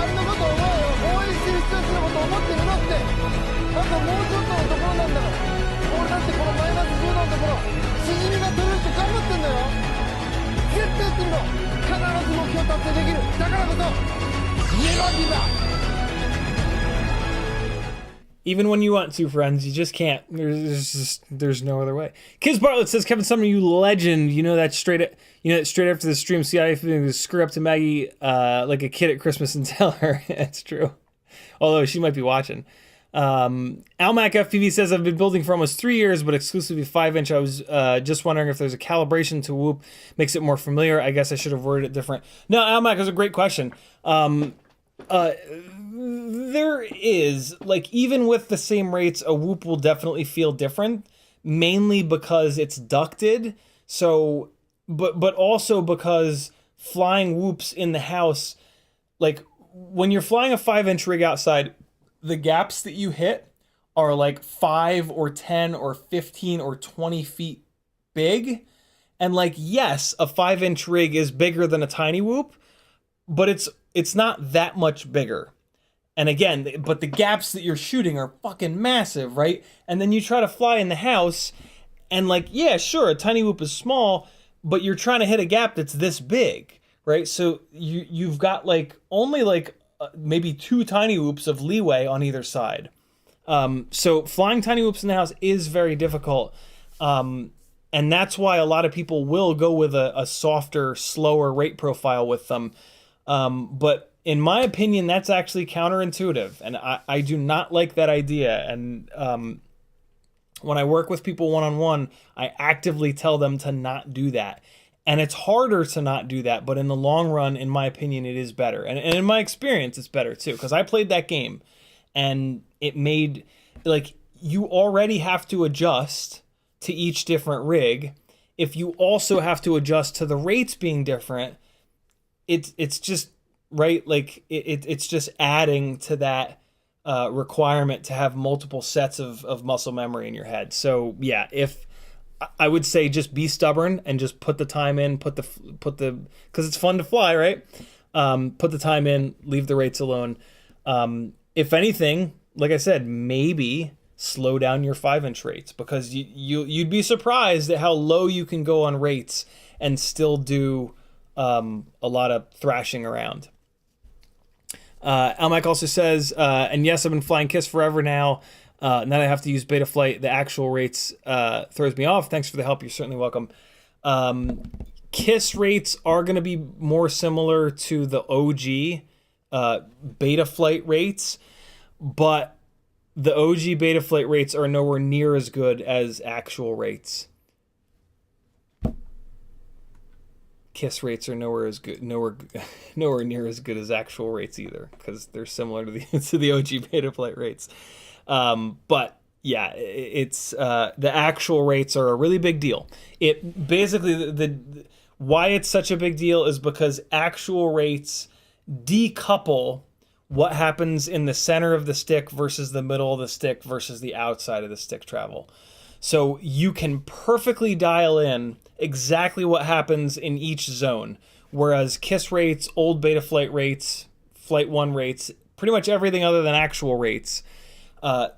りのことを思うよ。応援してる人たちのことを思ってみろって。あともうちょっとのところなんだから。俺だってこのマイナス10度のところ、しじみが取れるって頑張ってんだよ。絶対やってみろ。必ず目標達成できる。だからこそ、ネバギブアップ。 Even when you want to, friends, you just can't. There's no other way. Kids Bartlett says, Kevin Sumner, you legend. You know that straight after the stream, CiottiFPV would screw up to Maggie like a kid at Christmas and tell her. It's true. Although she might be watching. Almac FPV says, I've been building for almost 3 years, but exclusively 5-inch. I was just wondering if there's a calibration to Whoop, makes it more familiar. I guess I should have worded it different. No, Almac, is a great question. There is, like, even with the same rates, a Whoop will definitely feel different, mainly because it's ducted. So, but also because flying Whoops in the house, like, when you're flying a 5-inch rig outside, the gaps that you hit are like 5 or 10 or 15 or 20 feet big. And like, yes, a 5-inch rig is bigger than a tiny Whoop, but it's not that much bigger. And again, but the gaps that you're shooting are fucking massive, right? And then you try to fly in the house, and like, yeah, sure, a tiny Whoop is small, but you're trying to hit a gap that's this big, right? So you've got like only like maybe 2 tiny Whoops of leeway on either side. So flying tiny Whoops in the house is very difficult. And that's why a lot of people will go with a softer, slower rate profile with them. But in my opinion, that's actually counterintuitive, and I do not like that idea. And when I work with people one-on-one, I actively tell them to not do that. And it's harder to not do that, but in the long run, in my opinion, it is better. And in my experience, it's better too, because I played that game, and it made, like, you already have to adjust to each different rig. If you also have to adjust to the rates being different, it's just, right, like, it's just adding to that requirement to have multiple sets of muscle memory in your head. So yeah, if I would say, just be stubborn and just put the time in, put the because it's fun to fly, right? Put the time in, leave the rates alone. If anything, like I said, maybe slow down your 5-inch rates, because you'd be surprised at how low you can go on rates and still do a lot of thrashing around. Almec also says, and yes, I've been flying KISS forever now. Now that I have to use Betaflight, the actual rates throws me off. Thanks for the help. You're certainly welcome. KISS rates are going to be more similar to the OG Betaflight rates, but the OG Betaflight rates are nowhere near as good as actual rates. KISS rates are nowhere near as good as actual rates either, because they're similar to the OG Betaflight rates. But yeah, it's the actual rates are a really big deal. It basically, the why it's such a big deal is because actual rates decouple what happens in the center of the stick versus the middle of the stick versus the outside of the stick travel. So you can perfectly dial in exactly what happens in each zone. Whereas KISS rates, old Betaflight rates, Flight 1 rates, pretty much everything other than actual rates,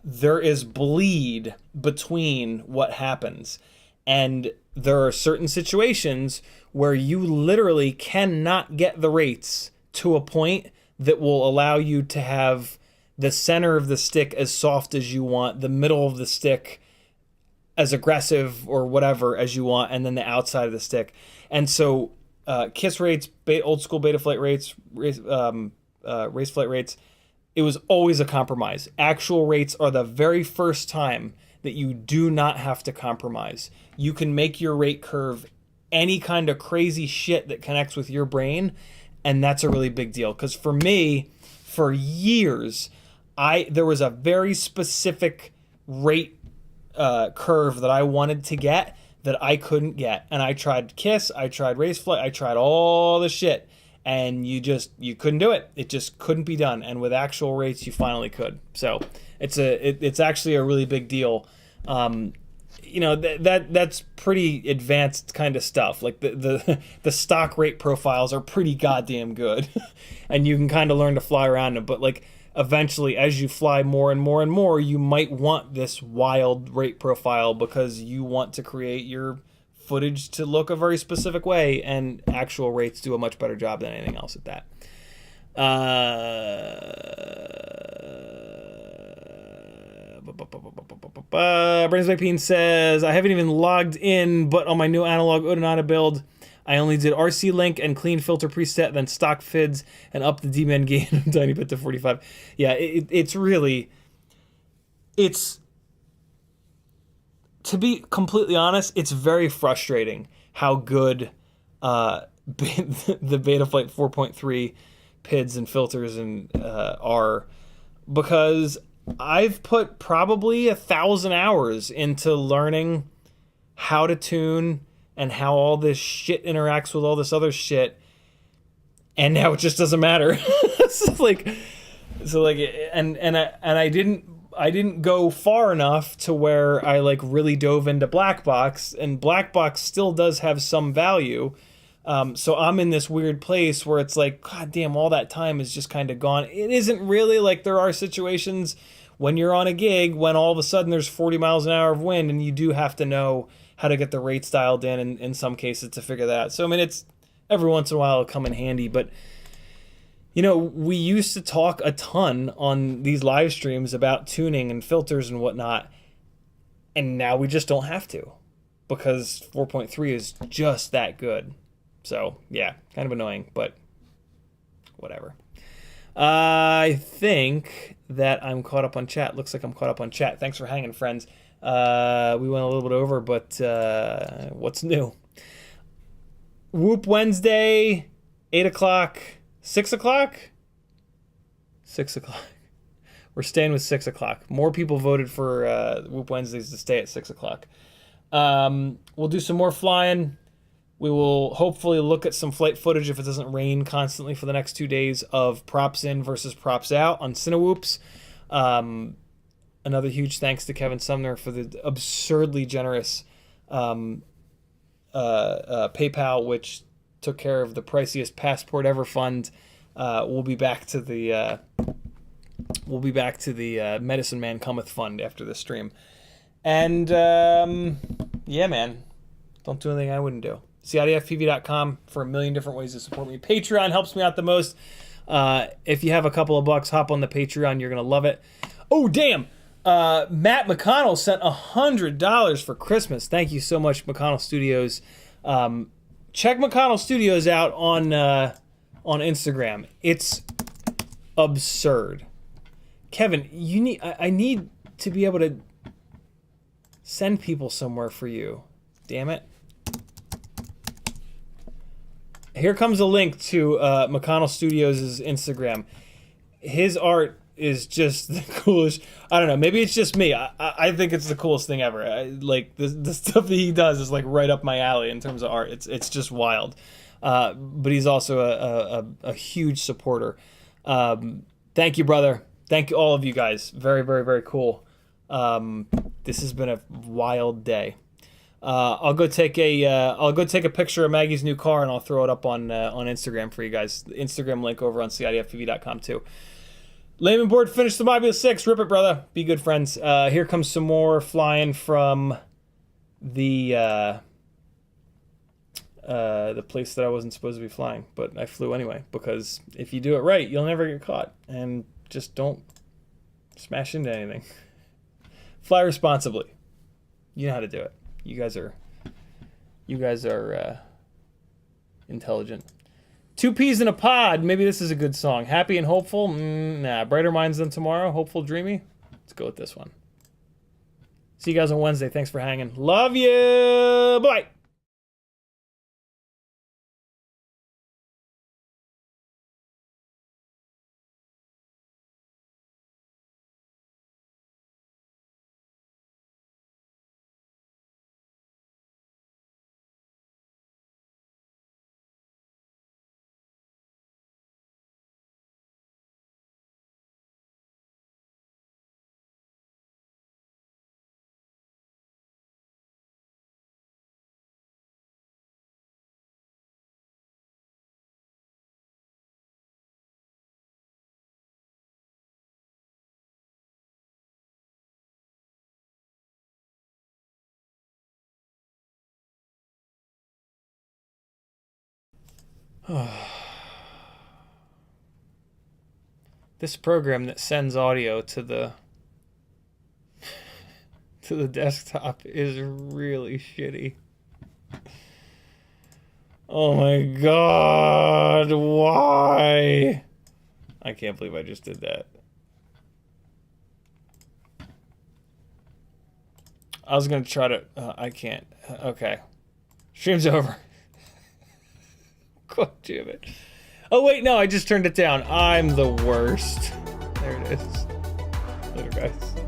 there is bleed between what happens. And there are certain situations where you literally cannot get the rates to a point that will allow you to have the center of the stick as soft as you want, the middle of the stick as aggressive or whatever as you want, and then the outside of the stick. And so KISS rates, old school Betaflight rates, race flight rates, it was always a compromise. Actual rates are the very first time that you do not have to compromise. You can make your rate curve any kind of crazy shit that connects with your brain, and that's a really big deal. Because for me, for years, there was a very specific rate curve that I wanted to get that I couldn't get. And I tried KISS, I tried Raceflight, I tried all the shit, and you couldn't do it. It just couldn't be done. And with actual rates, you finally could. So it's actually a really big deal. That's pretty advanced kind of stuff. Like the stock rate profiles are pretty goddamn good, and you can kind of learn to fly around them. But like eventually, as you fly more and more and more, you might want this wild rate profile because you want to create your footage to look a very specific way, and actual rates do a much better job than anything else at that. Brandon Peen says, I haven't even logged in, but on my new analog Odonata build, I only did RC link and clean filter preset, then stock FIDs, and up the D-man gain a tiny bit to 45. Yeah, it's to be completely honest, it's very frustrating how good the Betaflight 4.3 PIDs and filters are, because I've put probably 1,000 hours into learning how to tune and how all this shit interacts with all this other shit, and now it just doesn't matter. I didn't go far enough to where I like really dove into black box, and black box still does have some value. So I'm in this weird place where it's like, God damn, all that time is just kind of gone. It isn't really. Like, there are situations when you're on a gig when all of a sudden there's 40 miles an hour of wind, and you do have to know how to get the rates dialed in some cases to figure that out. So, I mean, it's every once in a while it'll come in handy, but we used to talk a ton on these live streams about tuning and filters and whatnot, and now we just don't have to because 4.3 is just that good. So, yeah, kind of annoying, but whatever. I think that I'm caught up on chat. Looks like I'm caught up on chat. Thanks for hanging, friends. We went a little bit over, but what's new? Whoop Wednesday, 8 o'clock. 6 o'clock? 6 o'clock. We're staying with 6 o'clock. More people voted for Whoop Wednesdays to stay at 6 o'clock. We'll do some more flying. We will hopefully look at some flight footage if it doesn't rain constantly for the next 2 days of props in versus props out on Cinewhoops. Another huge thanks to Kevin Sumner for the absurdly generous PayPal, which took care of the priciest passport ever fund. We'll be back to the Medicine Man Cometh fund after this stream. And yeah, man, don't do anything I wouldn't do. CiottiFPV.com for a million different ways to support me. Patreon helps me out the most. If you have a couple of bucks, hop on the Patreon. You're gonna love it. Oh damn! Matt McConnell sent $100 for Christmas. Thank you so much, McConnell Studios. Check McConnell Studios out on Instagram. It's absurd. Kevin, I need to be able to send people somewhere for you. Damn it. Here comes a link to McConnell Studios' Instagram. His art is just the coolest. I don't know. Maybe it's just me. I think it's the coolest thing ever. Like the stuff that he does is like right up my alley in terms of art. It's just wild. But he's also a huge supporter. Thank you, brother. Thank you, all of you guys. Very, very, very cool. This has been a wild day. I'll go take a picture of Maggie's new car and I'll throw it up on Instagram for you guys. The Instagram link over on CiottiFPV.com too. Layman board finished the Mobula 6. Rip it, brother. Be good friends. Here comes some more flying from the place that I wasn't supposed to be flying, but I flew anyway, because if you do it right, you'll never get caught. And just don't smash into anything. Fly responsibly. You know how to do it. You guys are intelligent. Two peas in a pod. Maybe this is a good song. Happy and hopeful. Nah. Brighter minds than tomorrow. Hopeful, dreamy. Let's go with this one. See you guys on Wednesday. Thanks for hanging. Love you. Bye. This program that sends audio to the desktop is really shitty. Oh my god, why? I can't believe I just did that. I was gonna try to, I can't. Okay. Stream's over. God damn it. Oh wait, no, I just turned it down. I'm the worst. There it is. Later, guys.